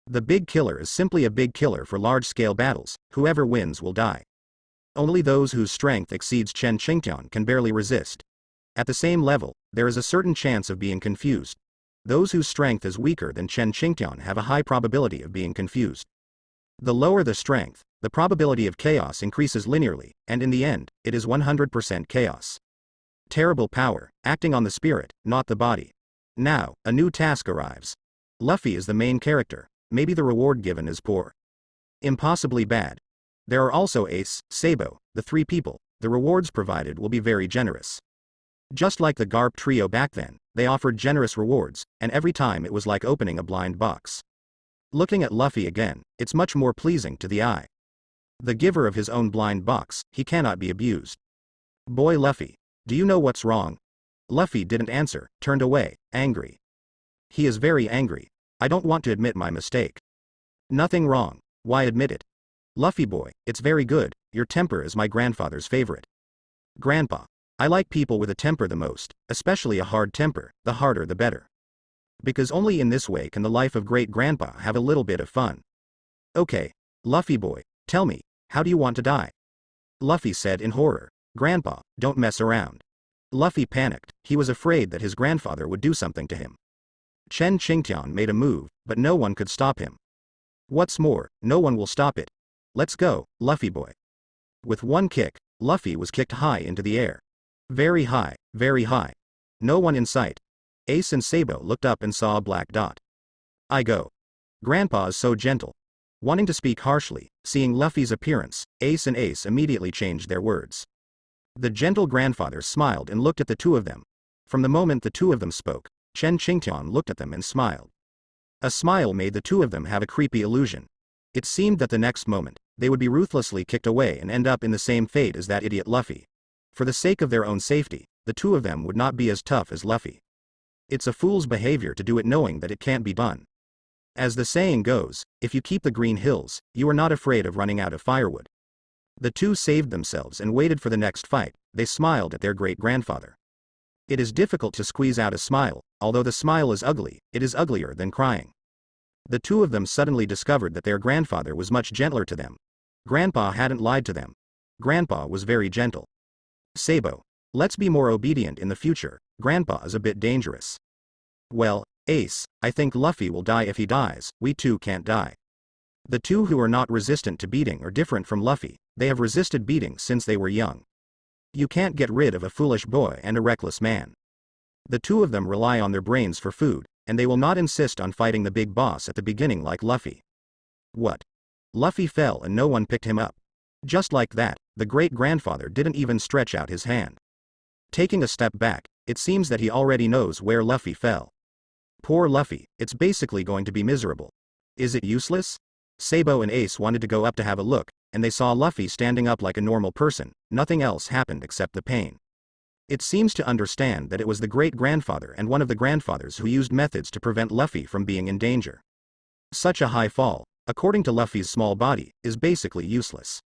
The big killer is simply a big killer for large-scale battles. Whoever wins will die. Only those whose strength exceeds Chen Qingtian can barely resist. At the same level, there is a certain chance of being confused. Those whose strength is weaker than Chen Qingtian have a high probability of being confused. The lower the strength, the probability of chaos increases linearly, and in the end, it is 100% chaos. Terrible power, acting on the spirit, not the body. Now, a new task arrives. Luffy is the main character. Maybe the reward given is poor. Impossibly bad. There are also Ace, Sabo, the three people. The rewards provided will be very generous. Just like the Garp trio back then, they offered generous rewards, and every time it was like opening a blind box. Looking at Luffy again, it's much more pleasing to the eye. The giver of his own blind box, he cannot be abused. Boy Luffy, do you know what's wrong? Luffy didn't answer, turned away, angry. He is very angry. I don't want to admit my mistake. Nothing wrong. Why admit it? Luffy boy, it's very good. Your temper is my grandfather's favorite. Grandpa, I like people with a temper the most, especially a hard temper, the harder the better. Because only in this way can the life of great grandpa have a little bit of fun. Okay, Luffy boy, tell me, how do you want to die? Luffy said in horror. Grandpa, don't mess around. Luffy panicked. He was afraid that his grandfather would do something to him. Chen Qingtian made a move, but no one could stop him. What's more, no one will stop it. Let's go, Luffy boy. With one kick, Luffy was kicked high into the air. Very high, very high. No one in sight. Ace and Sabo looked up and saw a black dot. I go. Grandpa is so gentle. Wanting to speak harshly, seeing Luffy's appearance, Ace and Ace immediately changed their words. The gentle grandfather smiled and looked at the two of them. From the moment the two of them spoke, Chen Qingtian looked at them and smiled. A smile made the two of them have a creepy illusion. It seemed that the next moment, they would be ruthlessly kicked away and end up in the same fate as that idiot Luffy. For the sake of their own safety, the two of them would not be as tough as Luffy. It's a fool's behavior to do it knowing that it can't be done. As the saying goes, if you keep the green hills, you are not afraid of running out of firewood. The two saved themselves and waited for the next fight. They smiled at their great-grandfather. It is difficult to squeeze out a smile. Although the smile is ugly, it is uglier than crying. The two of them suddenly discovered that their grandfather was much gentler to them. Grandpa hadn't lied to them. Grandpa was very gentle. Sabo, let's be more obedient in the future. Grandpa is a bit dangerous. Well, Ace, I think Luffy will die if he dies. We too can't die. The two who are not resistant to beating are different from Luffy. They have resisted beating since they were young. You can't get rid of a foolish boy and a reckless man. The two of them rely on their brains for food, and they will not insist on fighting the big boss at the beginning like Luffy. What? Luffy fell and no one picked him up. Just like that, the great-grandfather didn't even stretch out his hand. Taking a step back, it seems that he already knows where Luffy fell. Poor Luffy, it's basically going to be miserable. Is it useless? Sabo and Ace wanted to go up to have a look, and they saw Luffy standing up like a normal person. Nothing else happened except the pain. It seems to understand that it was the great-grandfather and one of the grandfathers who used methods to prevent Luffy from being in danger. Such a high fall, according to Luffy's small body, is basically useless.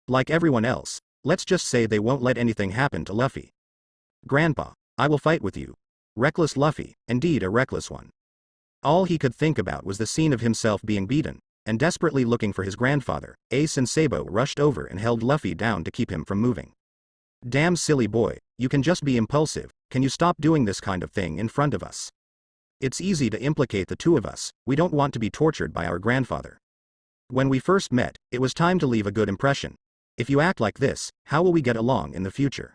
Like everyone else, let's just say they won't let anything happen to Luffy. Grandpa, I will fight with you. Reckless Luffy, indeed a reckless one. All he could think about was the scene of himself being beaten, and desperately looking for his grandfather. Ace and Sabo rushed over and held Luffy down to keep him from moving. Damn silly boy, you can just be impulsive. Can you stop doing this kind of thing in front of us? It's easy to implicate the two of us. We don't want to be tortured by our grandfather. When we first met, it was time to leave a good impression. If you act like this, how will we get along in the future?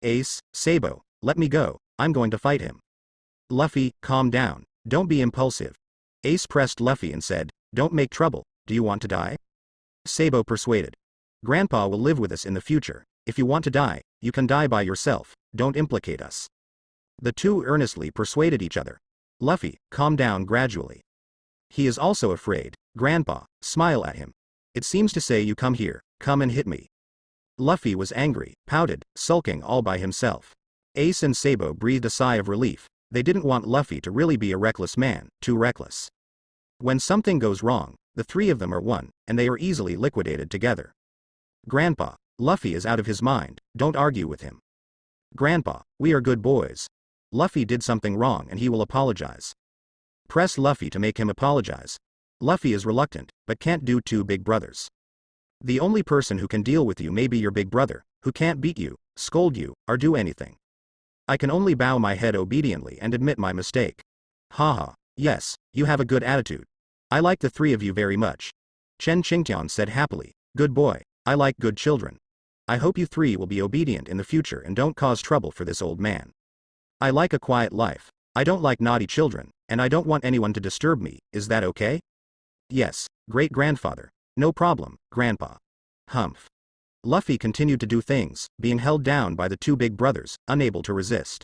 Ace, Sabo, let me go. I'm going to fight him. Luffy, calm down. Don't be impulsive. Ace pressed Luffy and said, don't make trouble. Do you want to die? Sabo persuaded. Grandpa will live with us in the future. If you want to die, you can die by yourself. Don't implicate us. The two earnestly persuaded each other. Luffy, calm down gradually. He is also afraid. Grandpa, smile at him. It seems to say you come here, come and hit me. Luffy was angry, pouted, sulking all by himself. Ace and Sabo breathed a sigh of relief. They didn't want Luffy to really be a reckless man, too reckless. When something goes wrong, the three of them are one, and they are easily liquidated together. Grandpa, Luffy is out of his mind, don't argue with him. Grandpa, we are good boys. Luffy did something wrong and he will apologize. Press Luffy to make him apologize. Luffy is reluctant, but can't do two big brothers. The only person who can deal with you may be your big brother, who can't beat you, scold you, or do anything. I can only bow my head obediently and admit my mistake. Haha, yes, you have a good attitude. I like the three of you very much. Chen Qingtian said happily, good boy, I like good children. I hope you three will be obedient in the future and don't cause trouble for this old man. I like a quiet life. I don't like naughty children, and I don't want anyone to disturb me, is that okay? Yes, great-grandfather. No problem, Grandpa. Humph. Luffy continued to do things, being held down by the two big brothers, unable to resist.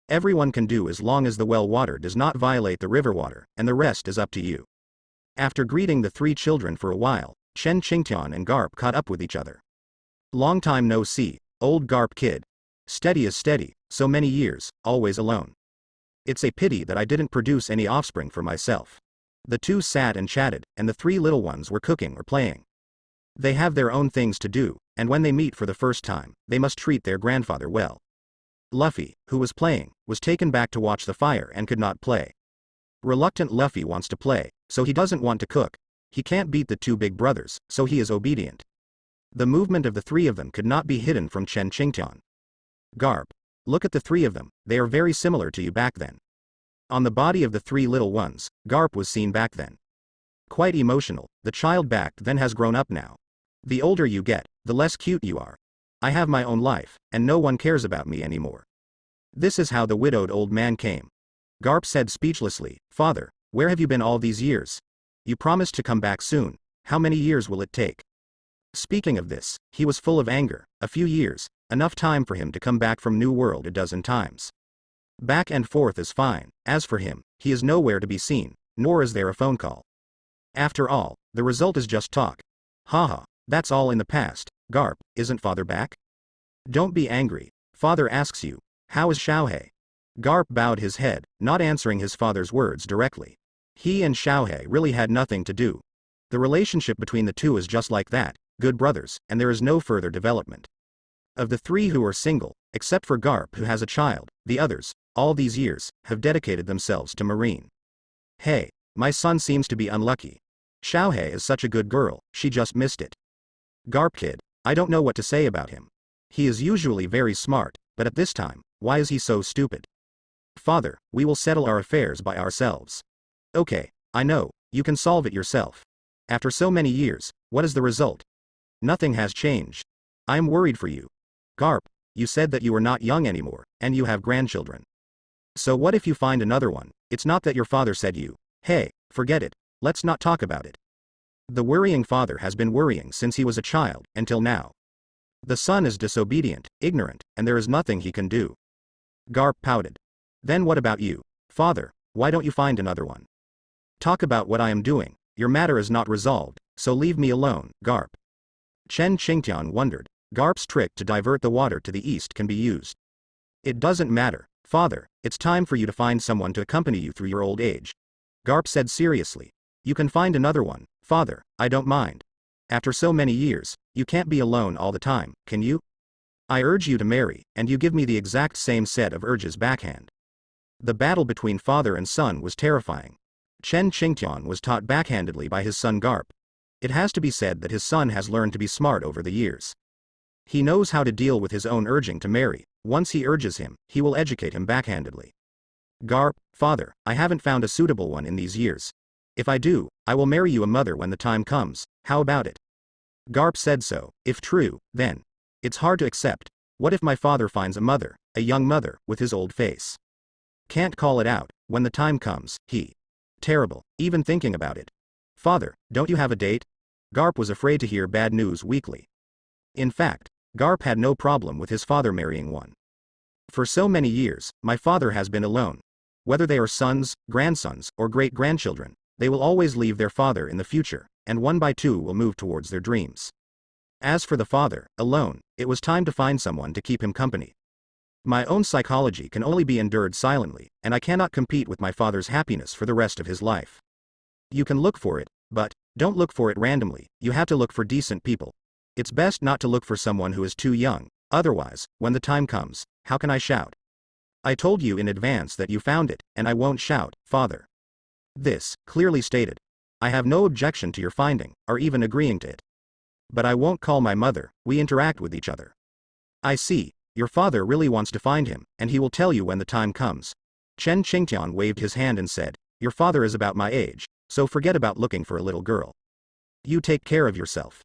Everyone can do as long as the well water does not violate the river water, and the rest is up to you. After greeting the three children for a while, Chen Qingtian and Garp caught up with each other. Long time no see, old Garp kid. Steady as steady, so many years, always alone. It's a pity that I didn't produce any offspring for myself. The two sat and chatted, and the three little ones were cooking or playing. They have their own things to do, and when they meet for the first time, they must treat their grandfather well. Luffy, who was playing, was taken back to watch the fire and could not play. Reluctant Luffy wants to play, so he doesn't want to cook. He can't beat the two big brothers, so he is obedient. The movement of the three of them could not be hidden from Chen Qingtian. Garp, look at the three of them, they are very similar to you back then. On the body of the three little ones, Garp was seen back then. Quite emotional, the child back then has grown up now. The older you get, the less cute you are. I have my own life, and no one cares about me anymore. This is how the widowed old man came. Garp said speechlessly, Father, where have you been all these years? You promised to come back soon, how many years will it take? Speaking of this, he was full of anger, a few years, enough time for him to come back from New World a dozen times. Back and forth is fine, as for him, he is nowhere to be seen, nor is there a phone call. After all, the result is just talk. Haha, that's all in the past. Garp, isn't father back? Don't be angry, father asks you, how is Xiaohei? Garp bowed his head, not answering his father's words directly. He and Xiaohei really had nothing to do. The relationship between the two is just like that, good brothers, and there is no further development. Of the three who are single, except for Garp who has a child, the others, all these years, have dedicated themselves to Marine. Hey, my son seems to be unlucky. Xiaohei is such a good girl, she just missed it. Garp kid, I don't know what to say about him. He is usually very smart, but at this time, why is he so stupid? Father, we will settle our affairs by ourselves. Okay, I know, you can solve it yourself. After so many years, what is the result? Nothing has changed. I am worried for you. Garp, you said that you are not young anymore, and you have grandchildren. So what if you find another one? It's not that your father said you, hey, forget it, let's not talk about it. The worrying father has been worrying since he was a child, until now. The son is disobedient, ignorant, and there is nothing he can do. Garp pouted. Then what about you? Father, why don't you find another one? Talk about what I am doing, your matter is not resolved, so leave me alone, Garp. Chen Qingtian wondered. Garp's trick to divert the water to the east can be used. It doesn't matter, father, it's time for you to find someone to accompany you through your old age. Garp said seriously. You can find another one, father, I don't mind. After so many years, you can't be alone all the time, can you? I urge you to marry, and you give me the exact same set of urges backhand. The battle between father and son was terrifying. Chen Qingtian was taught backhandedly by his son Garp. It has to be said that his son has learned to be smart over the years. He knows how to deal with his own urging to marry. Once he urges him, he will educate him backhandedly. Garp, father, I haven't found a suitable one in these years. If I do, I will marry you a mother when the time comes, how about it? Garp said so. If true, then. It's hard to accept. What if my father finds a mother, a young mother, with his old face? Can't call it out, when the time comes, he. Terrible, even thinking about it. Father, don't you have a date? Garp was afraid to hear bad news weakly. In fact, Garp had no problem with his father marrying one. For so many years, my father has been alone. Whether they are sons, grandsons, or great-grandchildren, they will always leave their father in the future, and one by two will move towards their dreams. As for the father, alone, it was time to find someone to keep him company. My own psychology can only be endured silently, and I cannot compete with my father's happiness for the rest of his life. You can look for it, but don't look for it randomly, you have to look for decent people. It's best not to look for someone who is too young, otherwise, when the time comes, how can I shout? I told you in advance that you found it, and I won't shout, father. This, clearly stated. I have no objection to your finding, or even agreeing to it. But I won't call my mother, we interact with each other. I see, your father really wants to find him, and he will tell you when the time comes. Chen Qingtian waved his hand and said, your father is about my age, so forget about looking for a little girl. You take care of yourself.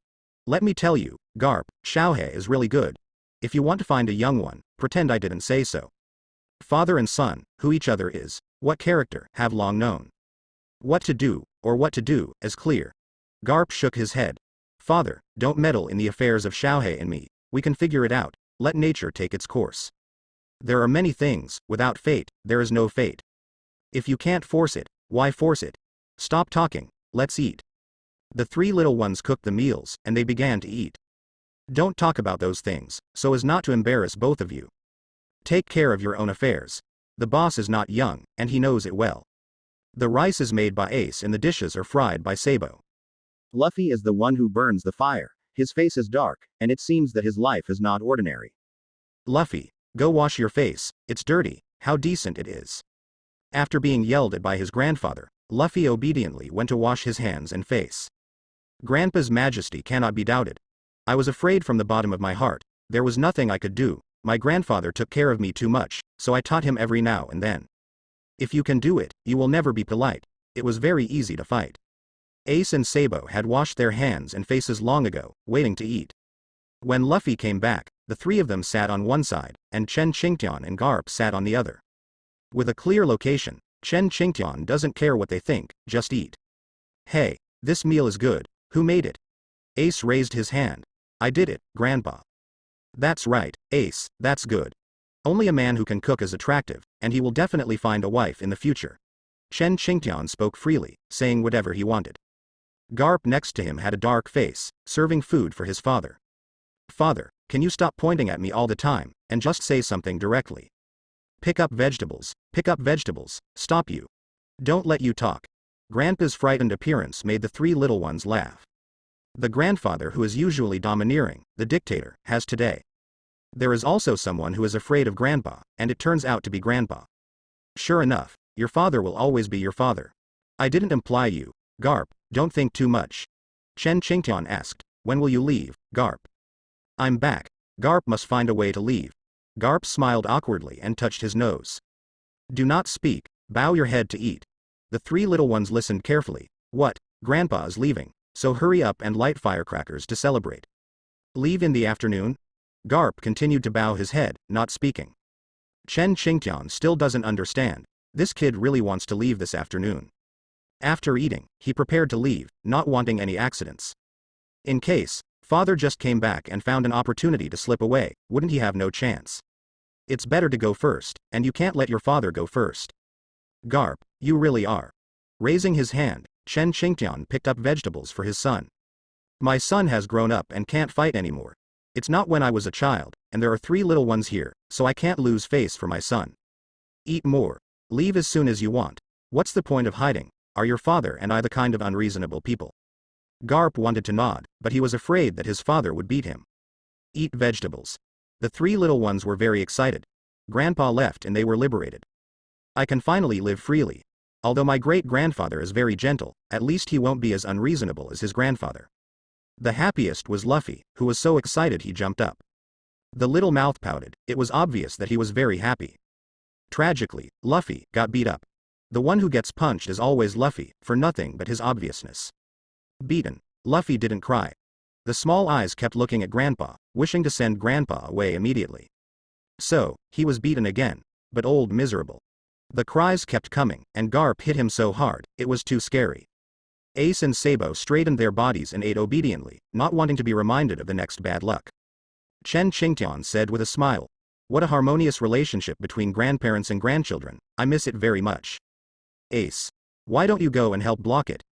Let me tell you, Garp, Xiaohei is really good. If you want to find a young one, pretend I didn't say so. Father and son, who each other is, What character have long known what to do, or what to do, as clear. Garp shook his head. Father, don't meddle in the affairs of Xiaohei and me, we can figure it out, let nature take its course. There are many things, without fate, there is no fate. If you can't force it, why force it? Stop talking, let's eat. The three little ones cooked the meals, and they began to eat. Don't talk about those things, so as not to embarrass both of you. Take care of your own affairs. The boss is not young, and he knows it well. The rice is made by Ace and the dishes are fried by Sabo. Luffy is the one who burns the fire, his face is dark, and it seems that his life is not ordinary. Luffy, go wash your face, it's dirty, how decent it is. After being yelled at by his grandfather, Luffy obediently went to wash his hands and face. Grandpa's majesty cannot be doubted. I was afraid from the bottom of my heart, there was nothing I could do, my grandfather took care of me too much, so I taught him every now and then. If you can do it, you will never be polite, it was very easy to fight. Ace and Sabo had washed their hands and faces long ago, waiting to eat. When Luffy came back, the three of them sat on one side, and Chen Qingtian and Garp sat on the other. With a clear location, Chen Qingtian doesn't care what they think, just eat. Hey, this meal is good, who made it? Ace raised his hand. I did it, Grandpa. That's right, Ace, that's good. Only a man who can cook is attractive, and he will definitely find a wife in the future. Chen Qingtian spoke freely, saying whatever he wanted. Garp next to him had a dark face, serving food for his father. Father, can you stop pointing at me all the time, and just say something directly? Pick up vegetables, stop you. Don't let you talk. Grandpa's frightened appearance made the three little ones laugh. The grandfather who is usually domineering, the dictator, has today. There is also someone who is afraid of Grandpa, and it turns out to be Grandpa. Sure enough, your father will always be your father. I didn't imply you, Garp, don't think too much. Chen Qingtian asked, when will you leave, Garp? I'm back. Garp must find a way to leave. Garp smiled awkwardly and touched his nose. Do not speak, bow your head to eat. The three little ones listened carefully. What, Grandpa is leaving, so hurry up and light firecrackers to celebrate. Leave in the afternoon? Garp continued to bow his head, not speaking. Chen Qingtian still doesn't understand. This kid really wants to leave this afternoon. After eating, he prepared to leave, not wanting any accidents. In case, father just came back and found an opportunity to slip away, wouldn't he have no chance? It's better to go first, and you can't let your father go first. Garp, you really are. Raising his hand, Chen Qingtian picked up vegetables for his son. My son has grown up and can't fight anymore. It's not when I was a child, and there are three little ones here, so I can't lose face for my son. Eat more. Leave as soon as you want. What's the point of hiding? Are your father and I the kind of unreasonable people? Garp wanted to nod, but he was afraid that his father would beat him. Eat vegetables. The three little ones were very excited. Grandpa left and they were liberated. I can finally live freely. Although my great-grandfather is very gentle, at least he won't be as unreasonable as his grandfather. The happiest was Luffy, who was so excited he jumped up. The little mouth pouted, it was obvious that he was very happy. Tragically, Luffy got beat up. The one who gets punched is always Luffy, for nothing but his obviousness. Beaten, Luffy didn't cry. The small eyes kept looking at Grandpa, wishing to send Grandpa away immediately. So, he was beaten again, but old miserable. The cries kept coming, and Garp hit him so hard, it was too scary. Ace and Sabo straightened their bodies and ate obediently, not wanting to be reminded of the next bad luck. Chen Qingtian said with a smile, what a harmonious relationship between grandparents and grandchildren, I miss it very much. Ace, why don't you go and help block it?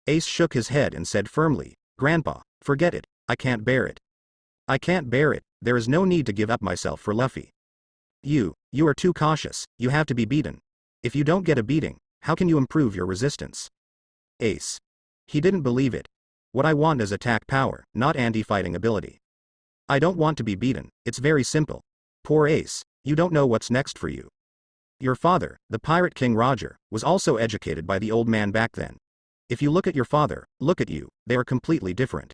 Ace shook his head and said firmly, Grandpa, forget it, I can't bear it. I can't bear it, there is no need to give up myself for Luffy. You are too cautious, you have to be beaten. If you don't get a beating, how can you improve your resistance? Ace. He didn't believe it. What I want is attack power, not anti-fighting ability. I don't want to be beaten, it's very simple. Poor Ace, you don't know what's next for you. Your father, the Pirate King Roger, was also educated by the old man back then. If you look at your father, look at you, they are completely different.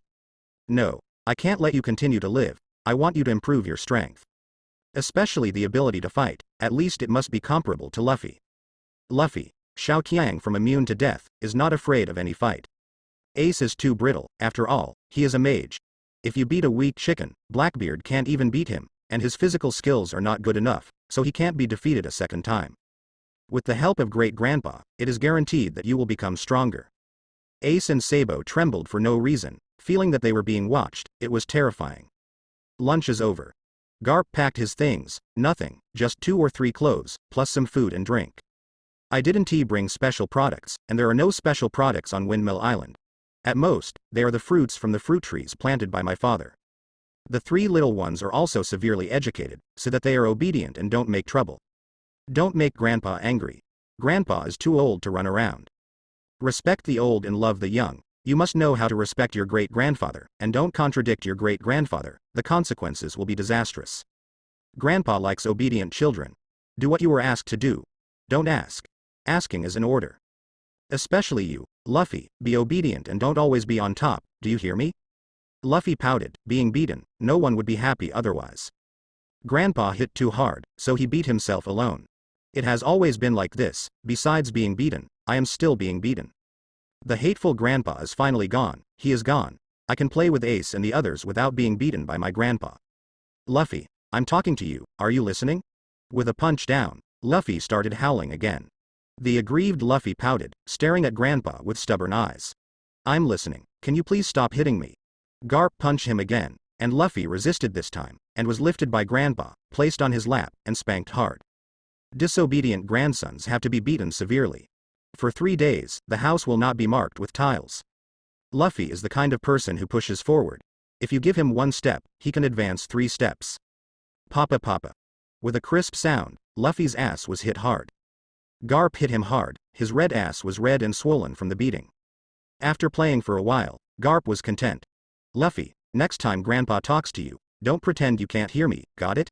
No, I can't let you continue to live, I want you to improve your strength. Especially the ability to fight, at least it must be comparable to Luffy. Luffy, Xiao Qiang from Immune to Death, is not afraid of any fight. Ace is too brittle, after all, he is a mage. If you beat a weak chicken, Blackbeard can't even beat him, and his physical skills are not good enough, so he can't be defeated a second time. With the help of Great-Grandpa, it is guaranteed that you will become stronger. Ace and Sabo trembled for no reason, feeling that they were being watched. It was terrifying. Lunch is over. Garp packed his things, nothing, just 2 or 3 clothes, plus some food and drink. I didn't bring special products, and there are no special products on Windmill Island. At most, they are the fruits from the fruit trees planted by my father. The 3 little ones are also severely educated, so that they are obedient and don't make trouble. Don't make Grandpa angry. Grandpa is too old to run around. Respect the old and love the young. You must know how to respect your great-grandfather, and don't contradict your great-grandfather, the consequences will be disastrous. Grandpa likes obedient children. Do what you were asked to do. Don't ask. Asking is an order. Especially you, Luffy, be obedient and don't always be on top, do you hear me? Luffy pouted, being beaten, no one would be happy otherwise. Grandpa hit too hard, so he beat himself alone. It has always been like this, besides being beaten, I am still being beaten. The hateful grandpa is finally gone, he is gone. I can play with Ace and the others without being beaten by my grandpa. Luffy, I'm talking to you, are you listening? With a punch down, Luffy started howling again. The aggrieved Luffy pouted, staring at grandpa with stubborn eyes. I'm listening, can you please stop hitting me? Garp punched him again, and Luffy resisted this time, and was lifted by grandpa, placed on his lap, and spanked hard. Disobedient grandsons have to be beaten severely. For 3 days, the house will not be marked with tiles. Luffy is the kind of person who pushes forward. If you give him 1 step, he can advance 3 steps. Papa papa. With a crisp sound, Luffy's ass was hit hard. Garp hit him hard, his red ass was red and swollen from the beating. After playing for a while, Garp was content. Luffy, next time grandpa talks to you, don't pretend you can't hear me, got it?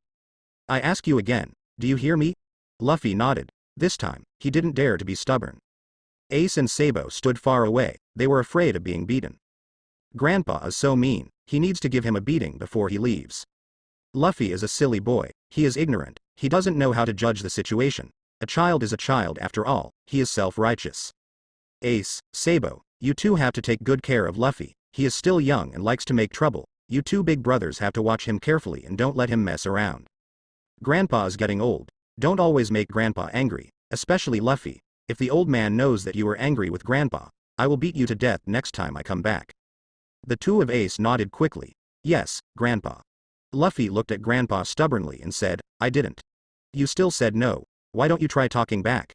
I ask you again, do you hear me? Luffy nodded. This time, he didn't dare to be stubborn. Ace and Sabo stood far away, they were afraid of being beaten. Grandpa is so mean, he needs to give him a beating before he leaves. Luffy is a silly boy, he is ignorant, he doesn't know how to judge the situation. A child is a child after all, he is self-righteous. Ace, Sabo, you 2 have to take good care of Luffy, he is still young and likes to make trouble. You 2 big brothers have to watch him carefully and don't let him mess around. Grandpa is getting old, don't always make grandpa angry, especially Luffy. If the old man knows that you are angry with grandpa, I will beat you to death next time I come back. The 2 of Ace nodded quickly. Yes, grandpa. Luffy looked at grandpa stubbornly and said, I didn't. You still said no, why don't you try talking back?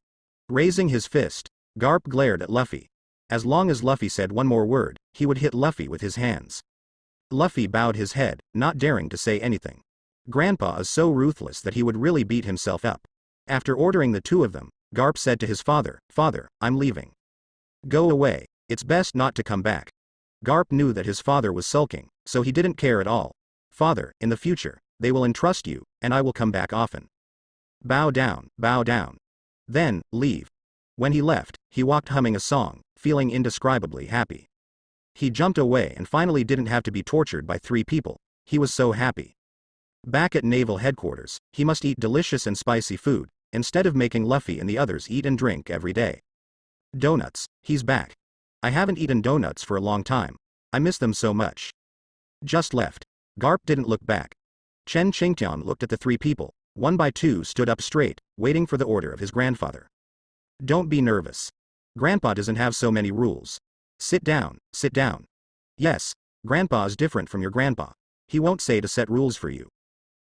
Raising his fist, Garp glared at Luffy. As long as Luffy said one more word, he would hit Luffy with his hands. Luffy bowed his head, not daring to say anything. Grandpa is so ruthless that he would really beat himself up. After ordering the 2 of them, Garp said to his father, Father, I'm leaving. Go away, it's best not to come back. Garp knew that his father was sulking, so he didn't care at all. Father, in the future, they will entrust you, and I will come back often. Bow down, bow down. Then, leave. When he left, he walked humming a song, feeling indescribably happy. He jumped away and finally didn't have to be tortured by 3 people, he was so happy. Back at Naval Headquarters, he must eat delicious and spicy food, instead of making Luffy and the others eat and drink every day. Donuts, he's back. I haven't eaten donuts for a long time. I miss them so much. Just left. Garp didn't look back. Chen Qingtian looked at the 3 people, 1 by 2 stood up straight, waiting for the order of his grandfather. Don't be nervous. Grandpa doesn't have so many rules. Sit down, sit down. Yes, grandpa is different from your grandpa. He won't say to set rules for you.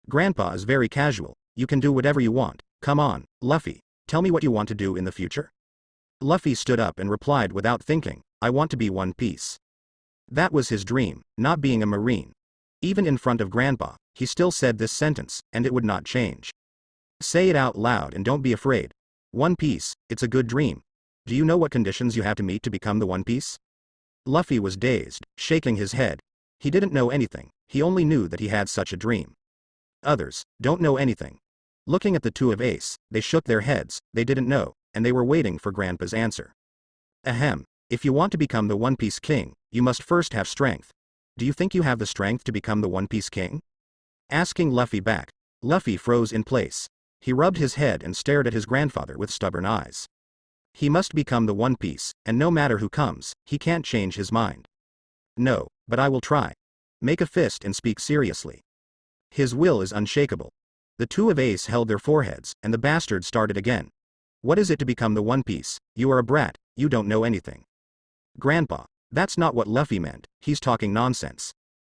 Grandpa is very casual, you can do whatever you want. Come on, Luffy, tell me what you want to do in the future. Luffy stood up and replied without thinking, I want to be One Piece. That was his dream, not being a marine. Even in front of grandpa, he still said this sentence, and it would not change. Say it out loud and don't be afraid. One Piece, it's a good dream. Do you know what conditions you have to meet to become the One Piece? Luffy was dazed, shaking his head. He didn't know anything, he only knew that he had such a dream. Others don't know anything. Looking at the 2 of Ace, they shook their heads, they didn't know, and they were waiting for grandpa's answer. Ahem, if you want to become the One Piece King, you must first have strength. Do you think you have the strength to become the One Piece King? Asking Luffy back. Luffy froze in place. He rubbed his head and stared at his grandfather with stubborn eyes. He must become the One Piece, and no matter who comes, he can't change his mind. No, but I will try. Make a fist and speak seriously. His will is unshakable. The 2 of Ace held their foreheads, and the bastard started again. What is it to become the One Piece? You are a brat, you don't know anything. Grandpa, that's not what Luffy meant, he's talking nonsense.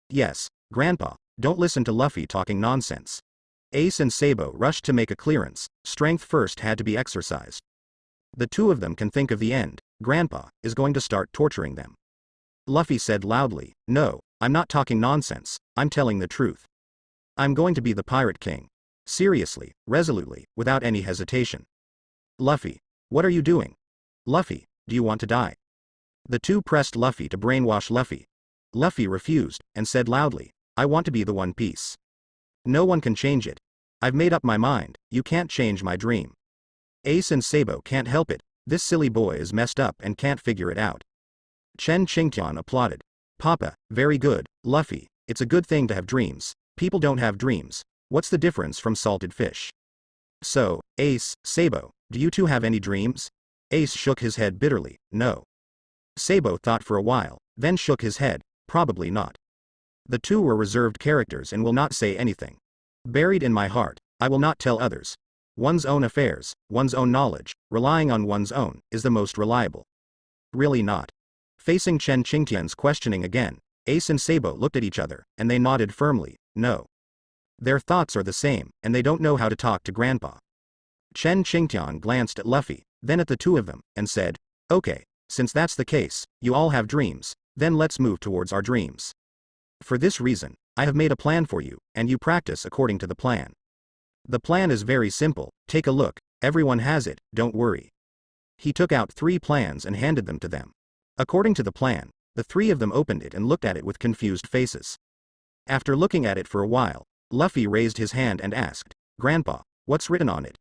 Yes, Grandpa, don't listen to Luffy talking nonsense. Ace and Sabo rushed to make a clearance, strength first had to be exercised. The two of them can think of the end, Grandpa is going to start torturing them. Luffy said loudly, no, I'm not talking nonsense, I'm telling the truth. I'm going to be the Pirate King. Seriously, resolutely, without any hesitation. Luffy, what are you doing? Luffy, do you want to die? The two pressed Luffy to brainwash Luffy. Luffy refused, and said loudly, I want to be the One Piece. No one can change it. I've made up my mind, you can't change my dream. Ace and Sabo can't help it, this silly boy is messed up and can't figure it out. Chen Qingtian applauded. Papa, very good, Luffy, it's a good thing to have dreams. People don't have dreams. What's the difference from salted fish? So, Ace, Sabo, do you two have any dreams? Ace shook his head bitterly, no. Sabo thought for a while, then shook his head, probably not. The two were reserved characters and will not say anything. Buried in my heart, I will not tell others. One's own affairs, one's own knowledge, relying on one's own, is the most reliable. Really not. Facing Chen Qingtian's questioning again, Ace and Sabo looked at each other, and they nodded firmly, no. Their thoughts are the same, and they don't know how to talk to Grandpa. Chen Qingtian glanced at Luffy, then at the two of them, and said, okay, since that's the case, you all have dreams, then let's move towards our dreams. For this reason, I have made a plan for you, and you practice according to the plan. The plan is very simple, take a look, everyone has it, don't worry. He took out 3 plans and handed them to them. According to the plan, the 3 of them opened it and looked at it with confused faces. After looking at it for a while, Luffy raised his hand and asked, Grandpa, what's written on it?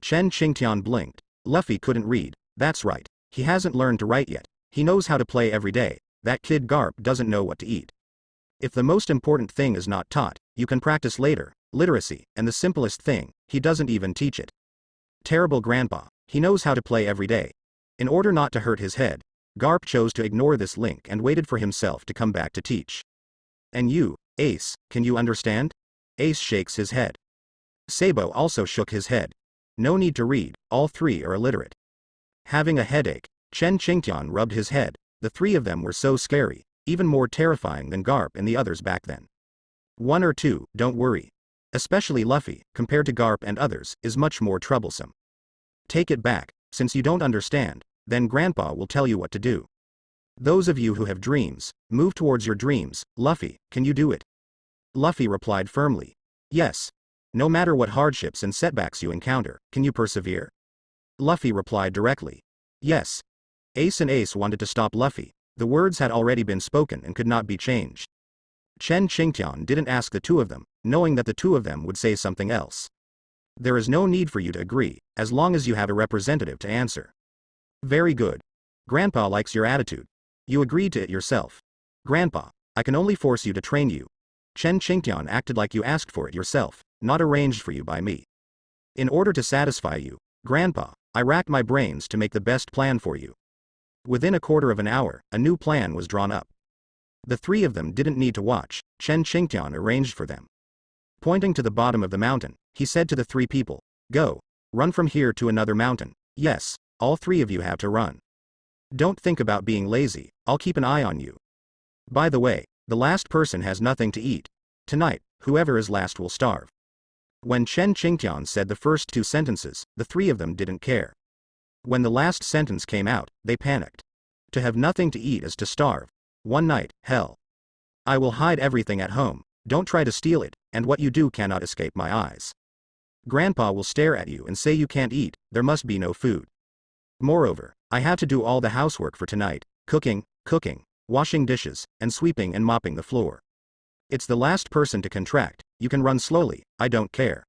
Chen Qingtian blinked. Luffy couldn't read, that's right, he hasn't learned to write yet, he knows how to play every day, that kid Garp doesn't know what to eat. If the most important thing is not taught, you can practice later, literacy, and the simplest thing, he doesn't even teach it. Terrible Grandpa, he knows how to play every day. In order not to hurt his head, Garp chose to ignore this link and waited for himself to come back to teach. And you, Ace, can you understand? Ace shakes his head. Sabo also shook his head. No need to read, all 3 are illiterate. Having a headache, Chen Qingtian rubbed his head, the 3 of them were so scary, even more terrifying than Garp and the others back then. 1 or 2, don't worry. Especially Luffy, compared to Garp and others, is much more troublesome. Take it back, since you don't understand, then Grandpa will tell you what to do. Those of you who have dreams, move towards your dreams. Luffy, can you do it? Luffy replied firmly. Yes. No matter what hardships and setbacks you encounter, can you persevere? Luffy replied directly. Yes. Ace and Ace wanted to stop Luffy. The words had already been spoken and could not be changed. Chen Qingtian didn't ask the two of them, knowing that the two of them would say something else. There is no need for you to agree, as long as you have a representative to answer. Very good. Grandpa likes your attitude. You agreed to it yourself. Grandpa, I can only force you to train you. Chen Qingtian acted like you asked for it yourself, not arranged for you by me. In order to satisfy you, Grandpa, I racked my brains to make the best plan for you. Within a quarter of an hour, a new plan was drawn up. The 3 of them didn't need to watch, Chen Qingtian arranged for them. Pointing to the bottom of the mountain, he said to the 3 people, go, run from here to another mountain. Yes, all 3 of you have to run. Don't think about being lazy, I'll keep an eye on you. By the way, the last person has nothing to eat. Tonight, whoever is last will starve. When Chen Qingtian said the first 2 sentences, the 3 of them didn't care. When the last sentence came out, they panicked. To have nothing to eat is to starve. One night, hell. I will hide everything at home, don't try to steal it, and what you do cannot escape my eyes. Grandpa will stare at you and say you can't eat, there must be no food. Moreover, I have to do all the housework for tonight, cooking, washing dishes, and sweeping and mopping the floor. It's the last person to contract, you can run slowly, I don't care.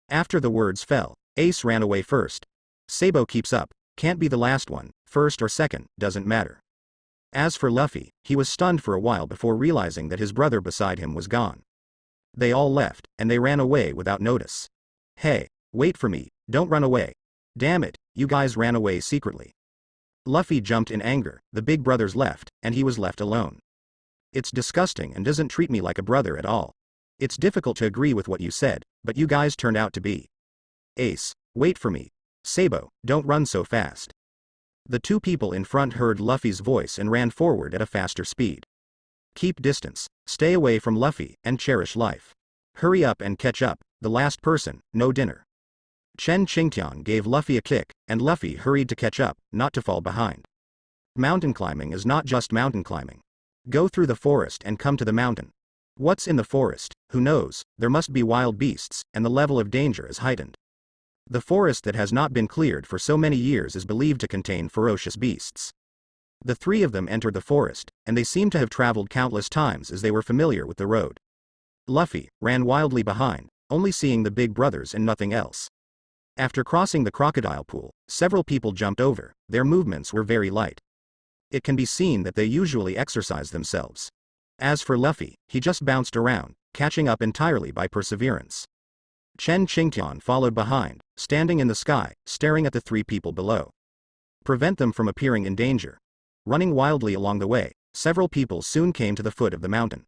After the words fell, Ace ran away first. Sabo keeps up, can't be the last one, first or second, doesn't matter. As for Luffy, he was stunned for a while before realizing that his brother beside him was gone. They all left, and they ran away without notice. Hey, wait for me, don't run away. Damn it, you guys ran away secretly. Luffy jumped in anger, the big brothers left, and he was left alone. It's disgusting and doesn't treat me like a brother at all. It's difficult to agree with what you said, but you guys turned out to be. Ace, wait for me. Sabo, don't run so fast. The two people in front heard Luffy's voice and ran forward at a faster speed. Keep distance, stay away from Luffy, and cherish life. Hurry up and catch up, the last person, no dinner. Chen Qingtian gave Luffy a kick, and Luffy hurried to catch up, not to fall behind. Mountain climbing is not just mountain climbing. Go through the forest and come to the mountain. What's in the forest, who knows, there must be wild beasts, and the level of danger is heightened. The forest that has not been cleared for so many years is believed to contain ferocious beasts. The three of them entered the forest, and they seemed to have traveled countless times as they were familiar with the road. Luffy ran wildly behind, only seeing the big brothers and nothing else. After crossing the crocodile pool, several people jumped over. Their movements were very light. It can be seen that they usually exercise themselves. As for Luffy, he just bounced around, catching up entirely by perseverance. Chen Qingtian followed behind, standing in the sky, staring at the three people below. Prevent them from appearing in danger. Running wildly along the way, several people soon came to the foot of the mountain.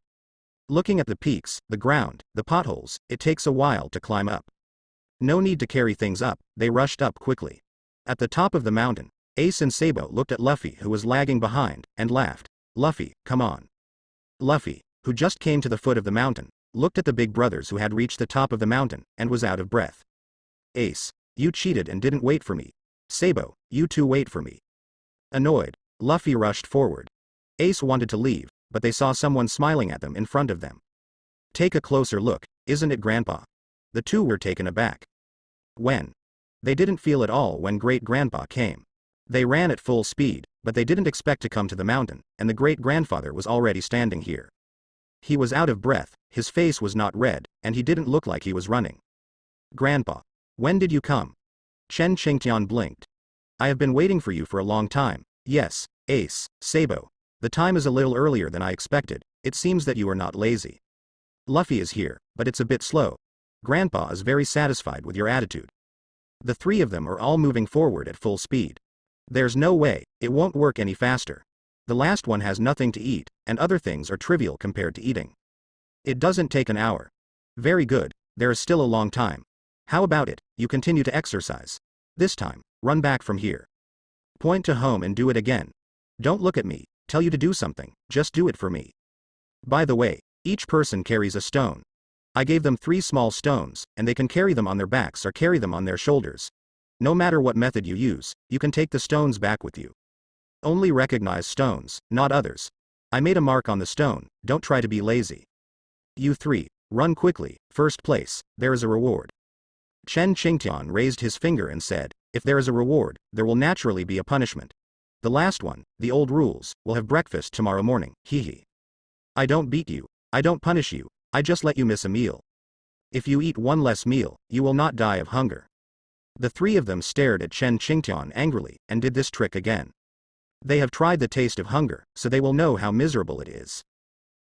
Looking at the peaks, the ground, the potholes, it takes a while to climb up. No need to carry things up, they rushed up quickly. At the top of the mountain, Ace and Sabo looked at Luffy who was lagging behind, and laughed. Luffy, come on. Luffy, who just came to the foot of the mountain, looked at the big brothers who had reached the top of the mountain, and was out of breath. Ace, you cheated and didn't wait for me. Sabo, you two wait for me. Annoyed, Luffy rushed forward. Ace wanted to leave, but they saw someone smiling at them in front of them. Take a closer look, isn't it Grandpa? The two were taken aback. When? They didn't feel at all when Great-Grandpa came. They ran at full speed, but they didn't expect to come to the mountain, and the great-grandfather was already standing here. He was out of breath, his face was not red, and he didn't look like he was running. Grandpa, when did you come? Chen Qingtian blinked. I have been waiting for you for a long time. Yes, Ace, Sabo. The time is a little earlier than I expected. It seems that you are not lazy. Luffy is here, but it's a bit slow. Grandpa is very satisfied with your attitude. The three of them are all moving forward at full speed. There's no way, it won't work any faster. The last one has nothing to eat, and other things are trivial compared to eating. It doesn't take an hour. Very good, there is still a long time. How about it, you continue to exercise. This time, run back from here. Point to home and do it again. Don't look at me, tell you to do something, just do it for me. By the way, each person carries a stone. I gave them 3 small stones, and they can carry them on their backs or carry them on their shoulders. No matter what method you use, you can take the stones back with you. Only recognize stones, not others. I made a mark on the stone, don't try to be lazy. You 3, run quickly, first place, there is a reward. Chen Qingtian raised his finger and said, if there is a reward, there will naturally be a punishment. The last one, the old rules, will have breakfast tomorrow morning, hee. I don't beat you, I don't punish you, I just let you miss a meal. If you eat one less meal, you will not die of hunger. The 3 of them stared at Chen Qingtian angrily, and did this trick again. They have tried the taste of hunger, so they will know how miserable it is.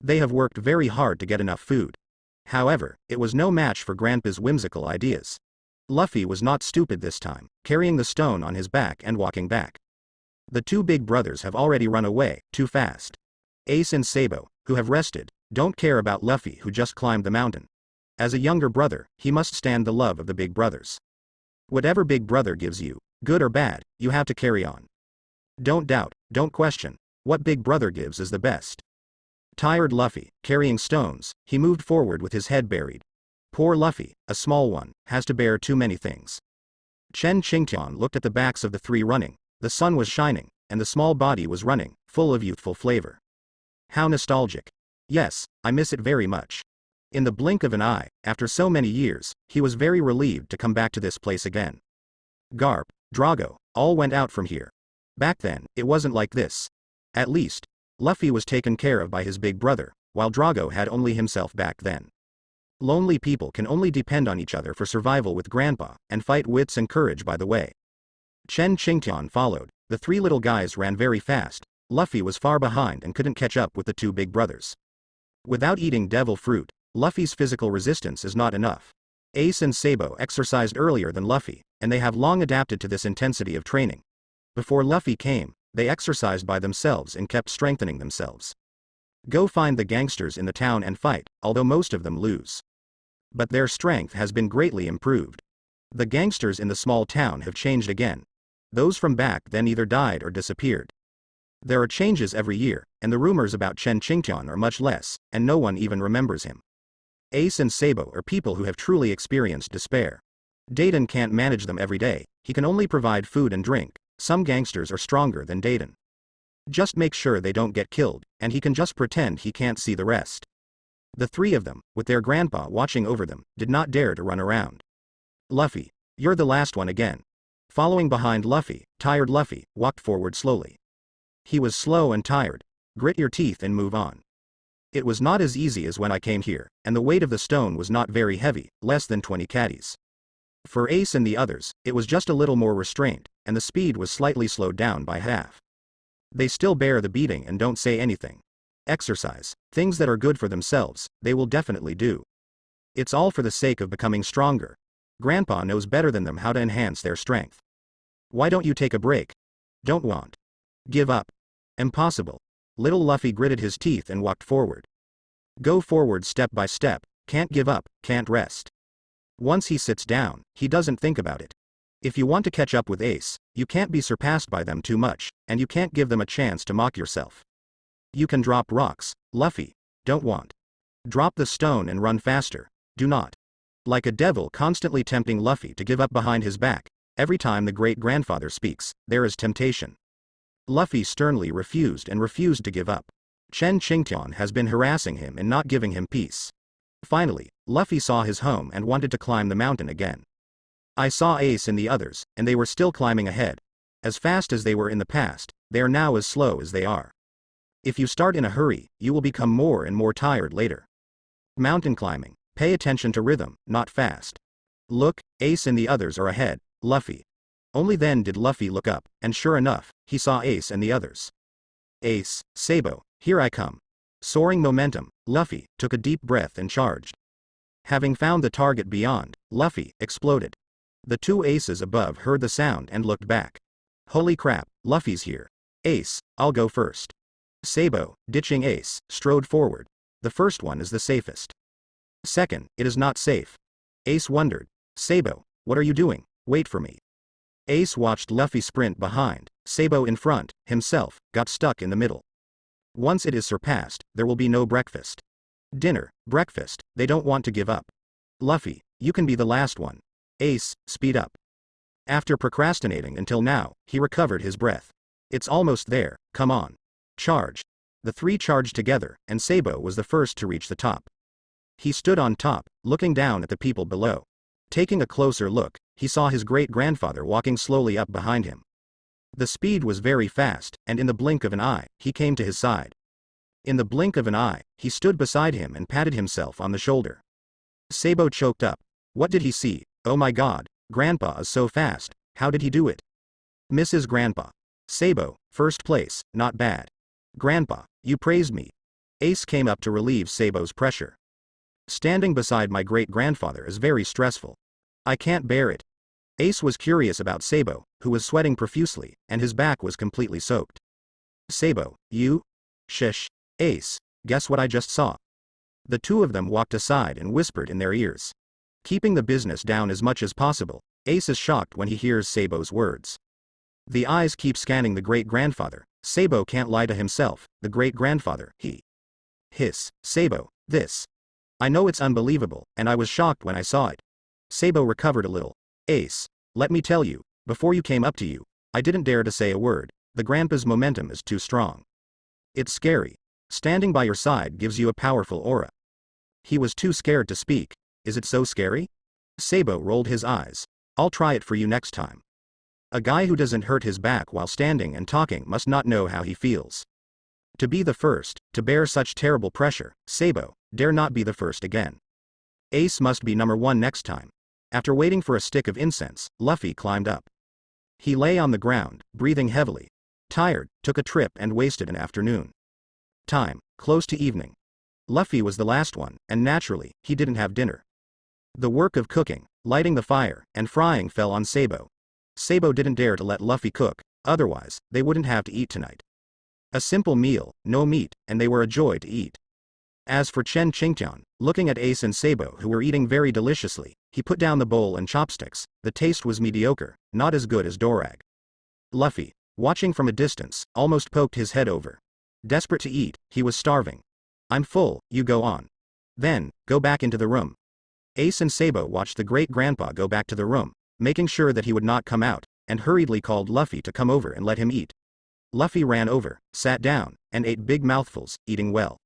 They have worked very hard to get enough food. However, it was no match for Grandpa's whimsical ideas. Luffy was not stupid this time, carrying the stone on his back and walking back. The 2 big brothers have already run away, too fast. Ace and Sabo, who have rested, don't care about Luffy who just climbed the mountain. As a younger brother, he must stand the love of the big brothers. Whatever big brother gives you, good or bad, you have to carry on. Don't doubt, don't question, what big brother gives is the best. Tired Luffy, carrying stones, he moved forward with his head buried. Poor Luffy, a small one, has to bear too many things. Chen Qingtian looked at the backs of the 3 running. The sun was shining, and the small body was running, full of youthful flavor. How nostalgic. Yes, I miss it very much. In the blink of an eye, after so many years, he was very relieved to come back to this place again. Garp, Drago, all went out from here. Back then, it wasn't like this. At least, Luffy was taken care of by his big brother, while Drago had only himself back then. Lonely people can only depend on each other for survival with Grandpa, and fight wits and courage by the way. Chen Qingtian followed. The 3 little guys ran very fast. Luffy was far behind and couldn't catch up with the 2 big brothers. Without eating devil fruit, Luffy's physical resistance is not enough. Ace and Sabo exercised earlier than Luffy, and they have long adapted to this intensity of training. Before Luffy came, they exercised by themselves and kept strengthening themselves. Go find the gangsters in the town and fight, although most of them lose. But their strength has been greatly improved. The gangsters in the small town have changed again. Those from back then either died or disappeared. There are changes every year, and the rumors about Chen Qingtian are much less, and no one even remembers him. Ace and Sabo are people who have truly experienced despair. Dayton can't manage them every day, he can only provide food and drink. Some gangsters are stronger than Dayton. Just make sure they don't get killed, and he can just pretend he can't see the rest. The three of them, with their grandpa watching over them, did not dare to run around. Luffy, you're the last one again. Following behind Luffy, tired Luffy walked forward slowly. He was slow and tired. Grit your teeth and move on. It was not as easy as when I came here, and the weight of the stone was not very heavy, less than 20 caddies. For Ace and the others, it was just a little more restraint, and the speed was slightly slowed down by half. They still bear the beating and don't say anything. Exercise, things that are good for themselves, they will definitely do. It's all for the sake of becoming stronger. Grandpa knows better than them how to enhance their strength. Why don't you take a break? Don't want. Give up. Impossible. Little Luffy gritted his teeth and walked forward. Go forward step by step, can't give up, can't rest. Once he sits down, he doesn't think about it. If you want to catch up with Ace, you can't be surpassed by them too much, and you can't give them a chance to mock yourself. You can drop rocks, Luffy. Don't want. Drop the stone and run faster. Do not. Like a devil constantly tempting Luffy to give up behind his back, every time the great-grandfather speaks, there is temptation. Luffy sternly refused to give up. Chen Qingtian has been harassing him and not giving him peace. Finally, Luffy saw his home and wanted to climb the mountain again. I saw Ace and the others, and they were still climbing ahead. As fast as they were in the past, they are now as slow as they are. If you start in a hurry, you will become more and more tired later. Mountain climbing, pay attention to rhythm, not fast. Look, Ace and the others are ahead, Luffy. Only then did Luffy look up, and sure enough, he saw Ace and the others. Ace, Sabo, here I come. Soaring momentum, Luffy took a deep breath and charged. Having found the target beyond, Luffy exploded. The two aces above heard the sound and looked back. Holy crap, Luffy's here. Ace, I'll go first. Sabo, ditching Ace, strode forward. The first one is the safest. Second, it is not safe. Ace wondered. Sabo, what are you doing? Wait for me. Ace watched Luffy sprint behind. Sabo in front, himself, got stuck in the middle. Once it is surpassed, there will be no breakfast. Dinner, breakfast, they don't want to give up. Luffy, you can be the last one. Ace, speed up. After procrastinating until now, he recovered his breath. It's almost there, come on. Charge. The three charged together, and Sabo was the first to reach the top. He stood on top, looking down at the people below. Taking a closer look, he saw his great-grandfather walking slowly up behind him. The speed was very fast, and in the blink of an eye, he came to his side. In the blink of an eye, he stood beside him and patted himself on the shoulder. Sabo choked up. What did he see? Oh my god, Grandpa is so fast, how did he do it? Mrs. Grandpa. Sabo, first place, not bad. Grandpa, you praised me. Ace came up to relieve Sabo's pressure. Standing beside my great-grandfather is very stressful. I can't bear it. Ace was curious about Sabo, who was sweating profusely, and his back was completely soaked. Sabo, you? Shush. Ace, guess what I just saw? The two of them walked aside and whispered in their ears. Keeping the business down as much as possible, Ace is shocked when he hears Sabo's words. The eyes keep scanning the great-grandfather. Sabo can't lie to himself, the great-grandfather, he. Hiss, Sabo, this. I know it's unbelievable, and I was shocked when I saw it. Sabo recovered a little. Ace, let me tell you, before you came up to you, I didn't dare to say a word, the grandpa's momentum is too strong. It's scary. Standing by your side gives you a powerful aura. He was too scared to speak. Is it so scary? Sabo rolled his eyes. I'll try it for you next time. A guy who doesn't hurt his back while standing and talking must not know how he feels. To be the first, to bear such terrible pressure, Sabo, dare not be the first again. Ace must be number one next time. After waiting for a stick of incense, Luffy climbed up. He lay on the ground, breathing heavily. Tired, took a trip and wasted an afternoon. Time, close to evening. Luffy was the last one, and naturally, he didn't have dinner. The work of cooking, lighting the fire, and frying fell on Sabo. Sabo didn't dare to let Luffy cook, otherwise, they wouldn't have to eat tonight. A simple meal, no meat, and they were a joy to eat. As for Chen Qingtian, looking at Ace and Sabo who were eating very deliciously, He put down the bowl and chopsticks. The taste was mediocre, not as good as Dorag. Luffy, watching from a distance, almost poked his head over. Desperate to eat, he was starving. I'm full, you go on. Then, go back into the room. Ace and Sabo watched the great-grandpa go back to the room, making sure that he would not come out, and hurriedly called Luffy to come over and let him eat. Luffy ran over, sat down, and ate big mouthfuls, eating well.